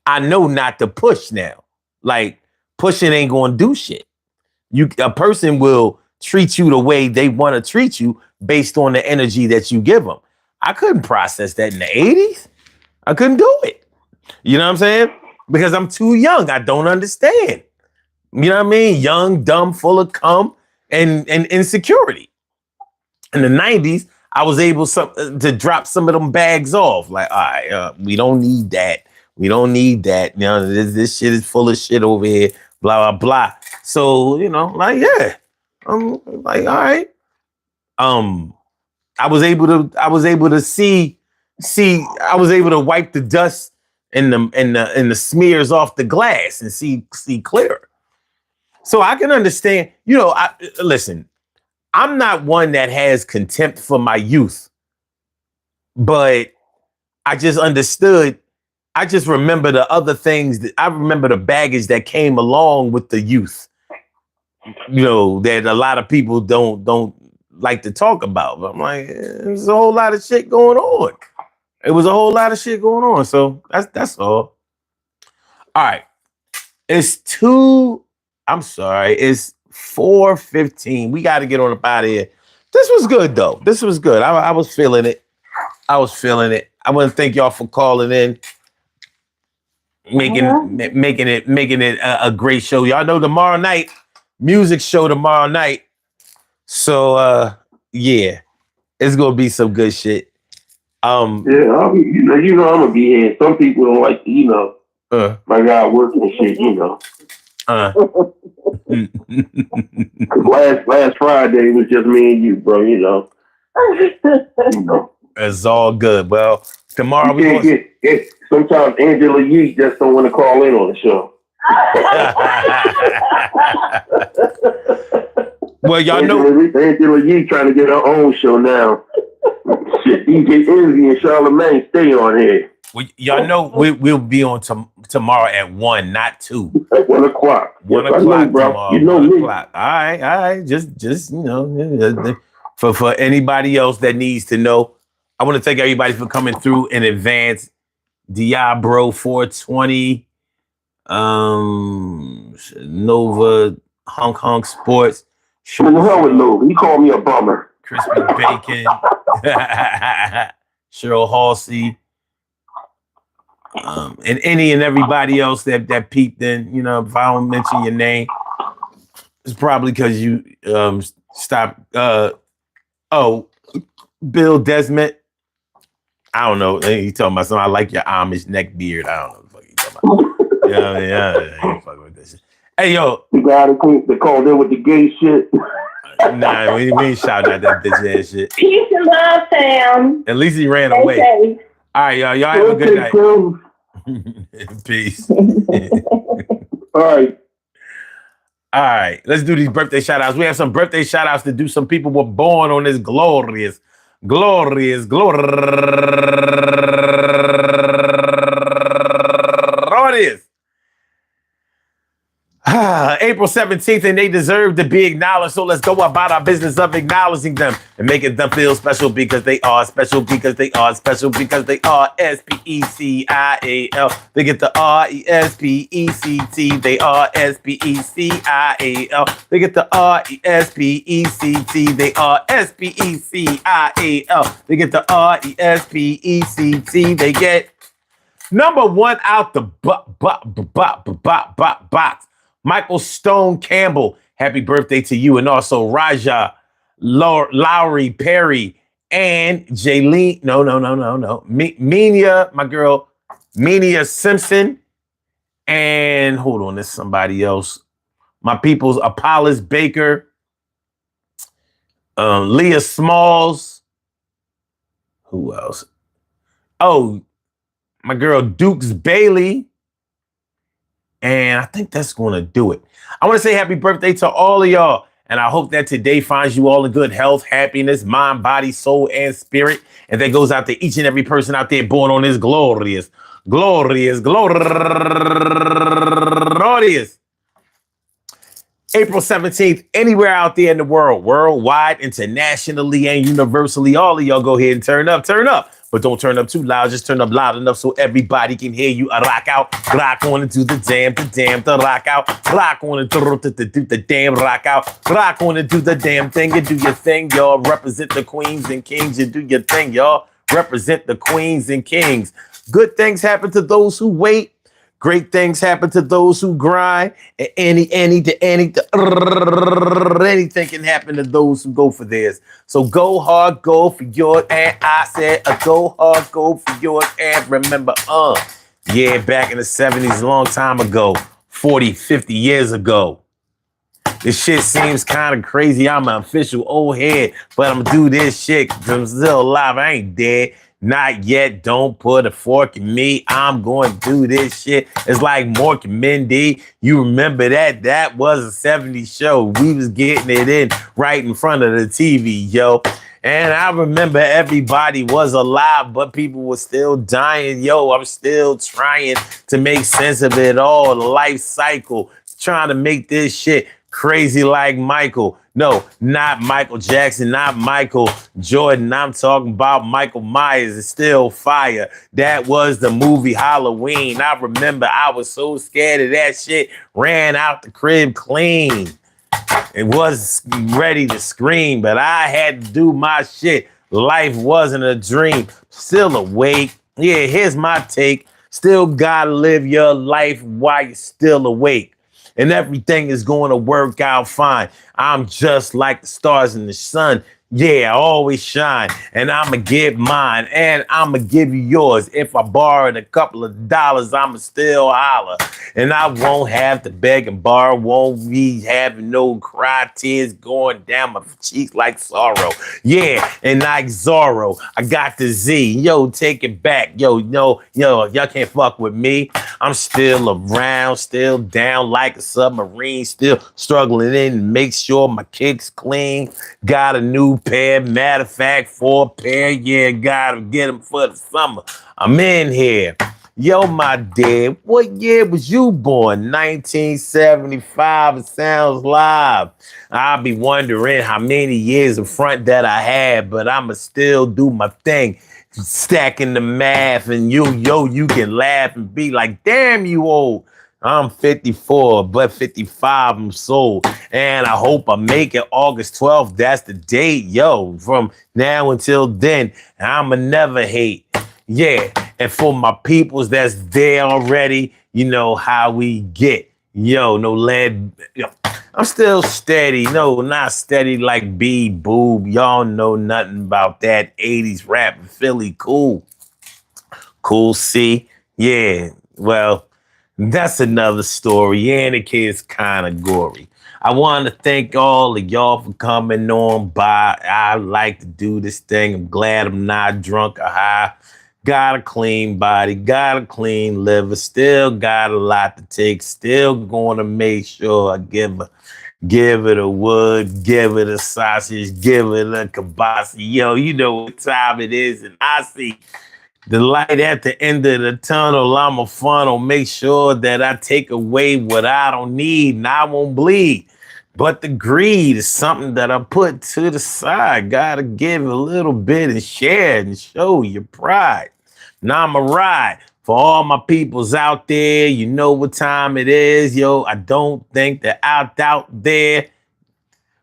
I know not to push now. Like pushing ain't gonna do shit. A person will treat you the way they want to treat you based on the energy that you give them. I couldn't process that in the 80s. I couldn't do it. You know what I'm saying? Because I'm too young. I don't understand. You know what I mean? Young, dumb, full of cum and insecurity. In the 90s, I was able to drop some of them bags off. Like, all right, we don't need that. We don't need that. You know, this shit is full of shit over here. Blah, blah, blah. So, you know, like, yeah. I'm like, all right. I was able to wipe the dust and the smears off the glass and see clearer. So I can understand, you know, listen, I'm not one that has contempt for my youth, but I just understood. I just remember the other things I remember the baggage that came along with the youth, you know, that a lot of people don't like to talk about. But I'm like, there's a whole lot of shit going on. It was a whole lot of shit going on. So that's all. All right. It's 4:15. We got to get on up out of here. This was good though. This was good. I was feeling it. I want to thank y'all for calling in, making it a great show. Y'all know tomorrow night, music show tomorrow night. So yeah, it's gonna be some good shit. Yeah, you know, I'm gonna be here. Some people don't like, you know, my guy working and shit, you know. last Friday was just me and you, bro. You know. It's all good. Well, tomorrow we get sometimes Angela Yee just don't want to call in on the show. Well, y'all know Angela Yee trying to get her own show now. Shit, DJ Envy and Charlamagne stay on here. Well, y'all know we'll be on tomorrow at 1, not 2. At 1 o'clock. 1 o'clock bro. tomorrow. You know 1 me. o'clock. All right. Just you know, for anybody else that needs to know, I want to thank everybody for coming through in advance. Diablo 420, Nova, Hong Sports. What the hell with Nova? He called me a bummer. Crispy Bacon, Cheryl Halsey, and any and everybody else that peeped in. You know, if I don't mention your name, it's probably because you stopped. Bill Desmond. I don't know. He talking about something. I like your Amish neck beard. I don't know what the fuck he talking about. yeah. You fucking with this shit. Hey, yo. The guy that called in with the gay shit. Nah, we ain't shouting at that bitch ass shit. Peace and love, Sam. At least he ran away. Okay. All right, y'all. Y'all have a good night. Peace. All right. Let's do these birthday shout outs. We have some birthday shout outs to do. Some people were born on this glorious April 17th, and they deserve to be acknowledged. So let's go about our business of acknowledging them and making them feel special because they are special because they are special because they are SPECIAL. They get the RESPECT. They are SPECIAL. They get the RESPECT. They are SPECIAL. They get the RESPECT. They get number 1 out the box. Michael Stone Campbell, happy birthday to you. And also Raja Lowry Perry and Jaylene. No. Menia, my girl, Menia Simpson. And hold on, there's somebody else. My people's Apollos Baker, Leah Smalls. Who else? Oh, my girl Dukes Bailey. And I think that's going to do it. I want to say happy birthday to all of y'all. And I hope that today finds you all in good health, happiness, mind, body, soul, and spirit. And that goes out to each and every person out there born on this glorious April 17th, anywhere out there in the world, worldwide, internationally, and universally, all of y'all go ahead and turn up. but don't turn up too loud. Just turn up loud enough so everybody can hear you. I rock out, rock on into the rock out, rock on into the damn rock out, rock on into the damn thing. You do your thing, y'all. Represent the queens and kings. You do your thing, y'all. Represent the queens and kings. Good things happen to those who wait. Great things happen to those who grind. And anything can happen to those who go for theirs. So go hard, go for yours. And I said, go hard, go for yours. And remember, yeah, back in the 70s, a long time ago, 40, 50 years ago. This shit seems kind of crazy. I'm an official old head, but I'm gonna do this shit because I'm still alive. I ain't dead. Not yet. Don't put a fork in me. I'm going to do this shit. It's like Mork and Mindy. You remember that? That was a 70s show. We was getting it in right in front of the TV, yo. And I remember everybody was alive, but people were still dying. Yo, I'm still trying to make sense of it all. The life cycle. Trying to make this shit crazy like Michael. No, not Michael Jackson, not Michael Jordan. I'm talking about Michael Myers. It's still fire. That was the movie Halloween. I remember I was so scared of that shit. Ran out the crib clean. It was ready to scream, but I had to do my shit. Life wasn't a dream. Still awake. Yeah, here's my take. Still gotta live your life while you're still awake. And everything is going to work out fine. I'm just like the stars in the sun. Yeah, I always shine. And I'm going to get mine. And I'm going to give you yours. If I borrowed a couple of dollars, I'm going to still holler. And I won't have to beg and borrow. Won't be having no cry tears going down my cheeks like sorrow. Yeah, and like Zorro, I got the Z. Yo, take it back. Yo, y'all can't fuck with me. I'm still around, still down like a submarine, still struggling in to make sure my kick's clean. Got a new pair, matter of fact, 4 pair. Yeah, gotta get them for the summer. I'm in here. Yo, my dear, what year was you born? 1975, it sounds live. I'll be wondering how many years in front that I had, but I'ma still do my thing. Stacking the math and you can laugh and be like, damn, you old. I'm 54, but 55, I'm sold. And I hope I make it August 12th. That's the date, yo. From now until then, I'ma never hate. Yeah, and for my peoples that's there already, you know how we get. Yo, no lead. Yo, I'm still steady. No, not steady like B Boob. Y'all know nothing about that 80s rap. Philly cool. Cool C. Yeah, well, that's another story. And the kid's kind of gory. I want to thank all of y'all for coming on by. I like to do this thing. I'm glad I'm not drunk or high. Got a clean body, got a clean liver, still got a lot to take, still going to make sure I give it a wood, give it a sausage, give it a kielbasa. Yo, you know what time it is, and I see the light at the end of the tunnel. I'm a funnel, make sure that I take away what I don't need and I won't bleed. But the greed is something that I put to the side. Gotta give a little bit and share and show your pride. Now I'm a ride for all my peoples out there. You know what time it is, yo. I don't think that out there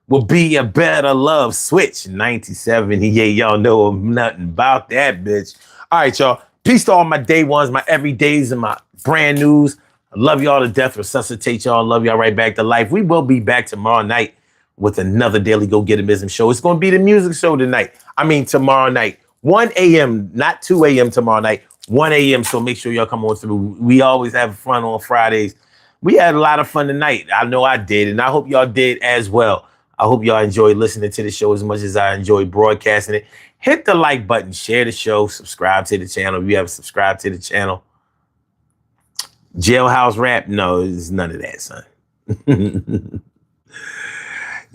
will be a better love switch. 1978, y'all know nothing about that, bitch. All right, y'all. Peace to all my day ones, my everydays, and my brand news. I love y'all to death. Resuscitate y'all. Love y'all right back to life. We will be back tomorrow night with another Daily Go Gettemism show. It's going to be the music show tonight. I mean, tomorrow night. 1 a.m., not 2 a.m. tomorrow night, 1 a.m. So make sure y'all come on through. We always have fun on Fridays. We had a lot of fun tonight. I know I did, and I hope y'all did as well. I hope y'all enjoyed listening to the show as much as I enjoyed broadcasting it. Hit the like button, share the show, subscribe to the channel. If you haven't subscribed to the channel. Jailhouse rap? No, it's none of that, son.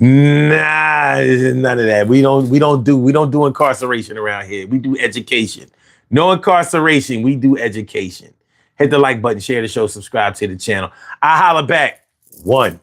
Nah, none of that. We don't do incarceration around here. We do education. No incarceration. We do education. Hit the like button, share the show, subscribe to the channel. I holla back. 1.